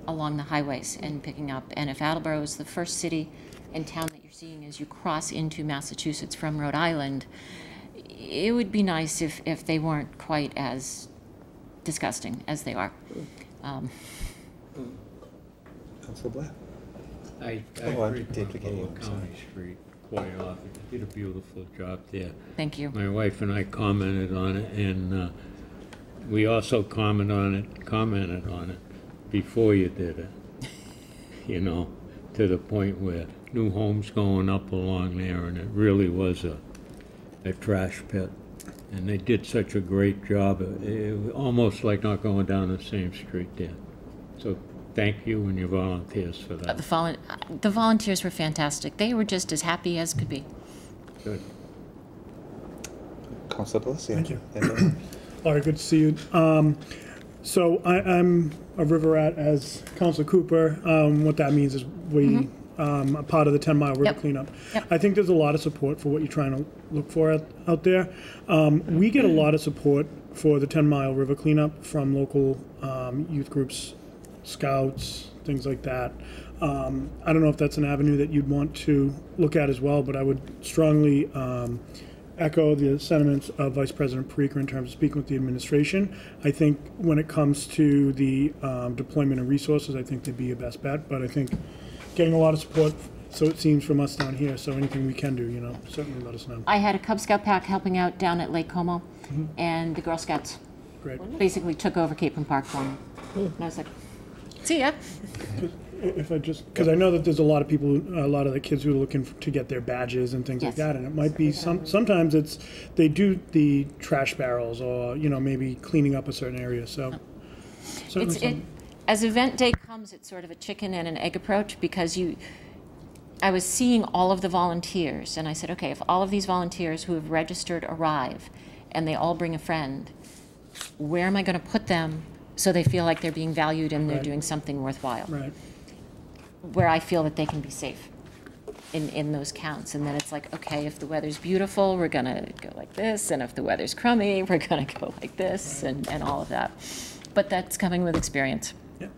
along the highways and picking up. And if Attleboro is the first city and town that you're seeing as you cross into Massachusetts from Rhode Island, it would be nice if they weren't quite as disgusting as they are. Councilor Black. I did County Street quite often. You did a beautiful job there. Thank you. My wife and I commented on it, and we also commented on it before you did it. You know, to the point where new homes going up along there, and it really was a trash pit. And they did such a great job. It was almost like not going down the same street there. So thank you and your volunteers for that. The volunteers were fantastic. They were just as happy as could be. Good. Councilor Delicia. Thank you. All right, good to see you. So I'm a river rat as Councilor Cooper. What that means is we are part of the 10-mile river cleanup. Yep. I think there's a lot of support for what you're trying to look for out there. We get a lot of support for the 10-mile river cleanup from local youth groups, scouts, things like that. I don't know if that's an avenue that you'd want to look at as well, but I would strongly echo the sentiments of Vice President Parikh in terms of speaking with the administration. I think when it comes to the deployment of resources, I think they'd be your best bet, but I think getting a lot of support, so it seems, from us down here, so anything we can do, certainly let us know. I had a Cub Scout pack helping out down at Lake Como, and the Girl Scouts basically took over Cape and Park for me. And I was like, see ya. Because I know that there's a lot of people, a lot of the kids who are looking to get their badges and things like that, and it might be sometimes they do the trash barrels or maybe cleaning up a certain area. So as event day comes, it's sort of a chicken and an egg approach, because I was seeing all of the volunteers, and I said, okay, if all of these volunteers who have registered arrive and they all bring a friend, where am I going to put them so they feel like they're being valued and they're doing something worthwhile? Right. Where I feel that they can be safe in those counts. And then it's like, okay, if the weather's beautiful, we're going to go like this, and if the weather's crummy, we're going to go like this, and all of that. But that's coming with experience. Yeah.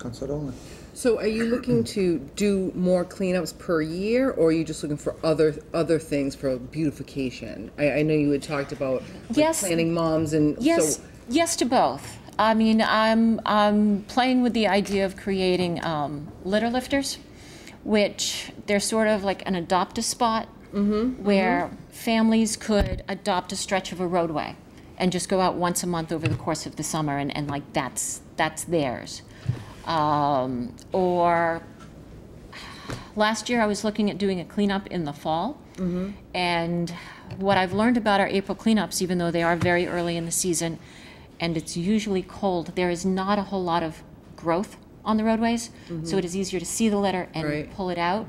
Councilor Dolan. So are you looking to do more cleanups per year, or are you just looking for other things for beautification? I know you had talked about planning moms and Yes to both. I mean, I'm playing with the idea of creating litter lifters, which they're sort of like an adopt a spot where families could adopt a stretch of a roadway and just go out once a month over the course of the summer, and like that's theirs. Or last year I was looking at doing a cleanup in the fall, and what I've learned about our April cleanups, even though they are very early in the season and it's usually cold, there is not a whole lot of growth on the roadways, so it is easier to see the litter and pull it out.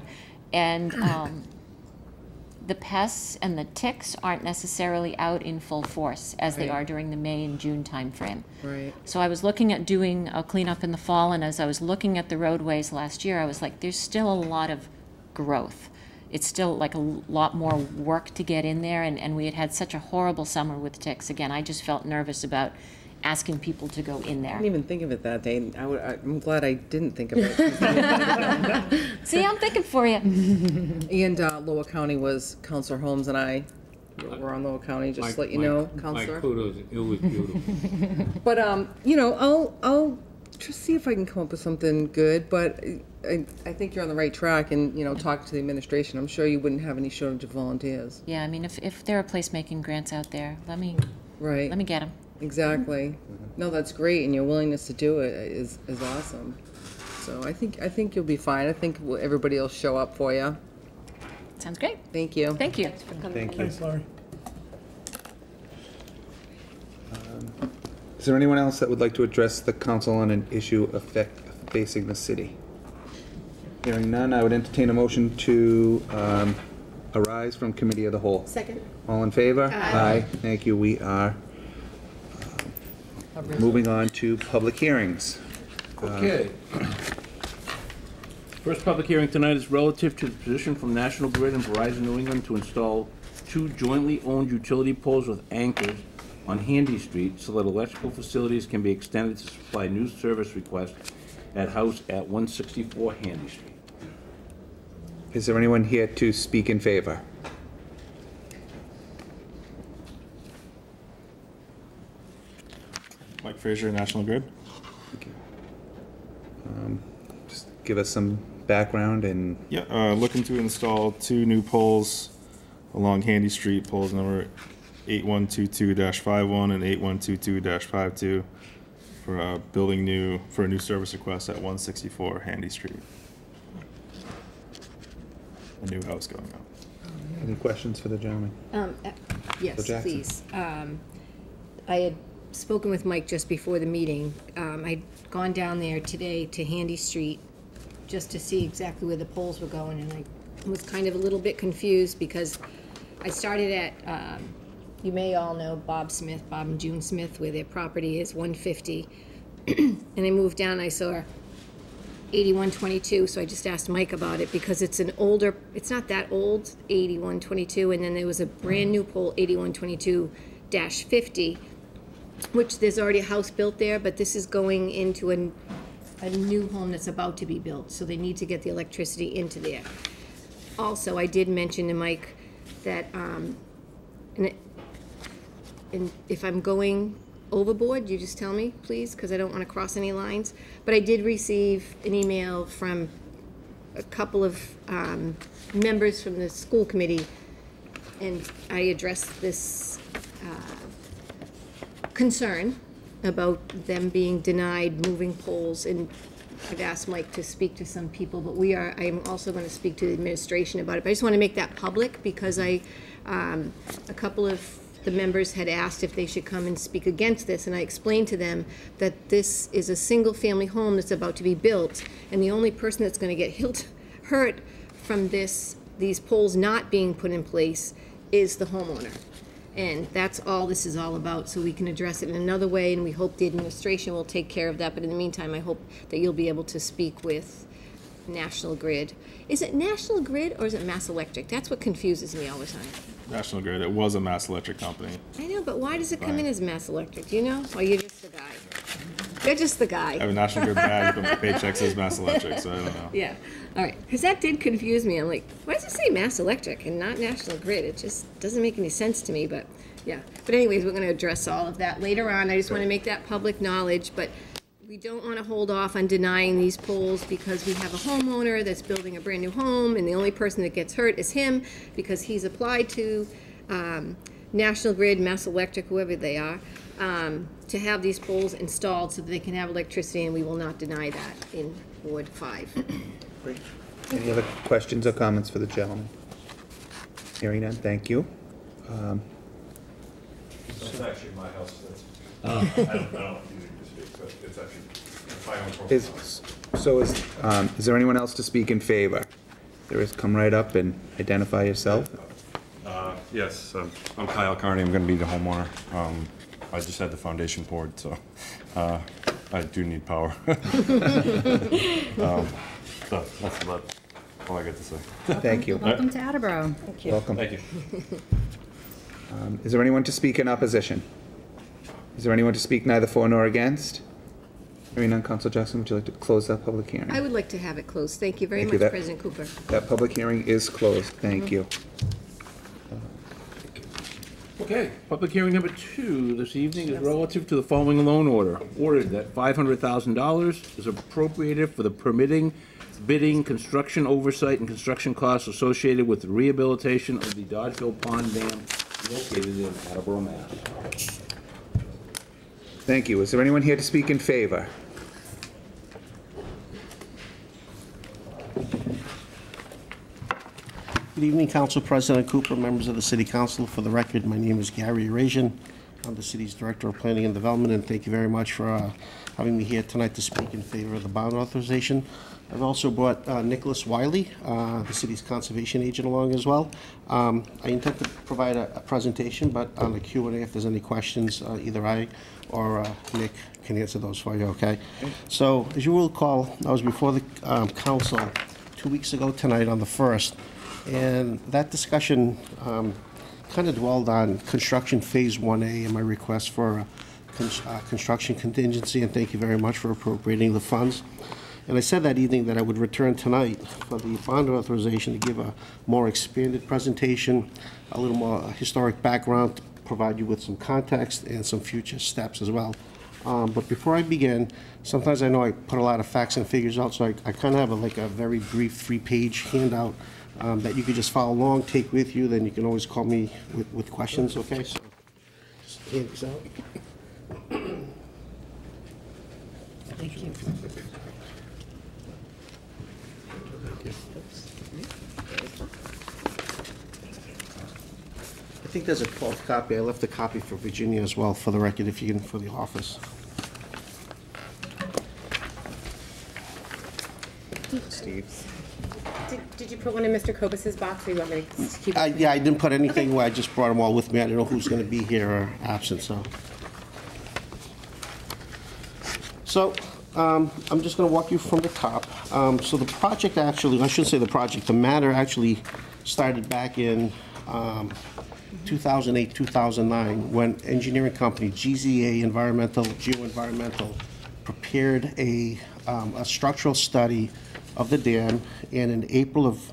And the pests and the ticks aren't necessarily out in full force as they are during the May and June timeframe. Right. So I was looking at doing a cleanup in the fall, and as I was looking at the roadways last year, I was like, there's still a lot of growth. It's still like a lot more work to get in there, and we had such a horrible summer with ticks. Again, I just felt nervous about asking people to go in there. I didn't even think of it that day. I'm glad I didn't think of it. See, I'm thinking for you. And Lower County was Councilor Holmes and I. We're on Lower County, just to let you know, Councilor. My kudos, it was beautiful. But I'll just see if I can come up with something good. But I think you're on the right track, and talk to the administration. I'm sure you wouldn't have any shortage of volunteers. Yeah, I mean, if there are placemaking grants out there, let me get them. Exactly. No, that's great, and your willingness to do it is awesome. So I think you'll be fine. I think everybody will show up for you. Sounds great. Thank you. Thank you. Thank you. Thanks, Laurie. Is there anyone else that would like to address the council on an issue facing the city? Hearing none, I would entertain a motion to arise from committee of the whole. Second. All in favor? Aye. Thank you. We are moving on to public hearings. Okay. First public hearing tonight is relative to the position from National Grid and Verizon New England to install 2 jointly owned utility poles with anchors on Handy Street so that electrical facilities can be extended to supply new service requests at house at 164 Handy Street. Is there anyone here to speak in favor? Mike Frazier, National Grid. Just give us some background and... Yeah, looking to install 2 new poles along Handy Street, poles number 8122-51 and 8122-52 for a new service request at 164 Handy Street. A new house going up. Any questions for the gentleman? Yes, Jackson. please. I had spoken with Mike just before the meeting. I'd gone down there today to Handy Street just to see exactly where the poles were going, and I was kind of a little bit confused because I started at, you may all know Bob and June Smith, where their property is 150, and I moved down, I saw 8122, so I just asked Mike about it because it's an older, it's not that old, 8122, and then there was a brand new pole, 8122-50, which there's already a house built there, but this is going into a new home that's about to be built, so they need to get the electricity into there. Also, I did mention to Mike that and if I'm going overboard, you just tell me, please, because I don't want to cross any lines. But I did receive an email from a couple of members from the school committee, and I addressed this concern about them being denied moving poles, and I've asked Mike to speak to some people, but I'm also going to speak to the administration about it. But I just want to make that public because a couple of the members had asked if they should come and speak against this, and I explained to them that this is a single-family home that's about to be built, and the only person that's going to get hurt from these poles not being put in place is the homeowner. And that's all this is all about, so we can address it in another way, and we hope the administration will take care of that. But in the meantime, I hope that you'll be able to speak with National Grid. Is it National Grid or is it Mass Electric? That's what confuses me all the time. National Grid. It was a Mass Electric company. I know, but why does it come in as Mass Electric? Do you know? Or you're just the guy? You're just the guy. I have a National Grid badge, but my paycheck says Mass Electric, so I don't know. Yeah. All right. Because that did confuse me. I'm like, why does it say Mass Electric and not National Grid? It just doesn't make any sense to me, but yeah. But anyways, we're going to address all of that later on. I just want to make that public knowledge, but we don't want to hold off on denying these poles because we have a homeowner that's building a brand new home, and the only person that gets hurt is him because he's applied to National Grid, Mass Electric, whoever they are, to have these poles installed so that they can have electricity, and we will not deny that in Ward 5. Great. Any other questions or comments for the gentleman? Hearing none, thank you. It's actually my house. I don't use it to speak, but it's actually my own personal house. Is there anyone else to speak in favor? There is. Come right up and identify yourself. Yes, I'm Kyle Carney. I'm going to be the homeowner. I just had the foundation poured, so I do need power. So that's about all I got to say. Thank you. Welcome to Attleboro. Thank you. Welcome. Thank you. Is there anyone to speak in opposition? Is there anyone to speak neither for nor against? Hearing none, Council Jackson, would you like to close that public hearing? I would like to have it closed. Thank you very Thank you. much, President Cooper. That public hearing is closed. Thank you. Okay, public hearing number 2 this evening is relative to the following loan order. Ordered that $500,000 is appropriated for the permitting, bidding, construction oversight, and construction costs associated with the rehabilitation of the Dodgeville Pond Dam located in Attleboro, Mass. Thank you. Is there anyone here to speak in favor? Good evening, Council President Cooper, members of the City Council. For the record, my name is Gary Arazian. I'm the city's Director of Planning and Development, and thank you very much for having me here tonight to speak in favor of the bond authorization. I've also brought Nicholas Wiley, the city's conservation agent, along as well. I intend to provide a presentation, but on the Q&A, if there's any questions, either I or Nick can answer those for you, okay? So, as you will recall, I was before the council 2 weeks ago tonight on the 1st, and that discussion kind of dwelled on construction phase 1A and my request for construction contingency, and thank you very much for appropriating the funds. And I said that evening that I would return tonight for the bond authorization to give a more expanded presentation, a little more historic background, to provide you with some context and some future steps as well. But before I begin, sometimes I know I put a lot of facts and figures out, so I kind of have like a very brief 3-page handout that you could just follow along, take with you, then you can always call me with questions, okay? So just hand these out. Thank you. I think there's a 12th copy. I left a copy for Virginia as well, for the record, if you can, for the office. Steve. Did you put one in Mr. Kobus's box, or you want me to keep it? Yeah, I didn't put anything where I just brought them all with me. I don't know who's going to be here or absent, so. So, I'm just going to walk you from the top. So the project actually, I shouldn't say the project, the matter actually started back in 2008, 2009, when engineering company GZA Geoenvironmental prepared a structural study of the dam, and in April of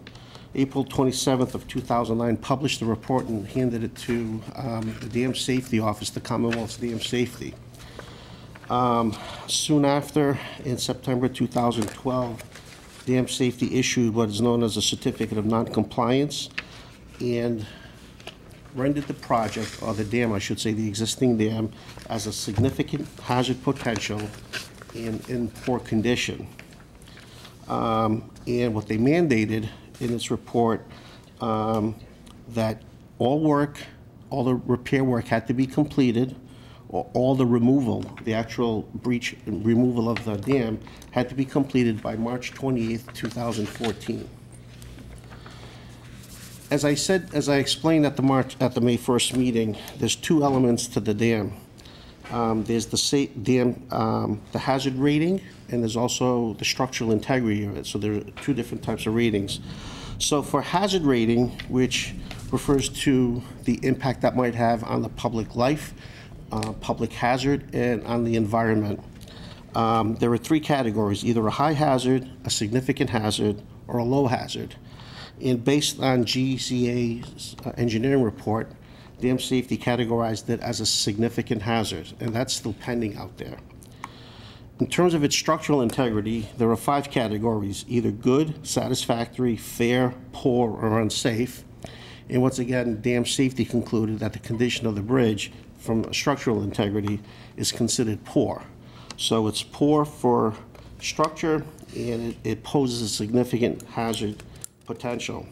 April 27th of 2009, published the report and handed it to the Dam Safety Office, the Commonwealth's Dam Safety. Soon after, in September 2012, Dam Safety issued what is known as a Certificate of Noncompliance and rendered the project, or the dam, I should say, the existing dam, as a significant hazard potential and in poor condition. And what they mandated in its report, that all work, all the repair work had to be completed, or all the removal, the actual breach removal of the dam had to be completed by March 28th, 2014. As I said, as I explained at the May 1st meeting, there's two elements to the dam. There's the hazard rating, and there's also the structural integrity of it. So there are two different types of ratings. So for hazard rating, which refers to the impact that might have on the public life, public hazard, and on the environment, there are three categories: either a high hazard, a significant hazard, or a low hazard. And based on GCA's engineering report, Dam Safety categorized it as a significant hazard, and that's still pending out there. In terms of its structural integrity, there are 5 categories: either good, satisfactory, fair, poor, or unsafe. And once again, Dam Safety concluded that the condition of the bridge from structural integrity is considered poor. So it's poor for structure, and it poses a significant hazard potential.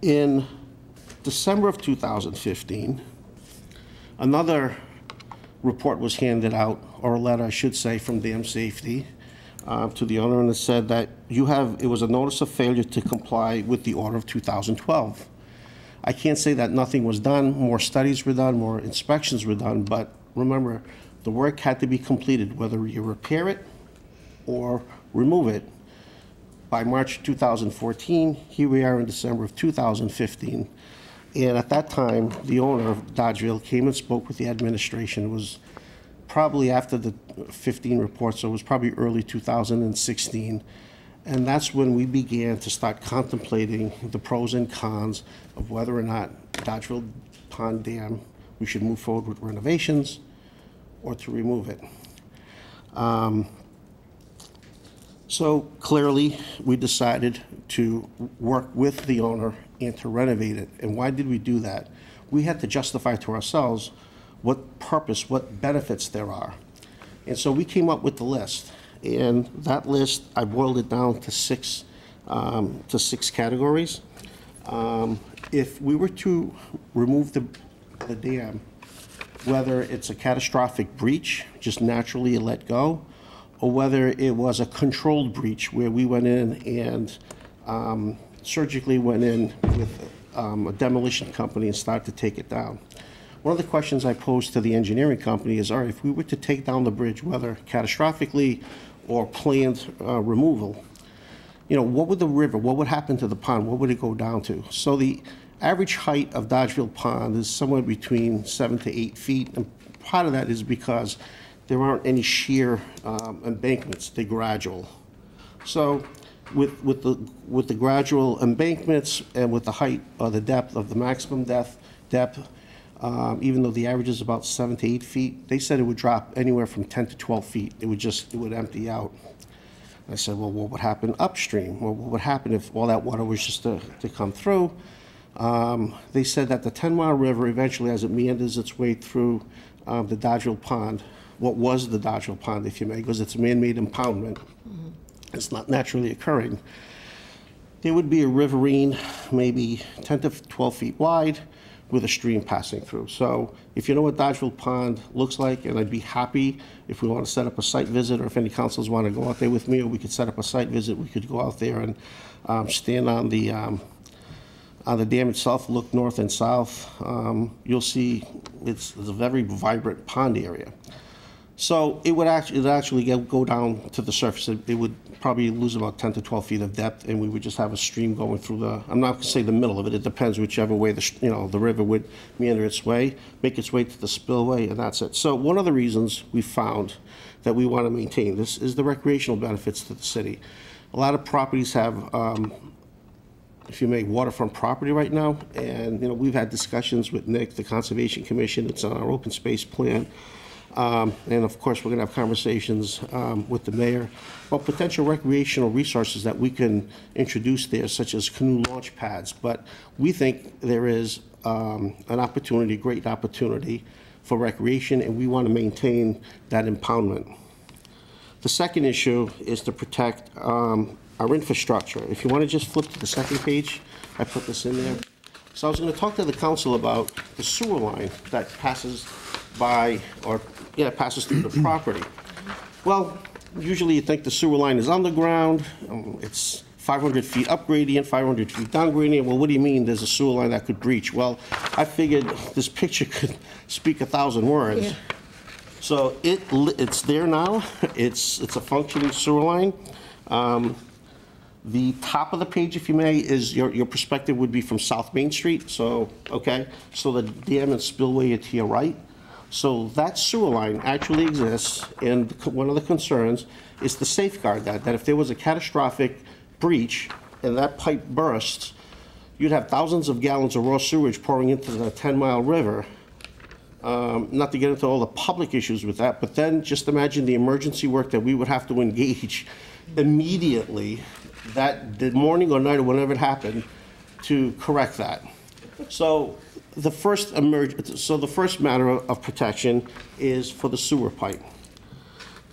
In December of 2015, another report was handed out, or a letter I should say, from Dam Safety to the owner, and it said that it was a notice of failure to comply with the order of 2012. I can't say that nothing was done. More studies were done, more inspections were done, but remember, the work had to be completed, whether you repair it or remove it, by March 2014. Here we are in December of 2015. And at that time, the owner of Dodgeville came and spoke with the administration. It was probably after the 15 report, so it was probably early 2016. And that's when we began to start contemplating the pros and cons of whether or not Dodgeville Pond Dam, we should move forward with renovations or to remove it. So clearly, we decided to work with the owner and to renovate it. And why did we do that? We had to justify to ourselves what purpose, what benefits there are. And so we came up with the list. And that list, I boiled it down to six categories. If we were to remove the dam, whether it's a catastrophic breach, just naturally let go, or whether it was a controlled breach where we went in and surgically went in with a demolition company and started to take it down. One of the questions I posed to the engineering company is, all right, if we were to take down the bridge, whether catastrophically or planned removal, what would the river, what would happen to the pond, what would it go down to? So the average height of Dodgeville Pond is somewhere between 7 to 8 feet, and part of that is because there aren't any sheer embankments, they're gradual. So with the gradual embankments and with the height or the depth of the maximum depth, even though the average is about 7 to 8 feet, they said it would drop anywhere from 10 to 12 feet. It would empty out. I said, well, what would happen upstream? Well, what would happen if all that water was just to come through? They said that the 10-mile river, eventually as it meanders its way through the Dodgeville Pond, what was the Dodgeville Pond, if you may, because it's a man-made impoundment. Mm-hmm. It's not naturally occurring. There would be a riverine, maybe 10 to 12 feet wide, with a stream passing through. So if you know what Dodgeville Pond looks like, and I'd be happy if we want to set up a site visit, or if any councils want to go out there with me, or we could set up a site visit, we could go out there and stand on the dam itself, look north and south. You'll see it's a very vibrant pond area. So it would actually go down to the surface. It would probably lose about 10 to 12 feet of depth, and we would just have a stream going through I'm not going to say the middle of it. It depends whichever way the river would meander its way, make its way to the spillway, and that's it. So one of the reasons we found that we want to maintain this is the recreational benefits to the city. a lot of properties have, if you may, waterfront property right now. And, you know, we've had discussions with Nick, the Conservation Commission. It's on our open space plan. And of course, we're going to have conversations with the mayor about potential recreational resources that we can introduce there, such as canoe launch pads. But we think there is an opportunity, great opportunity for recreation, and we want to maintain that impoundment. The second issue is to protect our infrastructure. If you want to just flip to the second page, I put this in there. So I was going to talk to the council about the sewer line that passes by, or yeah, passes through the property. Well, usually you think the sewer line is underground. It's 500 feet up gradient, 500 feet down gradient. Well, what do you mean there's a sewer line that could breach? Well, I figured this picture could speak 1,000 words. Yeah. So it's there now. It's a functioning sewer line. The top of the page, if you may, is your perspective would be from South Main Street. So, okay, so the dam and spillway are to your right. So that sewer line actually exists, and one of the concerns is to safeguard that if there was a catastrophic breach and that pipe bursts, you'd have thousands of gallons of raw sewage pouring into the 10-mile river. Not to get into all the public issues with that, but then just imagine the emergency work that we would have to engage immediately, the morning or night or whenever it happened, to correct that. So the first matter of protection is for the sewer pipe.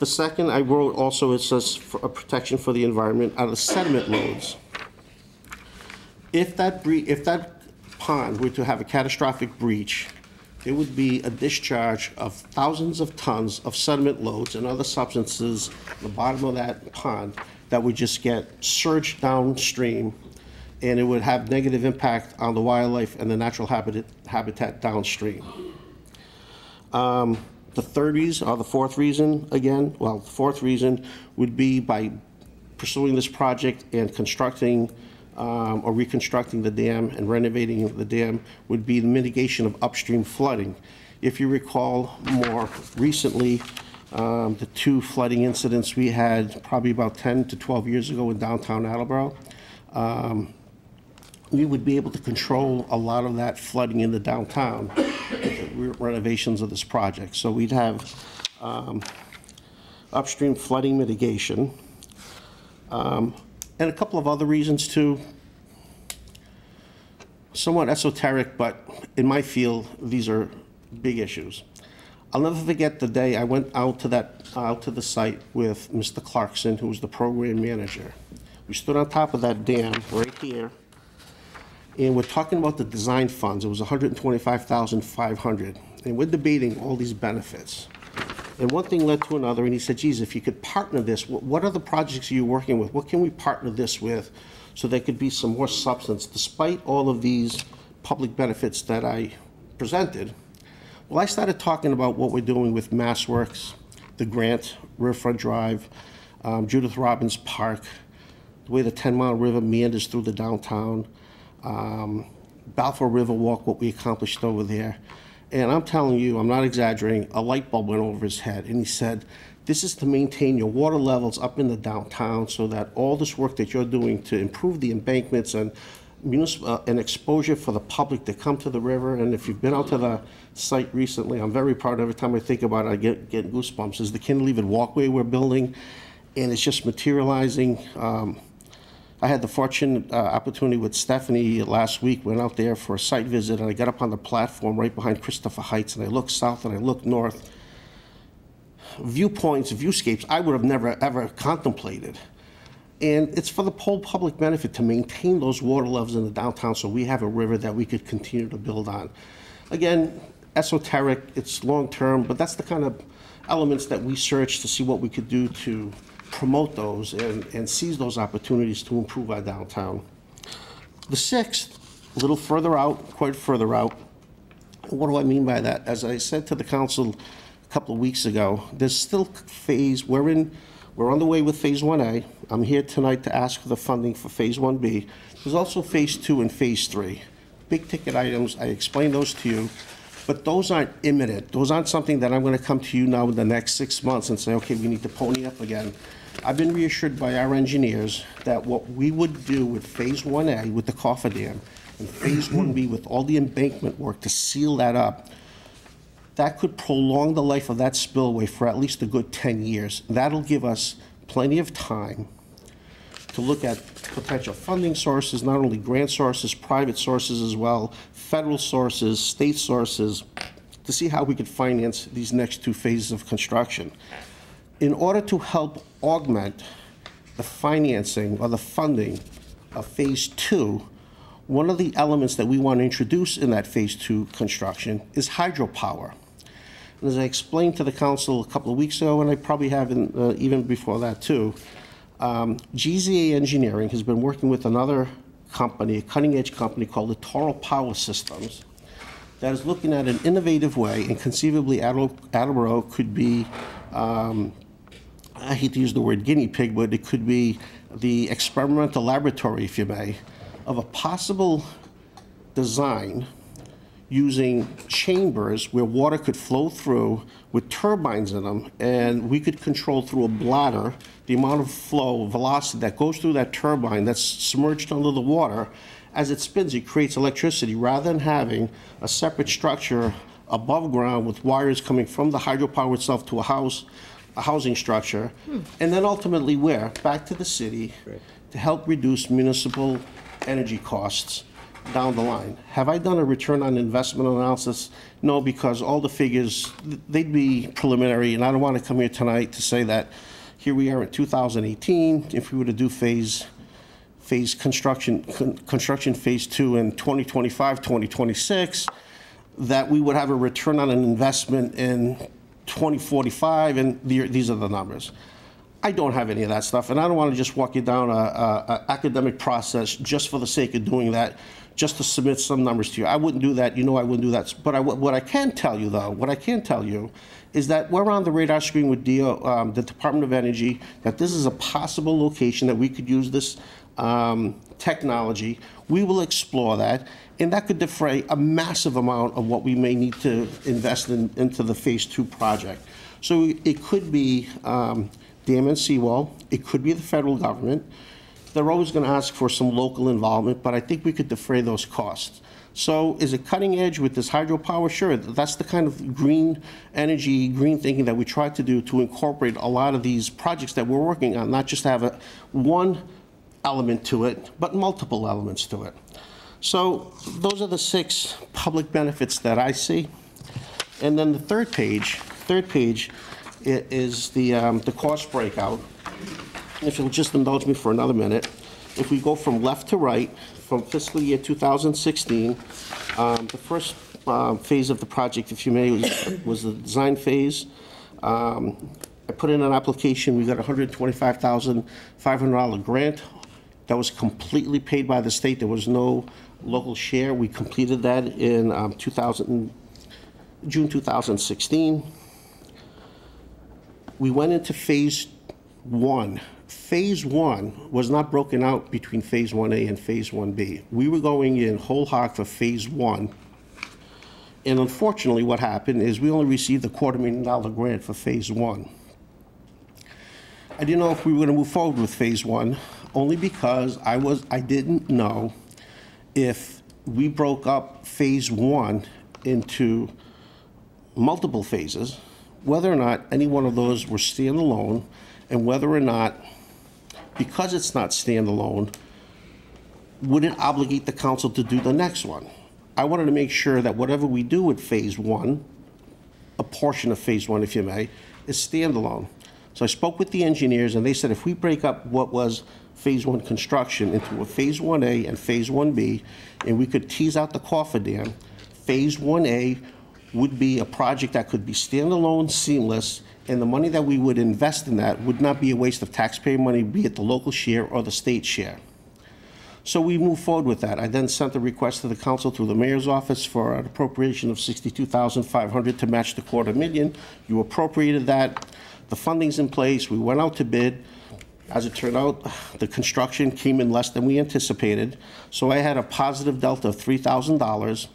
The second, I wrote also, it says for a protection for the environment out of sediment loads. If that pond were to have a catastrophic breach, there would be a discharge of thousands of tons of sediment loads and other substances at the bottom of that pond that would just get surged downstream, and it would have negative impact on the wildlife and the natural habitat downstream. The third reason, or the fourth reason, again, well, the fourth reason would be by pursuing this project and constructing or reconstructing the dam and renovating the dam would be the mitigation of upstream flooding. If you recall more recently, the two flooding incidents we had probably about 10 to 12 years ago in downtown Attleboro, we would be able to control a lot of that flooding in the downtown with the renovations of this project. So we'd have upstream flooding mitigation. And a couple of other reasons too, somewhat esoteric, but in my field, these are big issues. I'll never forget the day I went out to the site with Mr. Clarkson, who was the program manager. We stood on top of that dam right here, and we're talking about the design funds. It was $125,500, and we're debating all these benefits. And one thing led to another, and he said, geez, if you could partner this, what other projects are you working with? What can we partner this with so there could be some more substance, despite all of these public benefits that I presented? Well, I started talking about what we're doing with MassWorks, the grant, Riverfront Drive, Judith Robbins Park, the way the 10-mile river meanders through the downtown, Balfour River Walk, what we accomplished over there. And I'm telling you, I'm not exaggerating, a light bulb went over his head, and he said, this is to maintain your water levels up in the downtown so that all this work that you're doing to improve the embankments and exposure for the public to come to the river. And if you've been out to the site recently, I'm very proud. Every time I think about it, I get goosebumps. Is the cantilevered walkway we're building, and it's just materializing. I had the fortunate opportunity with Stephanie last week. Went out there for a site visit, and I got up on the platform right behind Christopher Heights, and I looked south and I looked north. Viewpoints, viewscapes I would have never ever contemplated. And it's for the whole public benefit to maintain those water levels in the downtown so we have a river that we could continue to build on. Again, esoteric, it's long-term, but that's the kind of elements that we search to see what we could do to promote those and seize those opportunities to improve our downtown. The sixth, a little further out, quite further out. What do I mean by that? As I said to the council a couple of weeks ago, there's still phase, we're on the way with phase 1A. I'm here tonight to ask for the funding for phase 1B. There's also phase 2 and phase 3. Big ticket items, I explained those to you, but those aren't imminent. Those aren't something that I'm going to come to you now in the next 6 months and say, okay, we need to pony up again. I've been reassured by our engineers that what we would do with Phase 1A with the cofferdam and Phase 1B with all the embankment work to seal that up, that could prolong the life of that spillway for at least a good 10 years. That'll give us plenty of time to look at potential funding sources, not only grant sources, private sources as well, federal sources, state sources, to see how we could finance these next 2 phases of construction. In order to help augment the financing or the funding of Phase 2, one of the elements that we want to introduce in that Phase 2 construction is hydropower. And as I explained to the council a couple of weeks ago, and I probably have even before that too, GZA Engineering has been working with another company, a cutting-edge company called Attleboro Power Systems, that is looking at an innovative way, and conceivably Attleboro could be, I hate to use the word guinea pig, but it could be the experimental laboratory, if you may, of a possible design using chambers where water could flow through with turbines in them, and we could control through a bladder the amount of flow, velocity that goes through that turbine that's submerged under the water. As it spins, it creates electricity rather than having a separate structure above ground with wires coming from the hydropower itself to a housing structure, and then ultimately where? Back to the city to help reduce municipal energy costs down the line. Have I done a return on investment analysis? No, because all the figures, they'd be preliminary, and I don't want to come here tonight to say that here we are in 2018, if we were to do phase construction Phase 2 in 2025, 2026, that we would have a return on an investment in 2045, and these are the numbers. I don't have any of that stuff, and I don't want to just walk you down a academic process just for the sake of doing that, just to submit some numbers to you. I wouldn't do that. You know I wouldn't do that. But what I can tell you, though, is that we're on the radar screen with the Department of Energy, that this is a possible location that we could use this technology. We will explore that, and that could defray a massive amount of what we may need to invest into the Phase 2 project. So it could be dam and seawall. It could be the federal government. They're always going to ask for some local involvement, but I think we could defray those costs. So is it cutting edge with this hydropower? Sure, that's the kind of green energy, green thinking that we try to do to incorporate a lot of these projects that we're working on, not just have one element to it, but multiple elements to it. So those are the 6 public benefits that I see. And then the third page is the cost breakout. If you'll just indulge me for another minute, if we go from left to right, from fiscal year 2016, the first phase of the project, if you may, was the design phase. I put in an application. We got a $125,500 grant. That was completely paid by the state. There was no local share. We completed that in June 2016. We went into Phase 1. Phase 1 was not broken out between Phase 1A and Phase 1B. We were going in whole hog for Phase 1. And unfortunately, what happened is we only received a $250,000 grant for Phase 1. I didn't know if we were going to move forward with Phase 1, only because I didn't know if we broke up Phase 1 into multiple phases, whether or not any one of those were standalone, and whether or not, because it's not standalone, would it obligate the council to do the next one? I wanted to make sure that whatever we do with Phase 1, a portion of Phase 1, if you may, is standalone. So I spoke with the engineers, and they said if we break up what was Phase 1 construction into a Phase 1A and Phase 1B, and we could tease out the cofferdam, Phase 1A would be a project that could be standalone, seamless, and the money that we would invest in that would not be a waste of taxpayer money, be it the local share or the state share. So we moved forward with that. I then sent a request to the council through the mayor's office for an appropriation of $62,500 to match the $250,000. You appropriated that. The funding's in place. We went out to bid. As it turned out, the construction came in less than we anticipated. So I had a positive delta of $3,000.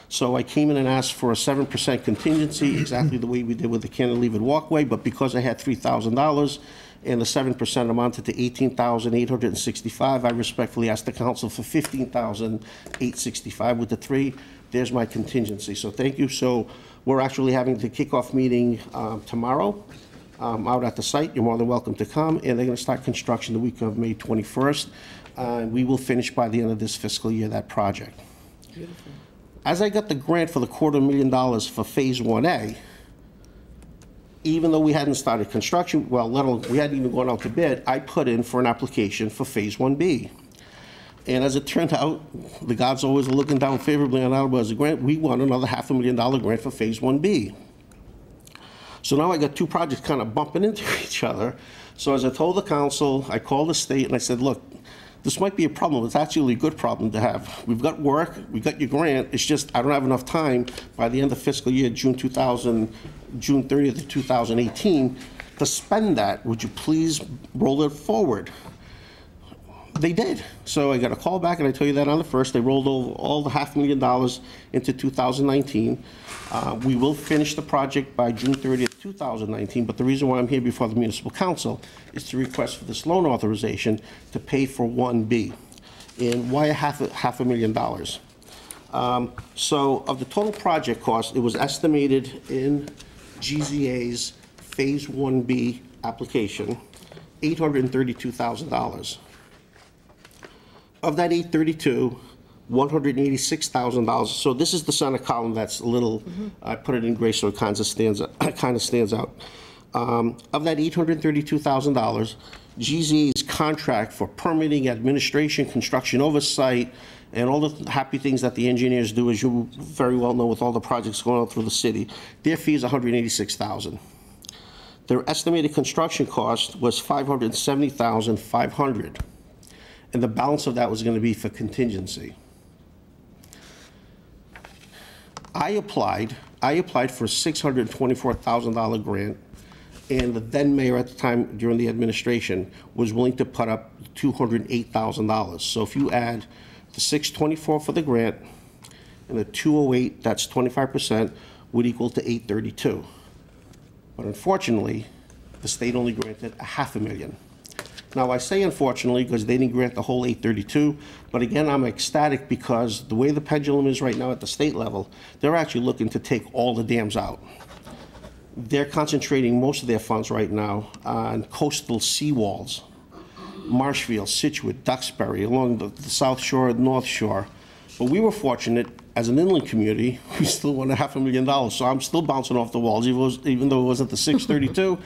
So I came in and asked for a 7% contingency, exactly the way we did with the cantilevered walkway, but because I had $3,000, and the 7% amounted to $18,865. I respectfully ask the council for $15,865 with the 3. There's my contingency. So thank you. So we're actually having the kickoff meeting tomorrow out at the site. You're more than welcome to come, and they're going to start construction the week of May 21st. We will finish by the end of this fiscal year that project. Beautiful. As I got the grant for the $250,000 for Phase 1A, even though we hadn't started construction, well, we hadn't even gone out to bid, I put in for an application for Phase 1B. And as it turned out, the gods always are looking down favorably on Attleboro as a grant. We won another $500,000 grant for Phase 1B. So now I got 2 projects kind of bumping into each other. So as I told the council, I called the state and I said, look, this might be a problem. It's actually a good problem to have. We've got work, we got your grant. It's just I don't have enough time by the end of fiscal year, June 30th of 2018, to spend that. Would you please roll it forward? They did. So I got a call back, and I tell you that on the 1st. They rolled over all the $500,000 into 2019. We will finish the project by June 30th, 2019, but the reason why I'm here before the Municipal Council is to request for this loan authorization to pay for 1B. And why $500,000? So of the total project cost, it was estimated in GZA's Phase 1B application, $832,000. Of that $832,000, $186,000. So this is the center column that's a little. I put it in gray so it kind of stands out. Of that $832,000, GZA's contract for permitting, administration, construction oversight, and all the happy things that the engineers do, as you very well know, with all the projects going on through the city, their fee is $186,000. Their estimated construction cost was $570,500. And the balance of that was going to be for contingency. I applied for a $624,000 grant, and the then mayor at the time during the administration was willing to put up $208,000. So if you add the $624 for the grant and the $208, that's 25%, would equal to $832. But unfortunately, the state only granted $500,000. Now, I say unfortunately because they didn't grant the whole $832, but again, I'm ecstatic because the way the pendulum is right now at the state level, they're actually looking to take all the dams out. They're concentrating most of their funds right now on coastal seawalls, Marshfield, Situate, Duxbury, along the South Shore, North Shore. But we were fortunate, as an inland community, we still won $500,000, so I'm still bouncing off the walls, even though it wasn't the 632.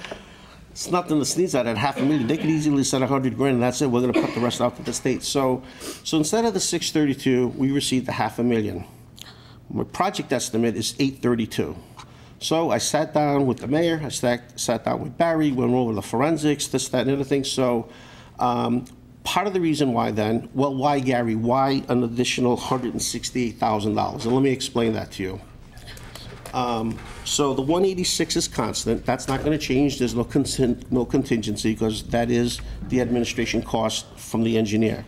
It's nothing to sneeze at $500,000. They could easily set $100,000 and that's it. We're going to put the rest out to the state. So instead of the 632, we received the $500,000. My project estimate is 832. So I sat down with the mayor. I sat down with Barry. Went over the forensics, this, that, and other thing. So part of the reason why then, well, why Gary? Why an additional $168,000? And let me explain that to you. So the 186 is constant. That's not going to change. There's no contingency because that is the administration cost from the engineer.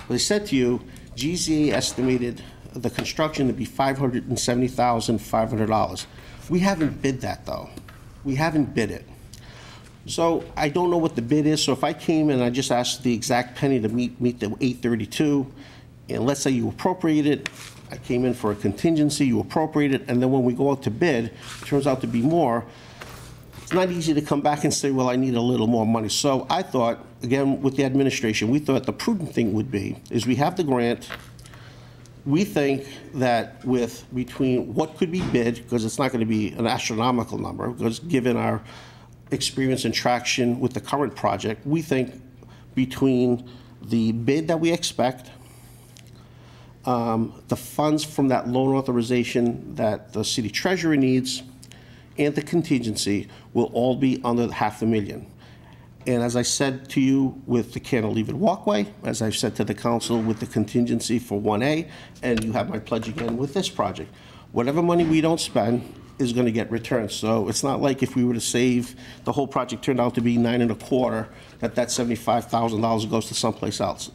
As I said to you, GZA estimated the construction to be $570,500. We haven't bid that though. We haven't bid it. So I don't know what the bid is. So if I came and I just asked the exact penny to meet the 832, and let's say you appropriate it, I came in for a contingency, you appropriate it, and then when we go out to bid, it turns out to be more. It's not easy to come back and say, well, I need a little more money. So I thought, again, with the administration, we thought the prudent thing would be, is we have the grant. We think that between what could be bid, because it's not going to be an astronomical number, because given our experience and traction with the current project, we think between the bid that we expect, the funds from that loan authorization that the city treasurer needs, and the contingency will all be under the $500,000. And as I said to you with the cantilevered walkway, as I've said to the council with the contingency for 1A, and you have my pledge again with this project, whatever money we don't spend is going to get returned. So it's not like if we were to save, the whole project turned out to be $9 1/4, that $75,000 goes to someplace else.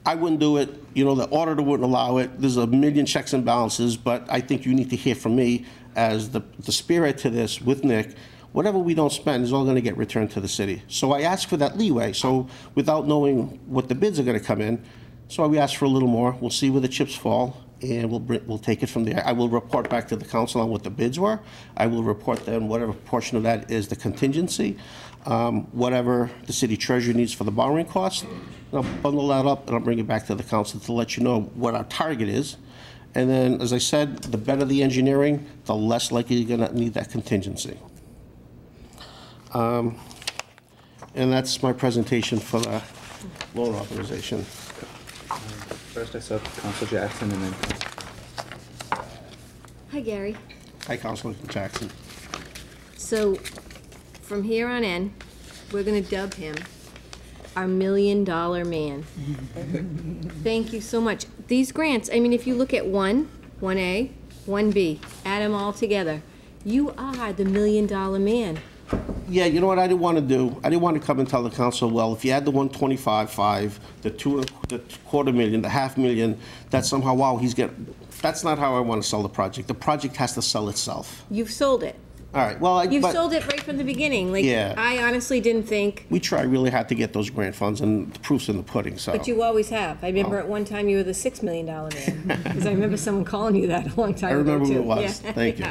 I wouldn't do it. You know, the auditor wouldn't allow it. There's a million checks and balances, but I think you need to hear from me as the spirit to this with Nick. whatever we don't spend is all going to get returned to the city. So I asked for that leeway. So without knowing what the bids are going to come in, so we asked for a little more. We'll see where the chips fall, and we'll take it from there. I will report back to the council on what the bids were. I will report then whatever portion of that is the contingency, whatever the city treasurer needs for the borrowing costs. And I'll bundle that up, and I'll bring it back to the council to let you know what our target is. And then, as I said, the better the engineering, the less likely you're going to need that contingency. And that's my presentation for the loan authorization. First I saw Council Jackson and then... Hi, Gary. Hi, Councilor Jackson. So, from here on in, we're gonna dub him our $1 million man. Thank you so much. These grants, I mean, if you look at 1A, 1B, add them all together, you are the $1 million man. Yeah, you know what I didn't want to do? I didn't want to come and tell the council, well, if you add the 125.5, the $250,000, the $500,000, that somehow, wow, he's getting... That's not how I want to sell the project. The project has to sell itself. You've sold it. All right, well... You've sold it right from the beginning. Like, yeah. I honestly didn't think... We try really hard to get those grant funds, and the proof's in the pudding, so... But you always have. I remember at one time you were the $6 million man. Because I remember someone calling you that a long time ago, I remember too. who it was. Yeah. Thank you.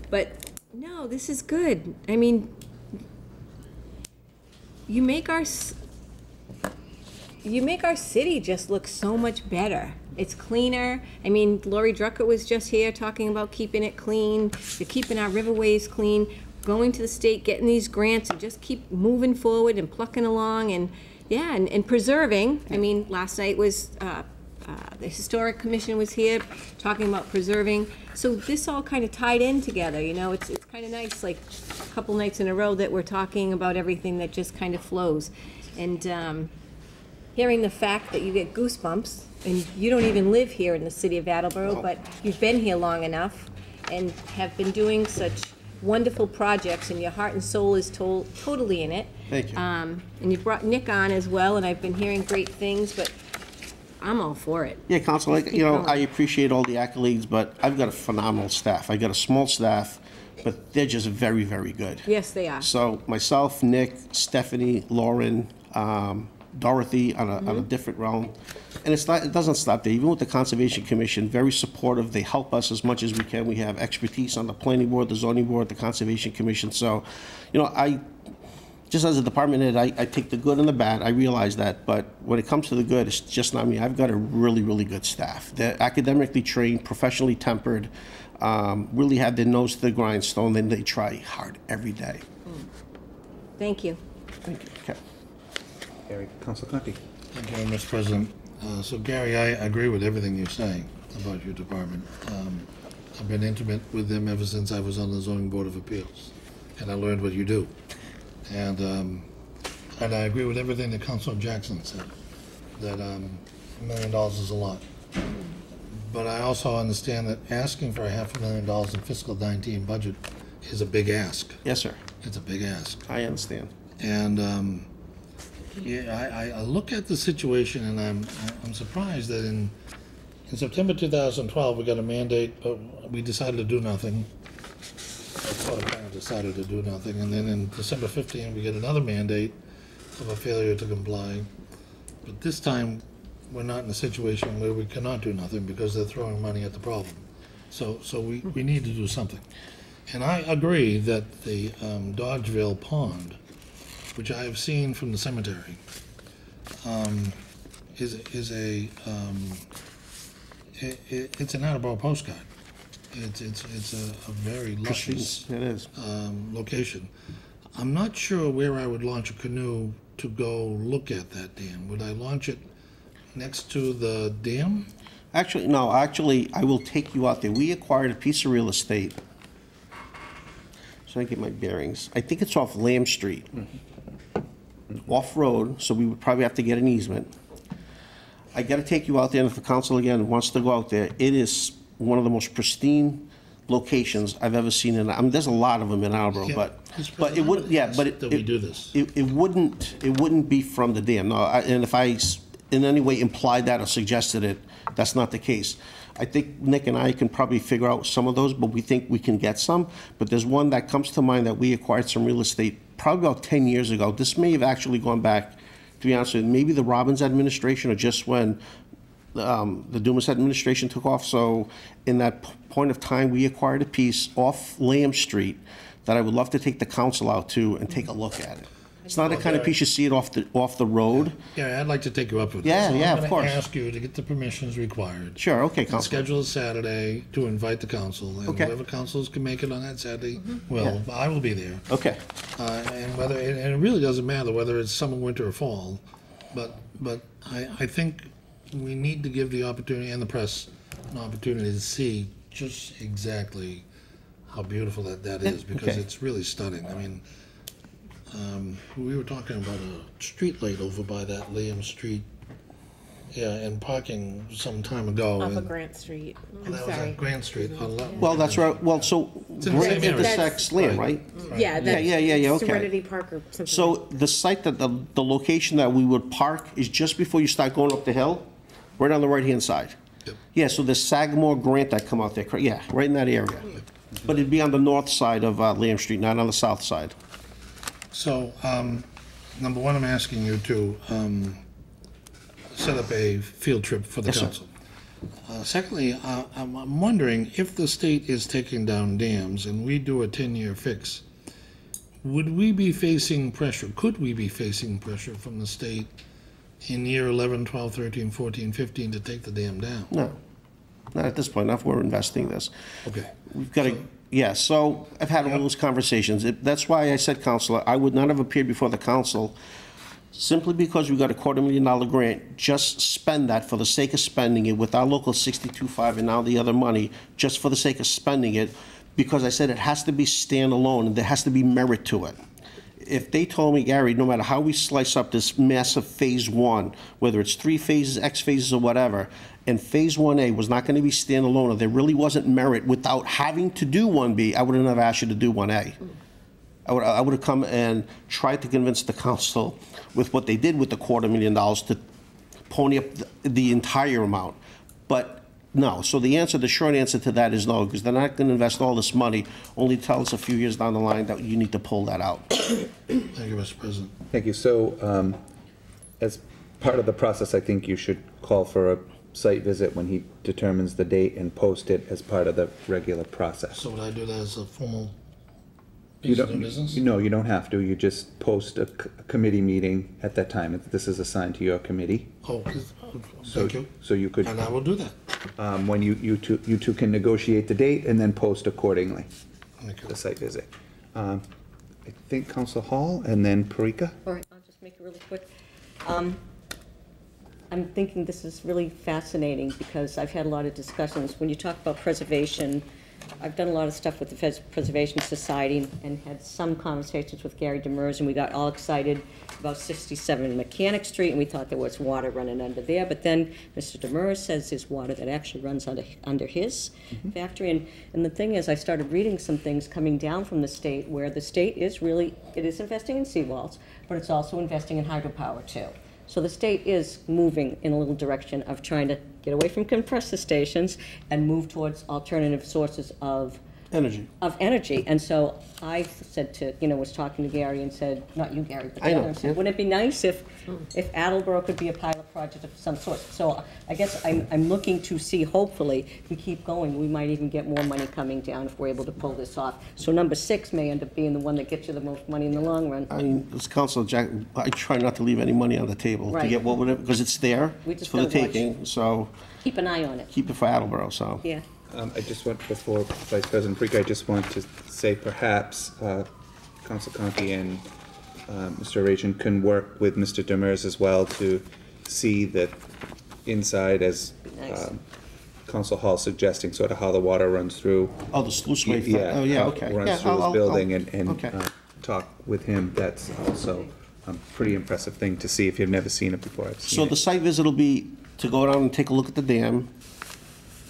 But, no, this is good. I mean, you make our city just look so much better. It's cleaner. I mean, Lori Drucker was just here talking about keeping it clean, keeping our riverways clean, going to the state, getting these grants, and just keep moving forward and plucking along, and yeah, and preserving. I mean, last night was the Historic Commission was here talking about preserving. So this all kind of tied in together, you know. It's kind of nice, like a couple nights in a row that we're talking about everything that just kind of flows. And hearing the fact that you get goosebumps, and you don't even live here in the city of Attleboro, but you've been here long enough and have been doing such wonderful projects, and your heart and soul is totally in it. Thank you. And you brought Nick on as well, and I've been hearing great things, but I'm all for it. Yeah, Council, like, you know, I appreciate all the accolades, but I've got a phenomenal staff. I got a small staff, but they're just very, very good. Yes, they are. So myself, Nick, Stephanie, Lauren, Dorothy on a different realm. And it doesn't stop there. Even with the Conservation Commission, very supportive. They help us as much as we can. We have expertise on the Planning Board, the Zoning Board, the Conservation Commission. So, you know, just as a department head, I take the good and the bad. I realize that. But when it comes to the good, it's just not me. I've got a really, really good staff. They're academically trained, professionally tempered, really have their nose to the grindstone, and they try hard every day. Thank you. Thank you. Okay. Gary, Council Conti. Thank you, Mr. President. So Gary, I agree with everything you're saying about your department. I've been intimate with them ever since I was on the Zoning Board of Appeals, and I learned what you do. And I agree with everything that Councilor Jackson said, that $1 million is a lot. But I also understand that asking for $500,000 in fiscal 19 budget is a big ask. Yes, sir. It's a big ask. I understand. And yeah, I look at the situation, and I'm surprised that in September 2012 we got a mandate, but we decided to do nothing. Decided to do nothing, and then in December 15 we get another mandate of a failure to comply. But this time we're not in a situation where we cannot do nothing because they're throwing money at the problem. So we need to do something. And I agree that the Dodgeville Pond, which I have seen from the cemetery, it's an Attleboro postcard. It's a very luscious location. I'm not sure where I would launch a canoe to go look at that dam. Would I launch it next to the dam? Actually, no. Actually, I will take you out there. We acquired a piece of real estate. So I get my bearings. I think it's off Lamb Street, off road. So we would probably have to get an easement. I got to take you out there, and if the council again wants to go out there, it is one of the most pristine locations I've ever seen. I mean, there's a lot of them in Attleboro, but it wouldn't. Yeah, but we do this. It wouldn't be from the dam. No, and if I in any way implied that or suggested it. That's not the case. I think Nick and I can probably figure out some of those, but we think we can get some. But there's one that comes to mind that we acquired some real estate probably about 10 years ago. This may have actually gone back, to be honest with you, maybe the Robbins administration or just when the Dumas administration took off. So in that point of time, we acquired a piece off Lamb Street that I would love to take the council out to and take a look at it. It's not the kind of piece you see it off the road. Yeah, I'd like to take you up with Yeah, this. yeah, of I'm course. going to ask you to get the permissions required. Sure, okay, And Council. schedule a Saturday to invite the council, and Okay. whatever councils can make it on that Saturday, well, I will be there. Okay. And it really doesn't matter whether it's summer, winter, or fall, but I think we need to give the opportunity and the press an opportunity to see just exactly how beautiful that is, because okay. it's really stunning. I mean, we were talking about a street light over by that Liam Street, and parking some time ago. Off and of Grant Street. I'm that was sorry. at Grant Street. Well, that's right. Well, so in the Grant same area. intersects Lamb, right? Yeah, that's Yeah, okay. Serenity Park or something. So the site that the location that we would park is just before you start going up the hill, right on the right-hand side. Yep. Yeah, so there's Sagamore, Grant that come out there, yeah, right in that area. But it'd be on the north side of Lamb Street, not on the south side. So, number one, I'm asking you to set up a field trip for the Yes, sir. council. Secondly, I'm wondering if the state is taking down dams and we do a 10-year fix, would we be facing pressure, could we be facing pressure from the state in year 11, 12, 13, 14, 15 to take the dam down? No, not at this point, not if we're investing this. Okay. We've got to, yeah, so I've had all those conversations. That's why I said, Counselor, I would not have appeared before the council simply because we got a $250,000 grant. Just spend that for the sake of spending it with our local 62.5 and now the other money, just for the sake of spending it, because I said it has to be standalone and there has to be merit to it. If they told me, Gary, no matter how we slice up this massive phase one, whether it's 3 phases, X phases, or whatever, and phase 1A was not going to be standalone, or there really wasn't merit without having to do 1B, I would have never asked you to do 1A. I would have come and tried to convince the council with what they did with the $250,000 to pony up the entire amount. But no, so the short answer to that is no, because they're not going to invest all this money, only tell us a few years down the line that you need to pull that out. Thank you, Mr. President. Thank you. So, as part of the process, I think you should call for a site visit when he determines the date and post it as part of the regular process. So would I do that as a formal You piece of don't, new business? no, you don't have to. You just post a committee meeting at that time. This is assigned to your committee. Oh, So, thank you. so you could. And I will do that. When you two can negotiate the date and then post accordingly. Thank you. The site visit. I think Council Hall and then Parika. All right, I'll just make it really quick. I'm thinking this is really fascinating because I've had a lot of discussions. When you talk about preservation, I've done a lot of stuff with the Preservation Society and had some conversations with Gary Demers, and we got all excited about 67 Mechanic Street, and we thought there was water running under there. But then Mr. Demers says there's water that actually runs under his factory. And the thing is, I started reading some things coming down from the state where the state is really, it is investing in seawalls, but it's also investing in hydropower too. So the state is moving in a little direction of trying to get away from compressor stations and move towards alternative sources of Energy. And so I said to, was talking to Gary and said, not you, Gary, but I the know, other, and said, yeah. wouldn't it be nice if Attleboro could be a pilot project of some sort? So I guess I'm looking to see, hopefully, if we keep going, we might even get more money coming down if we're able to pull this off. So number 6 may end up being the one that gets you the most money in the long run. I mean, as Council Jack, I try not to leave any money on the table to Right. get whatever, because it's there, We it's just for the gotta watch. taking, so Keep an eye on it. keep it for Attleboro, so. Yeah. I just want, before Vice President Parika, I just want to say perhaps Council Conkey and Mr. Arajian can work with Mr. Demers as well to see that inside as Nice. Council Hall suggesting sort of how the water runs through. Oh, the sluice way, Yeah. oh, yeah, how it okay. runs Yeah, through his I'll- building and okay. talk with him. That's also a pretty impressive thing to see if you've never seen it before. I've seen So it. the site visit will be to go down and take a look at the dam,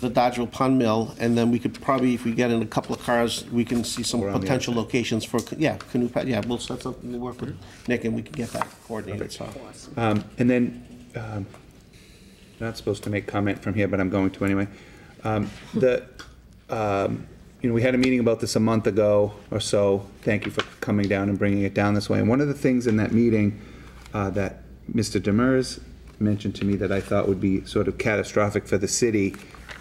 the Dodgeville Pond Mill, and then we could probably, if we get in a couple of cars, we can see some Around the potential outside. locations for, canoe pad, we'll set something, we'll work with Nick, and we can get that coordinated, so. And then not supposed to make comment from here, but I'm going to anyway. We had a meeting about this a month ago or so. Thank you for coming down and bringing it down this way. And one of the things in that meeting that Mr. Demers mentioned to me that I thought would be sort of catastrophic for the city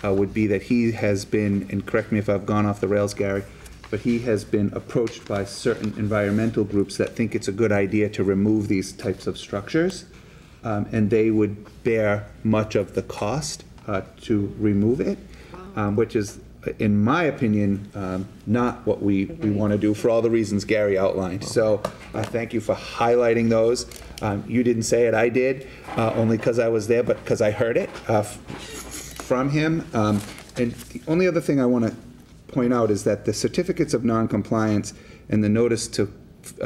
would be that he has been, and correct me if I've gone off the rails, Gary, but he has been approached by certain environmental groups that think it's a good idea to remove these types of structures, and they would bear much of the cost to remove it, which is, in my opinion, not what we want to do for all the reasons Gary outlined. So thank you for highlighting those. You didn't say it, I did, only because I was there, but because I heard it from him. And the only other thing I want to point out is that the certificates of non-compliance and the notice to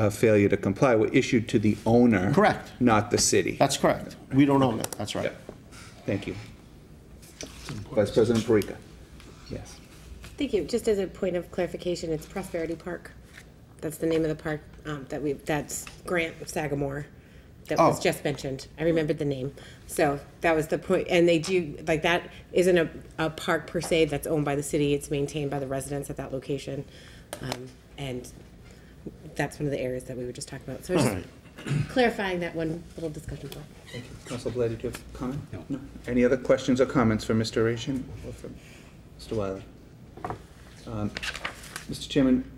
failure to comply were issued to the owner. Correct. Not the city. That's correct. We don't own it. That's right. Yep. Thank you. Vice President Perica. Yes. Thank you. Just as a point of clarification, it's Prosperity Park. That's the name of the park that's Grant Sagamore that was just mentioned. I remembered the name. So that was the point. And they do, like, that isn't a park per se that's owned by the city. It's maintained by the residents at that location. And that's one of the areas that we were just talking about. So just clarifying that one little discussion point. Thank you. Councilor Blady, do you have a comment? No. Any other questions or comments for Mr. Ration or for Mr. Wiley? Mr. Chairman,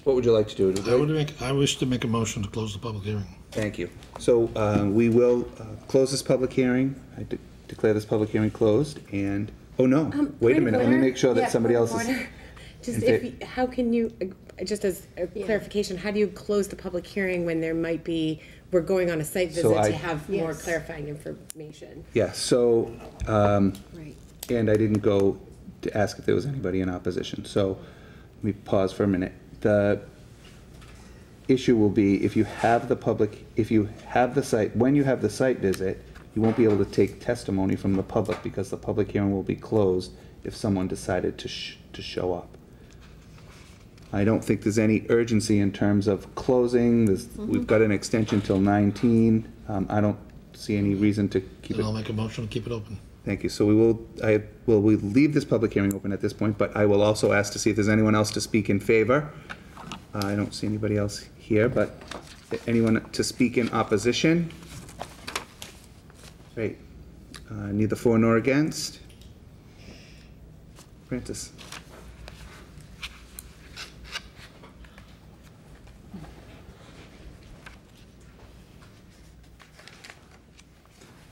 what would you like to do? I wish to make a motion to close the public hearing. Thank you. So we will close this public hearing. I declare this public hearing closed. And oh no, wait a minute. Let me make sure that somebody else is. Just how can you, just as a clarification, how do you close the public hearing when there might be, we're going on a site visit to have more clarifying information? Yeah. So and I didn't go to ask if there was anybody in opposition. So let me pause for a minute. The issue will be if you have the site, when you have the site visit, you won't be able to take testimony from the public because the public hearing will be closed if someone decided to show up. I don't think there's any urgency in terms of closing. We've got an extension till 19. I don't see any reason to keep it. I'll make a motion to keep it open. Thank you. So we leave this public hearing open at this point, but I will also ask to see if there's anyone else to speak in favor. I don't see anybody else here, but anyone to speak in opposition? Great. Neither for nor against. Francis.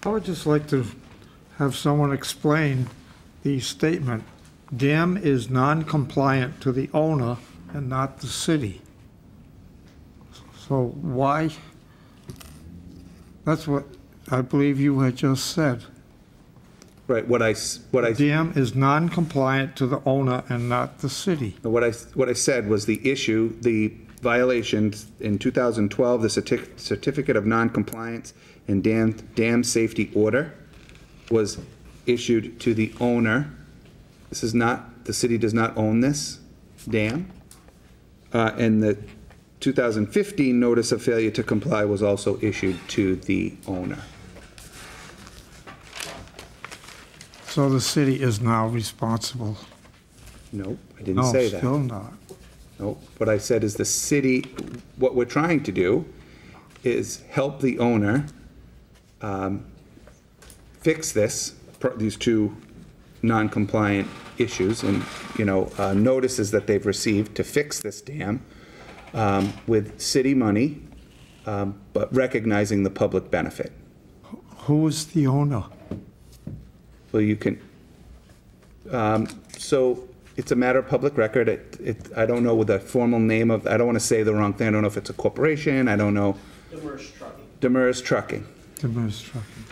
I would just like to have someone explain the statement, dam is non-compliant to the owner and not the city. So why? That's what I believe you had just said. Right, what I dam is non-compliant to the owner and not the city. What I said was the issue, the violations in 2012, the certificate of non-compliance and dam safety order was issued to the owner. This is not, the city does not own this dam. And the 2015 notice of failure to comply was also issued to the owner. So the city is now responsible? Nope, I didn't say that. No, still not. Nope, what I said is the city, what we're trying to do is help the owner fix these two non-compliant issues and, notices that they've received to fix this dam with city money, but recognizing the public benefit. Who is the owner? Well, you can, so it's a matter of public record. I don't know what the formal name of, I don't want to say the wrong thing. I don't know if it's a corporation. I don't know. Demers Trucking. Demers Trucking. Demers Trucking.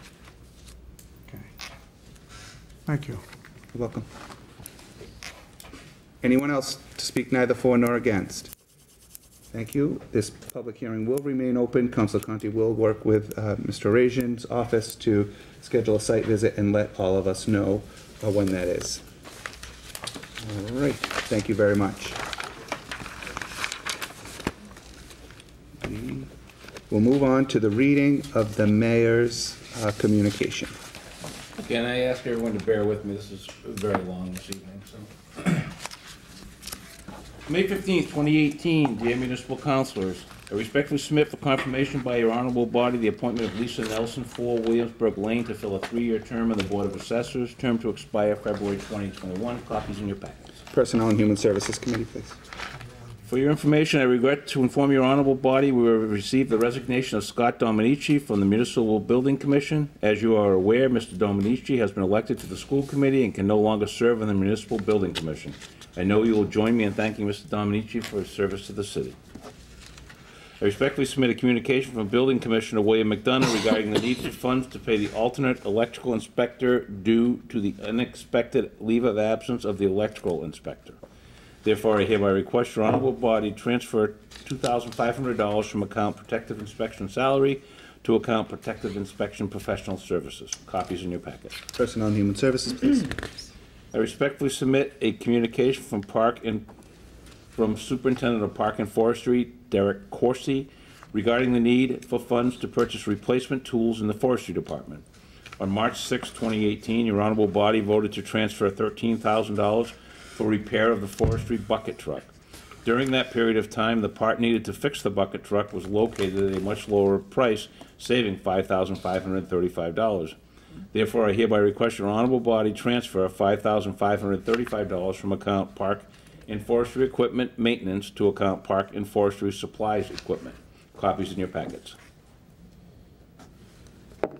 Okay. Thank you. You're welcome. Anyone else to speak neither for nor against? Thank you. This public hearing will remain open. Councilor Conti will work with Mr. Rajan's office to schedule a site visit and let all of us know when that is. All right. Thank you very much. We'll move on to the reading of the mayor's communication. Okay, and I ask everyone to bear with me, this is very long this evening, so. May 15th, 2018, dear municipal councilors, I respectfully submit for confirmation by your honorable body the appointment of Lisa Nelson, 4 Williamsburg Lane, to fill a 3-year term on the Board of Assessors, term to expire February 2021. Copies in your packets. Personnel and Human Services Committee, please. For your information, I regret to inform your honorable body we have received the resignation of Scott Dominici from the Municipal Building Commission. As you are aware, Mr. Dominici has been elected to the school committee and can no longer serve on the Municipal Building Commission. I know you will join me in thanking Mr. Dominici for his service to the city. I respectfully submit a communication from Building Commissioner William McDonough regarding the need for funds to pay the alternate electrical inspector due to the unexpected leave of absence of the electrical inspector. Therefore, I hereby request your honorable body transfer $2,500 from account protective inspection salary to account protective inspection professional services. Copies in your packet. Personnel and Human Services, please. I respectfully submit a communication from Superintendent of Park and Forestry, Derek Corsi, regarding the need for funds to purchase replacement tools in the Forestry Department. On March 6, 2018, your honorable body voted to transfer $13,000 for repair of the forestry bucket truck. During that period of time, the part needed to fix the bucket truck was located at a much lower price, saving $5,535. Therefore, I hereby request your honorable body transfer $5,535 from account Park and Forestry Equipment Maintenance to account Park and Forestry Supplies Equipment. Copies in your packets.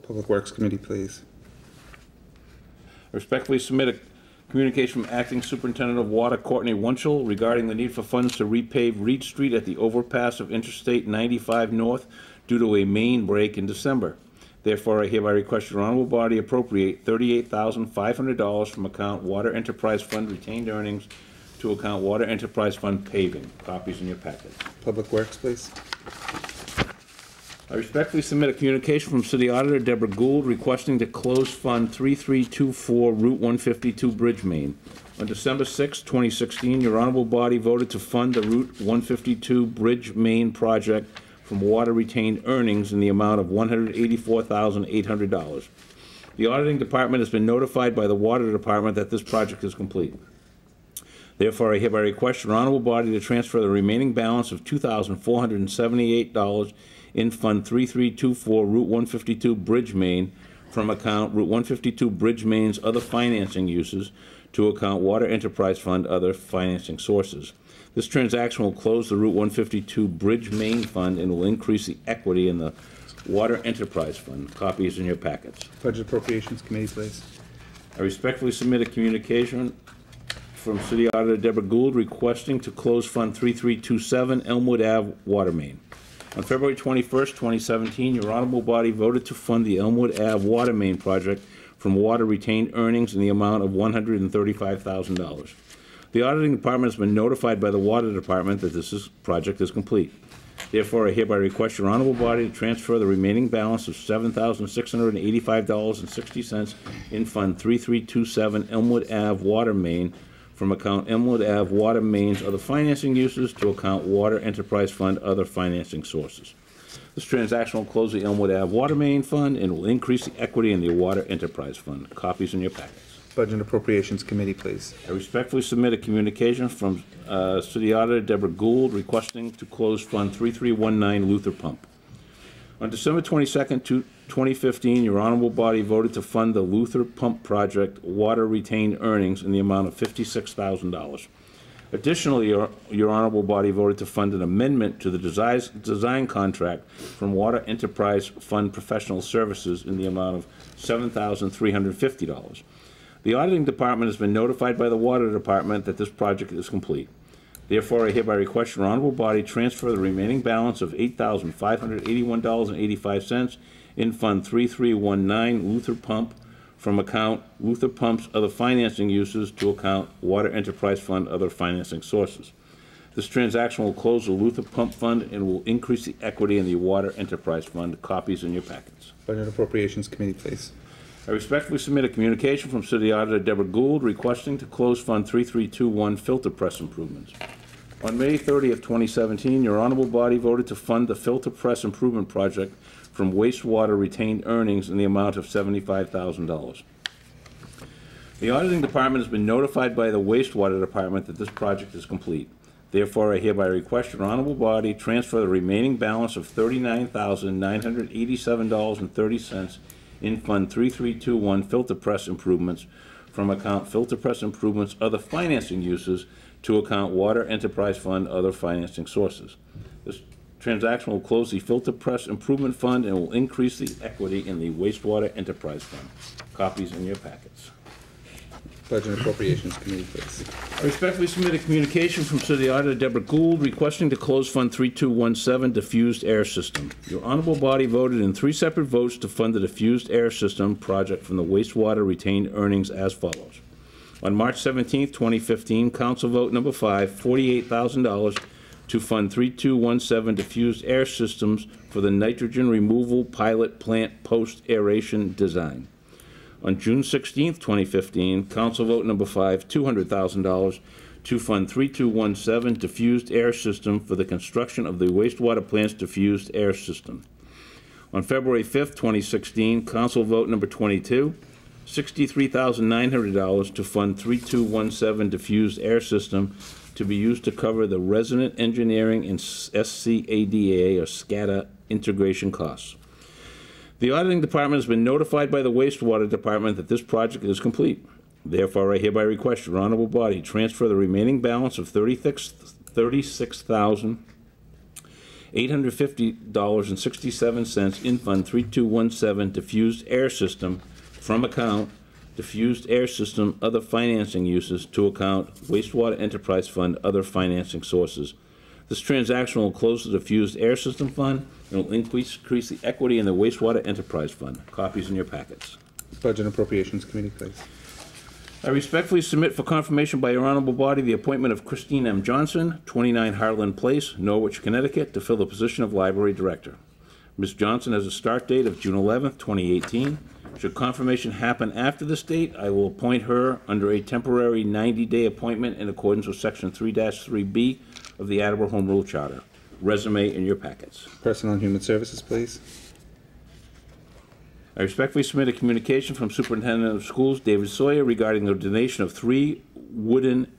Public Works Committee, please. I respectfully submit a communication from Acting Superintendent of Water Courtney Wunschel regarding the need for funds to repave Reed Street at the overpass of Interstate 95 North due to a main break in December. Therefore, I hereby request your honorable body appropriate $38,500 from account Water Enterprise Fund retained earnings to account Water Enterprise Fund paving. Copies in your packet. Public Works, please. I respectfully submit a communication from City Auditor Deborah Gould requesting to close Fund 3324 Route 152 Bridge Main. On December 6, 2016, your honorable body voted to fund the Route 152 Bridge Main project from water retained earnings in the amount of $184,800. The auditing department has been notified by the Water Department that this project is complete. Therefore, I hereby request your honorable body to transfer the remaining balance of $2,478 in Fund 3324 Route 152 Bridge Main from account Route 152 Bridge Main's other financing uses to account Water Enterprise Fund other financing sources. This transaction will close the Route 152 Bridge Main Fund and will increase the equity in the Water Enterprise Fund. Copies in your packets. Budget Appropriations Committee, please. I respectfully submit a communication from City Auditor Deborah Gould requesting to close Fund 3327 Elmwood Ave Water Main. On February 21st, 2017, your honorable body voted to fund the Elmwood Ave Water Main project from water retained earnings in the amount of $135,000. The auditing department has been notified by the Water Department that this project is complete. Therefore, I hereby request your honorable body to transfer the remaining balance of $7,685.60 in Fund 3327 Elmwood Ave Water Main from account Elmwood Ave Water Main's other financing uses to account Water Enterprise Fund other financing sources. This transaction will close the Elmwood Ave Water Main Fund and will increase the equity in the Water Enterprise Fund. Copies in your packets. Budget Appropriations Committee, please. I respectfully submit a communication from City Auditor Deborah Gould requesting to close Fund 3319 Luther Pump. On December 22nd, 2015, your honorable body voted to fund the Luther Pump Project water retained earnings in the amount of $56,000. Additionally, your honorable body voted to fund an amendment to the design contract from Water Enterprise Fund Professional Services in the amount of $7,350. The auditing department has been notified by the Water Department that this project is complete. Therefore, I hereby request your honorable body transfer the remaining balance of $8,581.85 in Fund 3319 Luther Pump from account Luther Pump's other financing uses to account Water Enterprise Fund other financing sources. This transaction will close the Luther Pump Fund and will increase the equity in the Water Enterprise Fund. Copies in your packets. Budget Appropriations Committee, please. I respectfully submit a communication from City Auditor Deborah Gould requesting to close Fund 3321 filter press improvements. On May 30th, 2017, your honorable body voted to fund the filter press improvement project from wastewater retained earnings in the amount of $75,000. The auditing department has been notified by the wastewater department that this project is complete. Therefore, I hereby request your honorable body transfer the remaining balance of $39,987.30 in Fund 3321 filter press improvements from account filter press improvements other financing uses to account water enterprise fund other financing sources. This transaction will close the filter press improvement fund and will increase the equity in the wastewater enterprise fund. Copies in your packets. Budget and Appropriations Committee, please. I respectfully submit a communication from City Auditor Deborah Gould requesting to close Fund 3217 Diffused Air System. Your honorable body voted in 3 separate votes to fund the Diffused Air System project from the wastewater retained earnings as follows. On March 17, 2015, Council Vote Number 5, $48,000 to fund 3217 Diffused Air Systems for the nitrogen removal pilot plant post-aeration design. On June 16, 2015, Council Vote Number 5, $200,000 to fund 3217 Diffused Air System for the construction of the wastewater plant's diffused air system. On February 5, 2016, Council Vote Number 22, $63,900 to fund 3217 Diffused Air System to be used to cover the resident engineering and SCADA or SCADA integration costs. The auditing department has been notified by the wastewater department that this project is complete. Therefore, I hereby request your honorable body transfer the remaining balance of $36,850.67 in Fund 3217 Diffused Air System from account Diffused Air System other financing uses to account Wastewater Enterprise Fund other financing sources. This transaction will close the Diffused Air System Fund and will increase the equity in the Wastewater Enterprise Fund. Copies in your packets. Budget and Appropriations Committee, please. I respectfully submit for confirmation by your honorable body the appointment of Christine M. Johnson, 29 Harlan Place, Norwich, Connecticut, to fill the position of Library Director. Ms. Johnson has a start date of June 11, 2018. Should confirmation happen after this date, I will appoint her under a temporary 90-day appointment in accordance with Section 3-3B of the Attleboro Home Rule Charter. Resume in your packets. Personnel and Human Services, please. I respectfully submit a communication from Superintendent of Schools David Sawyer regarding the donation of 3 wooden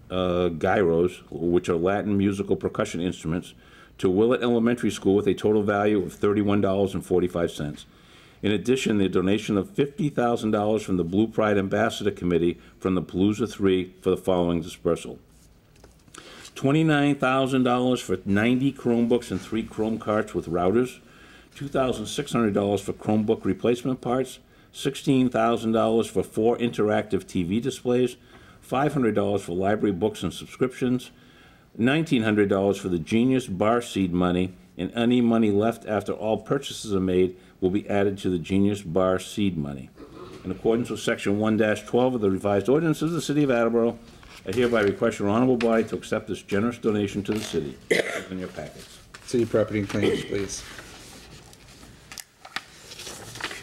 gyros, which are Latin musical percussion instruments, to Willett Elementary School with a total value of $31.45. In addition, the donation of $50,000 from the Blue Pride Ambassador Committee from the Palooza 3 for the following dispersal. $29,000 for 90 Chromebooks and 3 Chrome carts with routers, $2,600 for Chromebook replacement parts, $16,000 for 4 interactive TV displays, $500 for library books and subscriptions, $1,900 for the Genius Bar Seed money, and any money left after all purchases are made will be added to the Genius Bar Seed money. In accordance with Section 1-12 of the revised ordinances of the City of Attleboro, I hereby request your honorable body to accept this generous donation to the city. In your packets. City Property and Claims, please.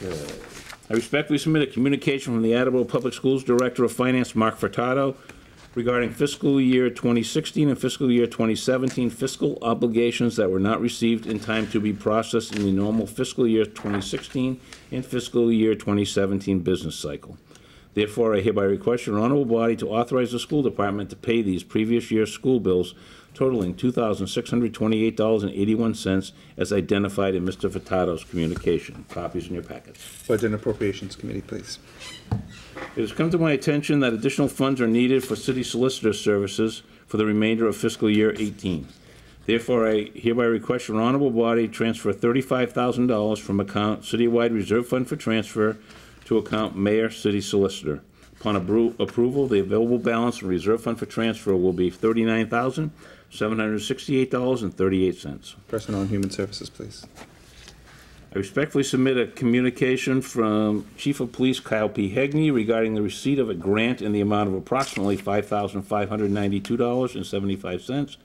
Okay. I respectfully submit a communication from the Attleboro Public Schools Director of Finance, Mark Furtado, regarding fiscal year 2016 and fiscal year 2017 fiscal obligations that were not received in time to be processed in the normal fiscal year 2016 and fiscal year 2017 business cycle. Therefore, I hereby request your honorable body to authorize the school department to pay these previous year's school bills totaling $2,628.81 as identified in Mr. Furtado's communication. Copies in your packets. Budget and Appropriations Committee, please. It has come to my attention that additional funds are needed for city solicitor services for the remainder of fiscal year 18. Therefore, I hereby request your honorable body transfer $35,000 from account Citywide Reserve Fund for transfer to account Mayor City Solicitor. Upon approval, the available balance in Reserve Fund for transfer will be $39,768.38. Personnel and Human Services, please. I respectfully submit a communication from Chief of Police Kyle P. Hegney regarding the receipt of a grant in the amount of approximately $5,592.75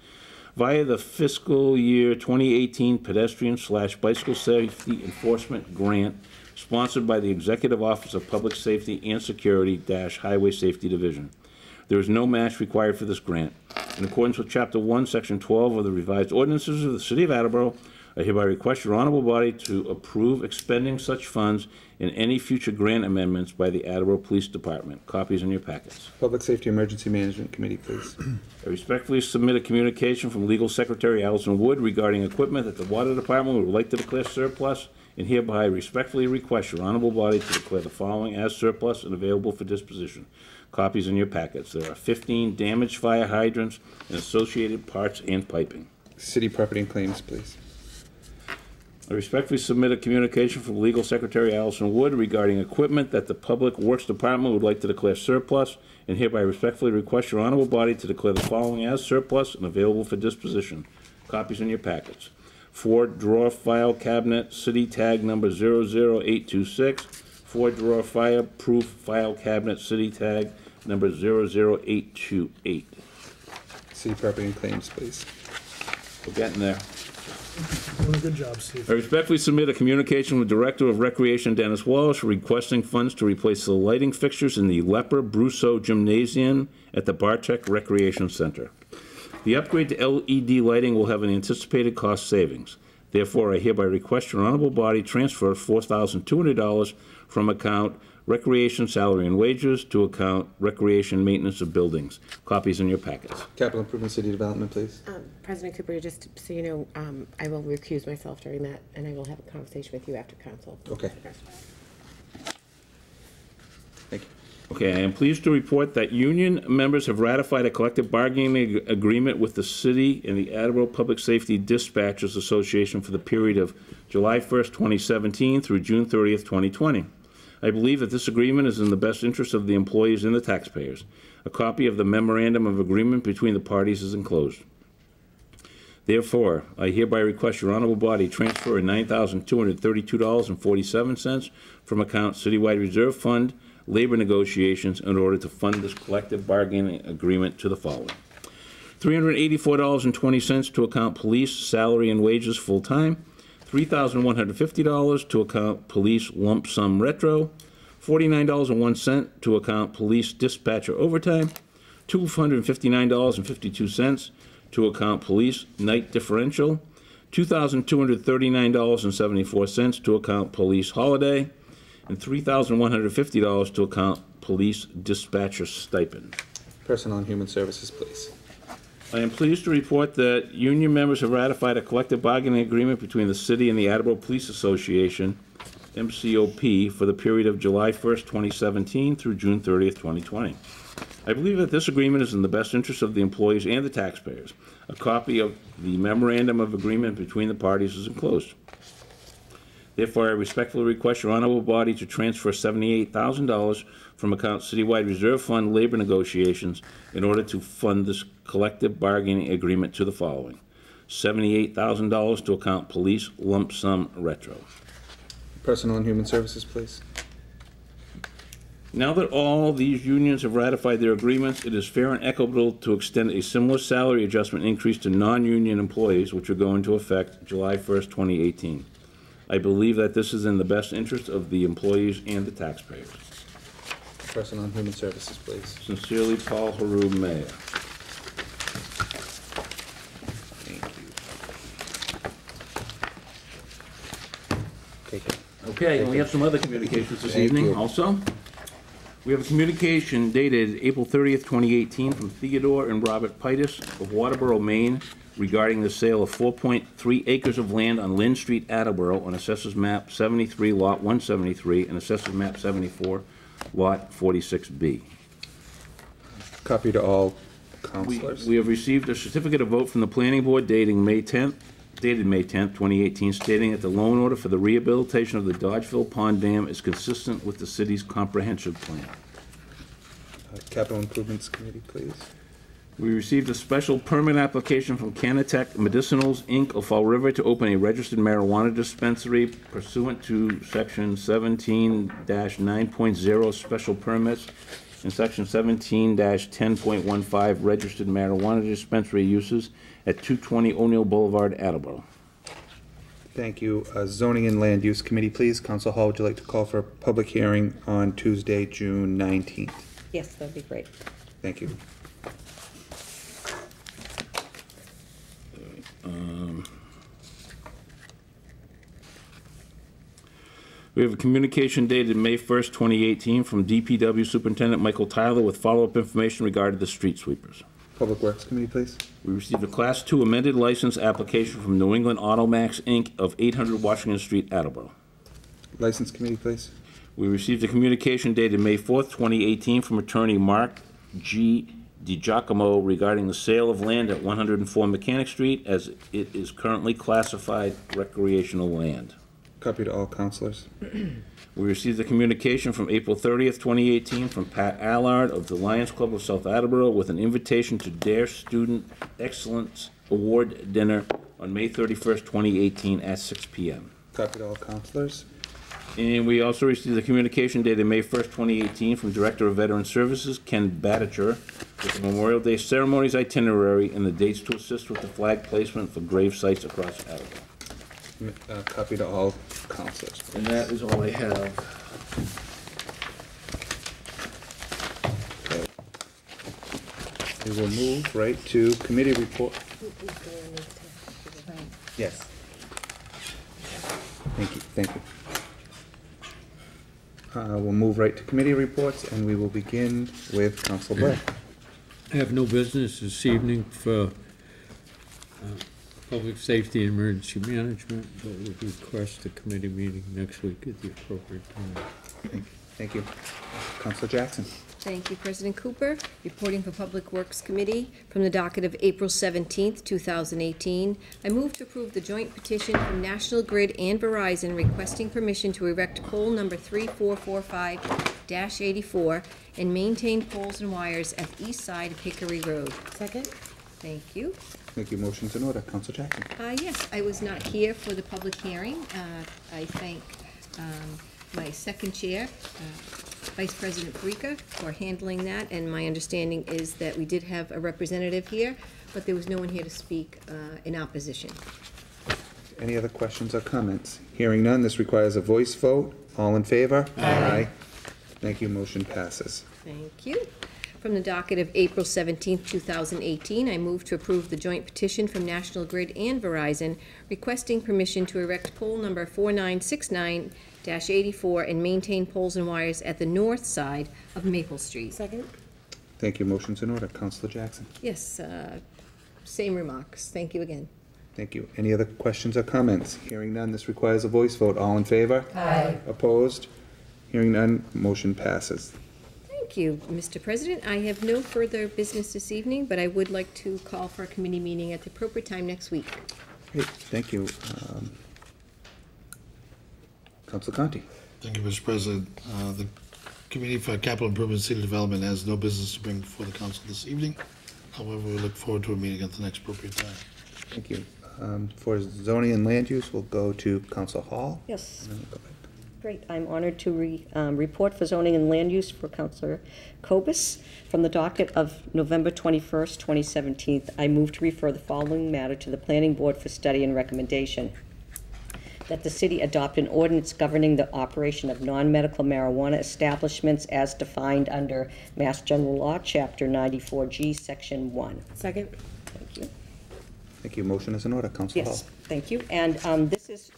via the fiscal year 2018 pedestrian/bicycle safety enforcement grant sponsored by the Executive Office of Public Safety and Security - Highway Safety Division. There is no match required for this grant. In accordance with Chapter 1, Section 12 of the revised ordinances of the City of Attleboro, I hereby request your honorable body to approve expending such funds in any future grant amendments by the Attleboro Police Department. Copies in your packets. Public Safety Emergency Management Committee, please. I respectfully submit a communication from Legal Secretary Allison Wood regarding equipment that the Water Department would like to declare surplus, and hereby respectfully request your honorable body to declare the following as surplus and available for disposition. Copies in your packets. There are 15 damaged fire hydrants and associated parts and piping. City Property and Claims, please. I respectfully submit a communication from Legal Secretary Allison Wood regarding equipment that the Public Works Department would like to declare surplus, and hereby respectfully request your honorable body to declare the following as surplus and available for disposition. Copies in your packets. Ford drawer file cabinet, city tag number 00826. Ford drawer fireproof file cabinet, city tag number 00828. City Property and Claims, please. We're getting there. Doing a good job, Steve. I respectfully submit a communication with Director of Recreation Dennis Wallace requesting funds to replace the lighting fixtures in the Leper Brousseau Gymnasium at the Bartek Recreation Center. The upgrade to LED lighting will have an anticipated cost savings. Therefore, I hereby request your honorable body transfer $4,200 from account Recreation Salary and Wages to account Recreation Maintenance of Buildings. Copies in your packets. Capital Improvement City Development, please. President Cooper, just so you know, I will recuse myself during that, and I will have a conversation with you after council. Okay. Thank you. Okay, I am pleased to report that union members have ratified a collective bargaining agreement with the city and the Attleboro Public Safety Dispatchers Association for the period of July 1st, 2017 through June 30th, 2020. I believe that this agreement is in the best interest of the employees and the taxpayers. A copy of the memorandum of agreement between the parties is enclosed. Therefore, I hereby request your honorable body transfer $9,232.47 from account Citywide Reserve Fund labor negotiations in order to fund this collective bargaining agreement to the following. $384.20 to account police salary and wages full-time, $3,150 to account police lump sum retro, $49.01 to account police dispatcher overtime, $259.52 to account police night differential, $2,239.74 to account police holiday, and $3,150 to account police dispatcher stipend. Personnel and Human Services, please. I am pleased to report that union members have ratified a collective bargaining agreement between the city and the Attleboro Police Association, MCOP, for the period of July 1st, 2017 through June 30th, 2020. I believe that this agreement is in the best interest of the employees and the taxpayers. A copy of the memorandum of agreement between the parties is enclosed. Therefore, I respectfully request your honorable body to transfer $78,000 from account Citywide Reserve Fund labor negotiations in order to fund this collective bargaining agreement to the following. $78,000 to account police lump sum retro. Personnel and Human Services, please. Now that all these unions have ratified their agreements, it is fair and equitable to extend a similar salary adjustment increase to non-union employees, which will go into effect July 1st, 2018. I believe that this is in the best interest of the employees and the taxpayers. Personnel and Human Services, please. Sincerely, Paul Haru, Mayor. Thank you. Take it. Okay, and we have some other communications this Thank evening you. also. We have a communication dated April 30th, 2018 from Theodore and Robert Pitus of Waterboro, Maine, regarding the sale of 4.3 acres of land on Lynn Street, Attleboro, on Assessors Map 73, Lot 173, and Assessors Map 74, Lot 46B. Copy to all councilors. We have received a certificate of vote from the Planning Board dated May 10th, 2018, stating that the loan order for the rehabilitation of the Dodgeville Pond Dam is consistent with the city's comprehensive plan. Capital Improvements Committee, please. We received a special permit application from Canatech Medicinals, Inc. of Fall River to open a registered marijuana dispensary pursuant to Section 17-9.0 special permits and Section 17-10.15 registered marijuana dispensary uses at 220 O'Neill Boulevard, Attleboro. Thank you. Zoning and Land Use Committee, please. Council Hall, would you like to call for a public hearing on Tuesday, June 19th? Yes, that'd be great. Thank you. We have a communication dated May 1st, 2018 from DPW Superintendent Michael Tyler with follow-up information regarding the street sweepers. Public Works Committee, please. We received a Class 2 amended license application from New England Automax, Inc. of 800 Washington Street, Attleboro. License Committee, please. We received a communication dated May 4th, 2018 from Attorney Mark G. DiGiacomo regarding the sale of land at 104 Mechanic Street as it is currently classified recreational land. Copy to all councilors. We received a communication from April 30th, 2018 from Pat Allard of the Lions Club of South Attleboro with an invitation to DARE Student Excellence Award Dinner on May 31st, 2018 at 6 p.m. Copy to all councilors. And we also received a communication dated May 1st, 2018 from Director of Veteran Services, Ken Batature, with the Memorial Day ceremonies itinerary and the dates to assist with the flag placement for grave sites across Attleboro. Copy to all councilors. And that is all I have. We will move right to committee report. Yes. Thank you, thank you. We'll move right to committee reports, and we will begin with Council Blair. I have no business this evening for Public Safety and Emergency Management, but would request a committee meeting next week at the appropriate time. Thank you. Councilor Jackson. Thank you, President Cooper. Reporting for Public Works Committee from the docket of April 17th, 2018. I move to approve the joint petition from National Grid and Verizon requesting permission to erect pole number 3445-84 and maintain poles and wires at the east side of Hickory Road. Second. Thank you. Thank you. Motion's in order. Councilor Jackson. Yes, I was not here for the public hearing. I thank my second chair, Vice President Parika, for handling that, and my understanding is that we did have a representative here, but there was no one here to speak in opposition. Any other questions or comments? Hearing none, this requires a voice vote. All in favor? Aye. Thank you. Motion passes. Thank you. From the docket of April 17th, 2018, I move to approve the joint petition from National Grid and Verizon requesting permission to erect pole number 4969-84 and maintain poles and wires at the north side of Maple Street. Second. Thank you. Motion's in order. Councilor Jackson. Yes, same remarks. Thank you again. Thank you. Any other questions or comments? Hearing none, this requires a voice vote. All in favor? Aye. Opposed? Hearing none, motion passes. Thank you, Mr. President. I have no further business this evening, but I would like to call for a committee meeting at the appropriate time next week. Great. Thank you. Councilor Conti. Thank you, Mr. President. The Committee for Capital Improvement and City Development has no business to bring before the council this evening. However, we look forward to a meeting at the next appropriate time. Thank you. For zoning and land use, we'll go to Council Hall. Yes. And then we'll go back. Great. I'm honored to report for zoning and land use for Councilor Kobus. From the docket of November 21st, 2017, I move to refer the following matter to the Planning Board for study and recommendation. That the city adopt an ordinance governing the operation of non-medical marijuana establishments as defined under Mass General Law, Chapter 94G, Section 1. Second. Thank you. Thank you. Motion is in order. Council Hall. Yes, thank you. And this is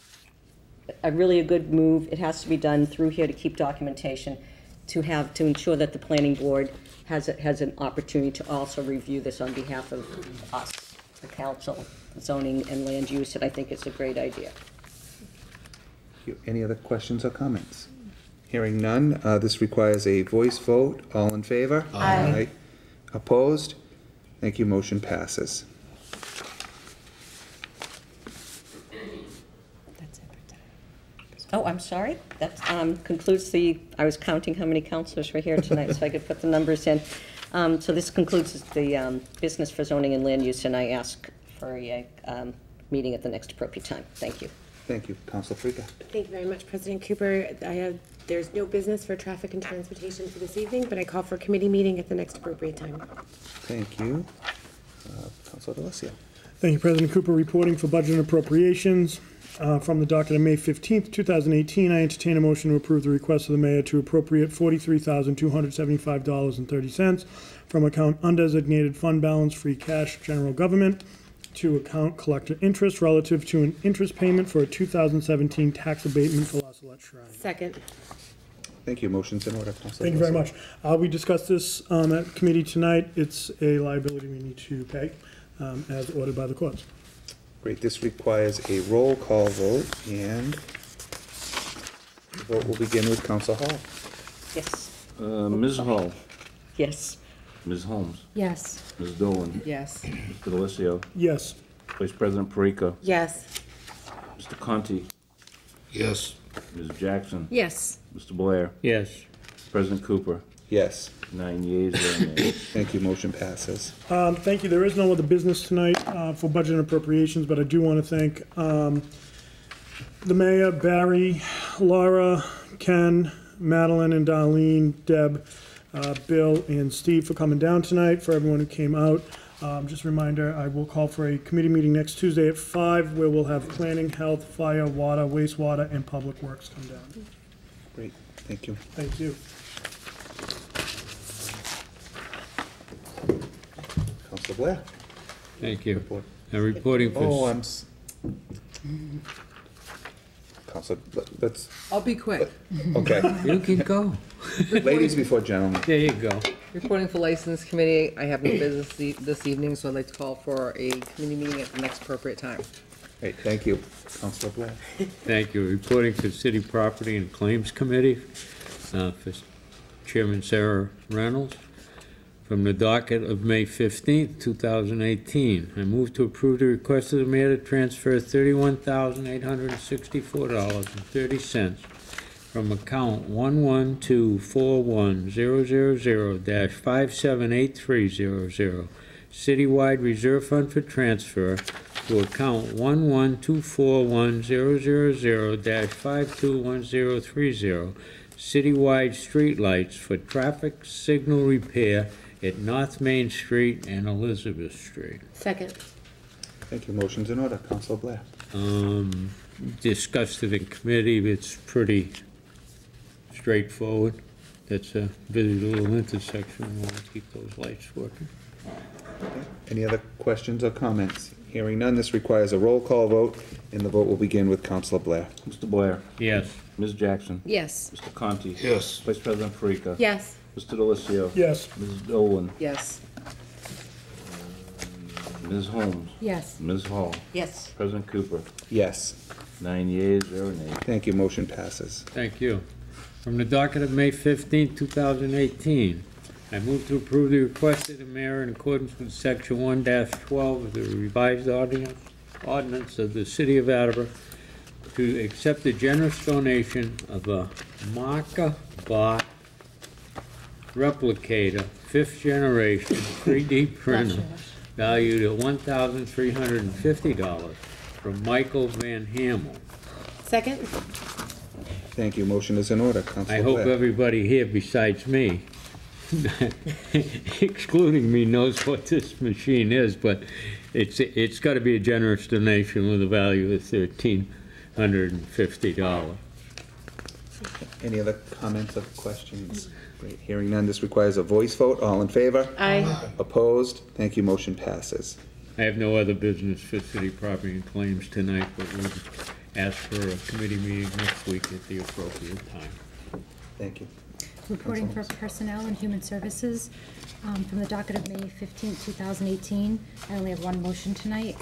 really a good move. It has to be done through here to keep documentation, to ensure that the planning board has an opportunity to also review this on behalf of us, the council, zoning and land use, and I think it's a great idea. Thank you. Any other questions or comments? Hearing none, this requires a voice vote. All in favor? Aye. Opposed? Thank you. Motion passes. Oh, I'm sorry. That concludes I was counting how many councilors were here tonight so I could put the numbers in. So this concludes the business for zoning and land use, and I ask for a meeting at the next appropriate time. Thank you. Thank you. Council Frika. Thank you very much, President Cooper. There's no business for traffic and transportation for this evening, but I call for a committee meeting at the next appropriate time. Thank you. Councilor Delesio. Thank you, President Cooper. Reporting for budget and appropriations. From the docket of May 15th, 2018, I entertain a motion to approve the request of the mayor to appropriate $43,275.30 from account undesignated fund balance free cash general government to account collector interest relative to an interest payment for a 2017 tax abatement for La Salette Shrine. Second. Thank you. Motion's in order. Counselor Thank you very Wilson. much. We discussed this at committee tonight. It's a liability we need to pay as ordered by the courts. Great. This requires a roll call vote, and the vote will begin with Counselor Hall. Yes. Ms. Hall, Yes. Ms. Holmes, Yes. Ms. Dolan, Yes. Mr. Delissio, Yes. Vice President Parika, Yes. Mr. Conti, Yes. Ms. Jackson, Yes. Mr. Blair, Yes. President Cooper, Yes. 9 yeas, 0 nays. Thank you. Motion passes. Thank you. There is no other business tonight for budget and appropriations, but I do want to thank the mayor, Barry, Laura, Ken, Madeline and Darlene, Deb, Bill, and Steve for coming down tonight, for everyone who came out. Just a reminder, I will call for a committee meeting next Tuesday at 5, where we'll have planning, health, fire, water, wastewater, and public works come down. Great. Thank you. Thank you. Counselor Blair. Thank you. Report. I'm reporting for... Oh, Counselor, let's, I'll be quick. okay. You can go. Ladies before gentlemen. There you go. Reporting for License Committee, I have no business this evening, so I'd like to call for a committee meeting at the next appropriate time. Great. Thank you. Counselor Blair. Thank you. Reporting for City Property and Claims Committee, for Chairman Sarah Reynolds. From the docket of May 15th, 2018, I move to approve the request of the mayor to transfer $31,864.30 from account 1124100-578300, Citywide Reserve Fund for transfer, to account 1124100-521030, Citywide Streetlights for traffic signal repair at North Main Street and Elizabeth Street. Second. Thank you. Motion's in order. Counselor Blair. Discussed it in committee. It's pretty straightforward. That's a busy little intersection. We want to keep those lights working. Any other questions or comments? Hearing none, this requires a roll call vote, and the vote will begin with Counselor Blair. Mr. Blair, Yes. Ms. Jackson, Yes. Mr. Conti, Yes. Vice President Parika, Yes. Mr. Delissio, Yes. Mrs. Dolan, Yes. Ms. Holmes, Yes. Ms. Hall, Yes. President Cooper, Yes. 9 yeas, 0 nays. Thank you. Motion passes. Thank you. From the docket of May 15, 2018, I move to approve the request of the mayor in accordance with Section 1-12 of the revised ordinance of the City of Attleboro to accept a generous donation of a Marka Bot replicator, 5th generation 3D printer, valued at $1,350 from Michael Van Hamel. Second. Thank you. Motion is in order. Counselor I hope Blair. everybody here besides me, excluding me, knows what this machine is, but it's got to be a generous donation with a value of $1,350. Any other comments or questions? Great. Hearing none, this requires a voice vote. All in favor? Aye. Opposed? Thank you. Motion passes. I have no other business for city property and claims tonight, but we'll ask for a committee meeting next week at the appropriate time. Thank you. Reporting for Personnel and Human Services, from the docket of May 15, 2018. I only have one motion tonight.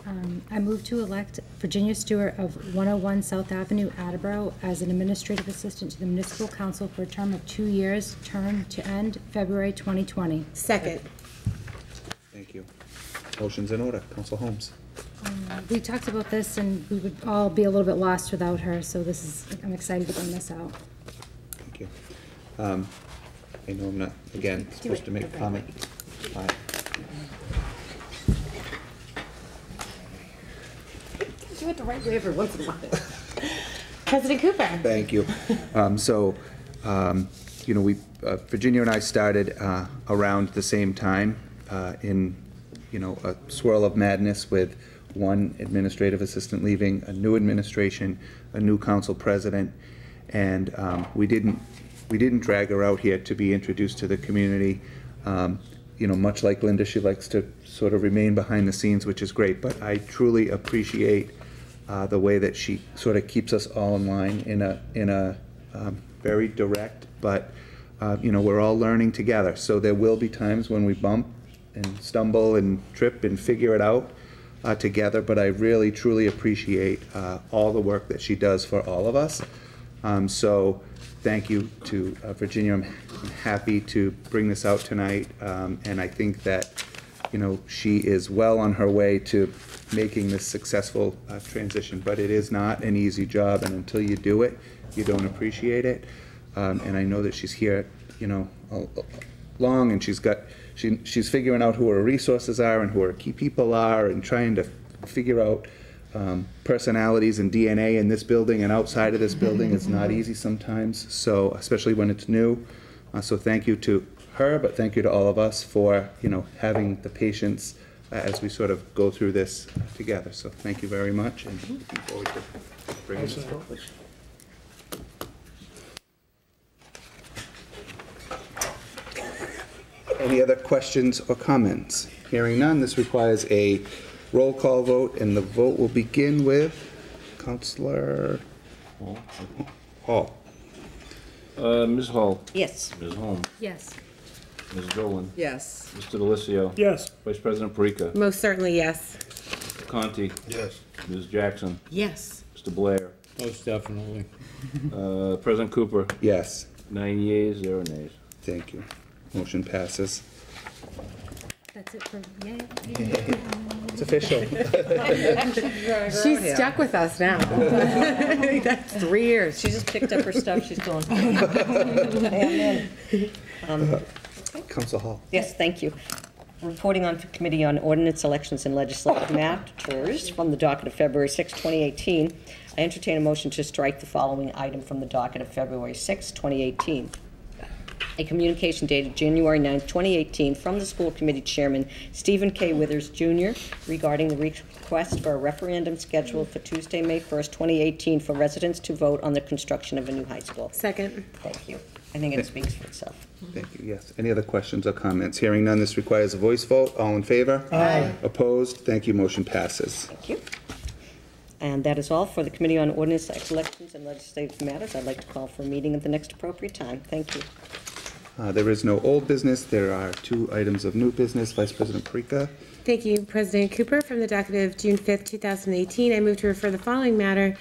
I move to elect Virginia Stewart of 101 South Avenue, Attleboro, as an administrative assistant to the Municipal Council for a term of 2 years, term to end February 2020. Second. Thank you. Motion's in order. Counselor Holmes. We talked about this, and we would all be a little bit lost without her, so this is, I'm excited to bring this out. Thank you. I know I'm not, again, supposed to make a comment. Aye. Do it the right way every once in a while. President Cooper. Thank you. You know, Virginia and I started around the same time in, you know, a swirl of madness with one administrative assistant leaving, a new administration, a new council president, and we didn't drag her out here to be introduced to the community. you know, much like Linda, she likes to sort of remain behind the scenes, which is great, but I truly appreciate the way that she sort of keeps us all in line in a very direct, but you know, we're all learning together. So there will be times when we bump and stumble and trip and figure it out together, but I really, truly appreciate all the work that she does for all of us. So thank you to Virginia. I'm happy to bring this out tonight, and I think that, you know, she is well on her way to making this successful transition, but it is not an easy job, and until you do it, you don't appreciate it. And I know that she's here, you know, long, and she's figuring out who her resources are and who her key people are, and trying to figure out personalities and DNA in this building and outside of this building is not easy sometimes, so especially when it's new. So thank you to her, but thank you to all of us for, you know, having the patience as we sort of go through this together. So thank you very much, and looking forward to bringing this forward. Any other questions or comments? Hearing none, this requires a roll call vote, and the vote will begin with Councillor Hall. Ms. Hall? Yes. Ms. Holmes? Yes. Ms. Dolan? Yes. Mr. DeLisio? Yes. Vice President Parika? Most certainly, yes. Mr. Conti? Yes. Ms. Jackson? Yes. Mr. Blair? Most definitely. President Cooper? Yes. 9 yeas, 0 nays. Thank you. Motion passes. That's it for, yay. It's official. She's stuck with us now. That's 3 years. She just picked up her stuff, she's going. Council Hall. Yes, thank you. Reporting on Committee on Ordinance, Elections, and Legislative Matters from the docket of February 6, 2018. I entertain a motion to strike the following item from the docket of February 6, 2018. A communication dated January 9, 2018, from the school committee chairman, Stephen K. Withers, Jr., regarding the request for a referendum scheduled for Tuesday, May 1st, 2018, for residents to vote on the construction of a new high school. Second. Thank you. I think it speaks for itself. Thank you, yes. Any other questions or comments? Hearing none, this requires a voice vote. All in favor? Aye. Opposed? Thank you, motion passes. Thank you. And that is all for the Committee on Ordinance, Elections, and Legislative Matters. I'd like to call for a meeting at the next appropriate time. Thank you. There is no old business. There are 2 items of new business. Vice President Parika. Thank you, President Cooper. From the docket of June 5th, 2018, I move to refer the following matter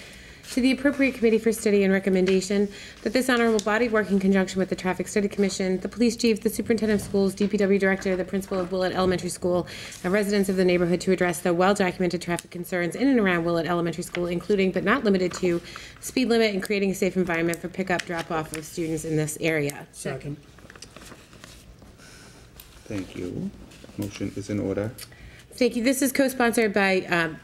to the appropriate committee for study and recommendation, that this honorable body work in conjunction with the Traffic Study Commission, the police chief, the superintendent of schools, DPW director, the principal of Willett Elementary School, and residents of the neighborhood to address the well-documented traffic concerns in and around Willett Elementary School, including but not limited to speed limit and creating a safe environment for pickup, drop-off of students in this area. Second. Thank you. Motion is in order. Thank you. This is co-sponsored by,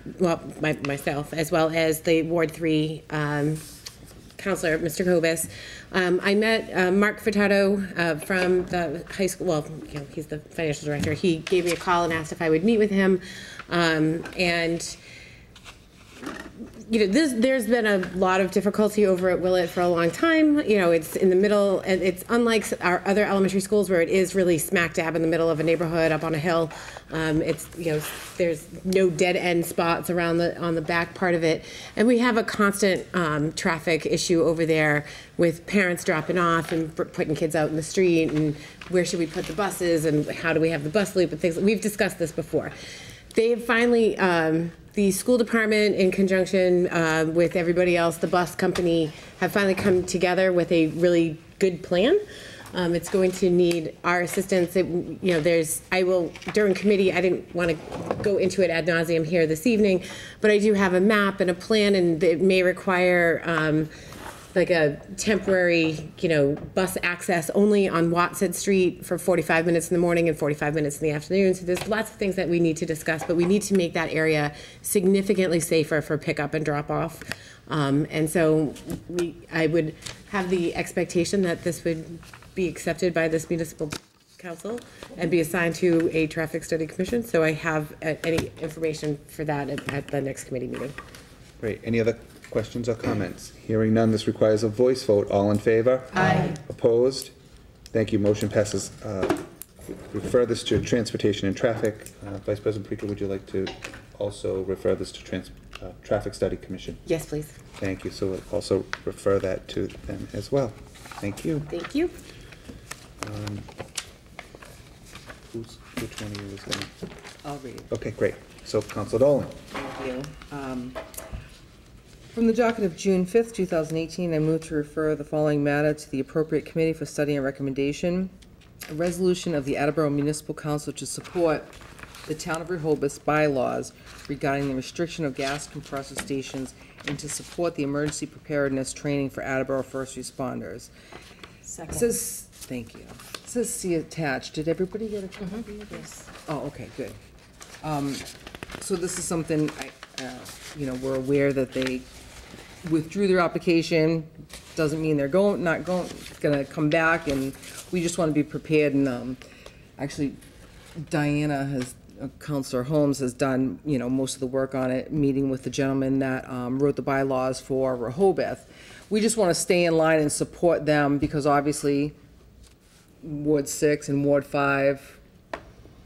myself, as well as the Ward 3 counselor, Mr. Kovas. I met Mark Furtado from the high school. Well, you know, he's the financial director. He gave me a call and asked if I would meet with him. And you know, there's been a lot of difficulty over at Willett for a long time. You know, it's in the middle, and it's unlike our other elementary schools where it is really smack dab in the middle of a neighborhood up on a hill. It's, you know, there's no dead end spots around on the back part of it, and we have a constant traffic issue over there with parents dropping off and putting kids out in the street, and where should we put the buses, and how do we have the bus loop and things. We've discussed this before. They have finally. The school department, in conjunction with everybody else, the bus company, have finally come together with a really good plan. It's going to need our assistance. You know, during committee, I didn't want to go into it ad nauseum here this evening, but I do have a map and a plan, and it may require like a temporary, you know, bus access only on Watson Street for 45 minutes in the morning and 45 minutes in the afternoon. So there's lots of things that we need to discuss, but we need to make that area significantly safer for pickup and drop off. And so I would have the expectation that this would be accepted by this municipal council and be assigned to a traffic study commission. So I have any information for that at the next committee meeting. Great. Any other questions or comments? Hearing none, this requires a voice vote. All in favor? Aye. Opposed? Thank you. Motion passes refer this to Transportation and Traffic. Vice President Preca, would you like to also refer this to Traffic Study Commission? Yes, please. Thank you. So we'll also refer that to them as well. Thank you. Thank you. Which one of you is going to? I'll read. Okay, great. So Council Dolan. Thank you. From the docket of June 5th, 2018, I move to refer the following matter to the appropriate committee for study and recommendation. A resolution of the Attleboro Municipal Council to support the Town of Rehoboth's bylaws regarding the restriction of gas compressor stations and to support the emergency preparedness training for Attleboro first responders. Second. Says, thank you. It says see attached. Did everybody get a copy of this? Oh, okay, good. So this is something, we're aware that they withdrew their application. Doesn't mean they're gonna come back, and we just want to be prepared. And actually, Diana Councilor Holmes has done, most of the work on it, meeting with the gentleman that wrote the bylaws for Rehoboth. We just want to stay in line and support them because obviously Ward 6 and Ward 5,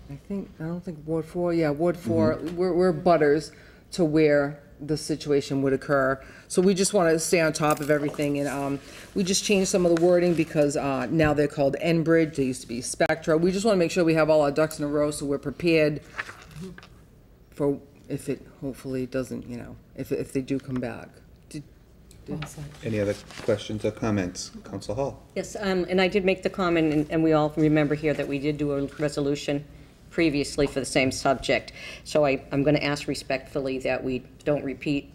I don't think Ward 4, Ward 4, we're butters to where the situation would occur. So we just want to stay on top of everything, and we just changed some of the wording because now they're called Enbridge, they used to be Spectra. We just want to make sure we have all our ducks in a row so we're prepared for if it hopefully doesn't, if they do come back. Any other questions or comments? Council Hall. Yes, and I did make the comment, and we all remember here that we did do a resolution previously for the same subject. So I'm going to ask respectfully that we don't repeat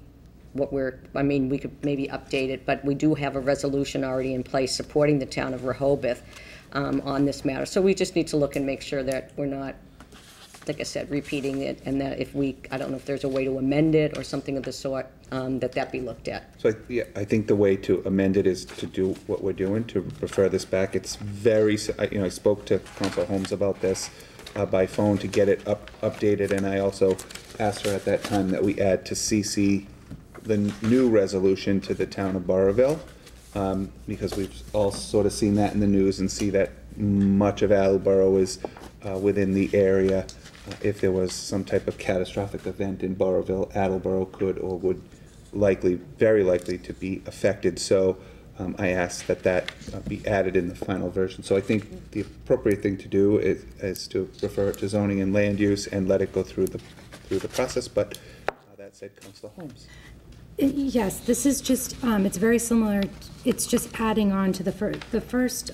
what we could maybe update it, but we do have a resolution already in place supporting the town of Rehoboth on this matter. So we just need to look and make sure that we're not, like I said, repeating it, and that I don't know if there's a way to amend it or something of the sort, that be looked at. So I think the way to amend it is to do what we're doing, to refer this back. It's very, I spoke to Councilor Holmes about this by phone to get it updated, and I also asked her at that time that we add to CC the new resolution to the town of Burrillville, because we've all sort of seen that in the news and see that much of Attleboro is within the area. If there was some type of catastrophic event in Burrillville, Attleboro could or would very likely to be affected. So I asked that be added in the final version. So I think the appropriate thing to do is to refer it to zoning and land use and let it go through the process. But that said, Councilor Holmes. Yes, this is just, it's very similar. It's just adding on to the first,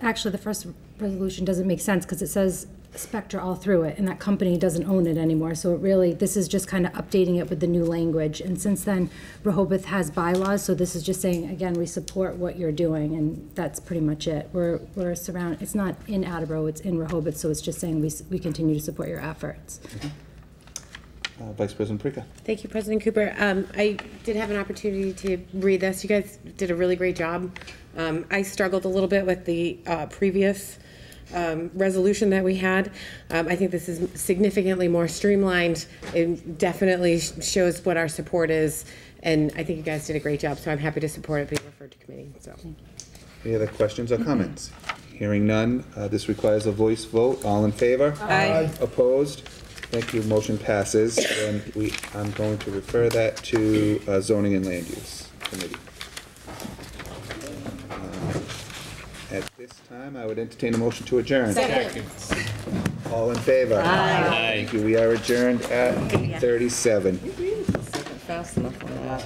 actually the first resolution doesn't make sense because it says Spectra all through it, and that company doesn't own it anymore. So it really, this is just kind of updating it with the new language. And since then, Rehoboth has bylaws, so this is just saying, again, we support what you're doing, and that's pretty much it. We're surrounded, it's not in Attleboro, it's in Rehoboth, so it's just saying we continue to support your efforts. Vice President Preca. Thank you, President Cooper. I did have an opportunity to read this. You guys did a really great job. I struggled a little bit with the previous resolution that we had. I think this is significantly more streamlined. It definitely shows what our support is, and I think you guys did a great job, so I'm happy to support it being referred to committee. So, any other questions or comments? Hearing none, this requires a voice vote. All in favor? Aye. Opposed? Thank you. Motion passes, and I'm going to refer that to Zoning and Land Use Committee. At this time, I would entertain a motion to adjourn. Second. All in favor? Aye. Thank you. We are adjourned at 8:37. Fast enough on that.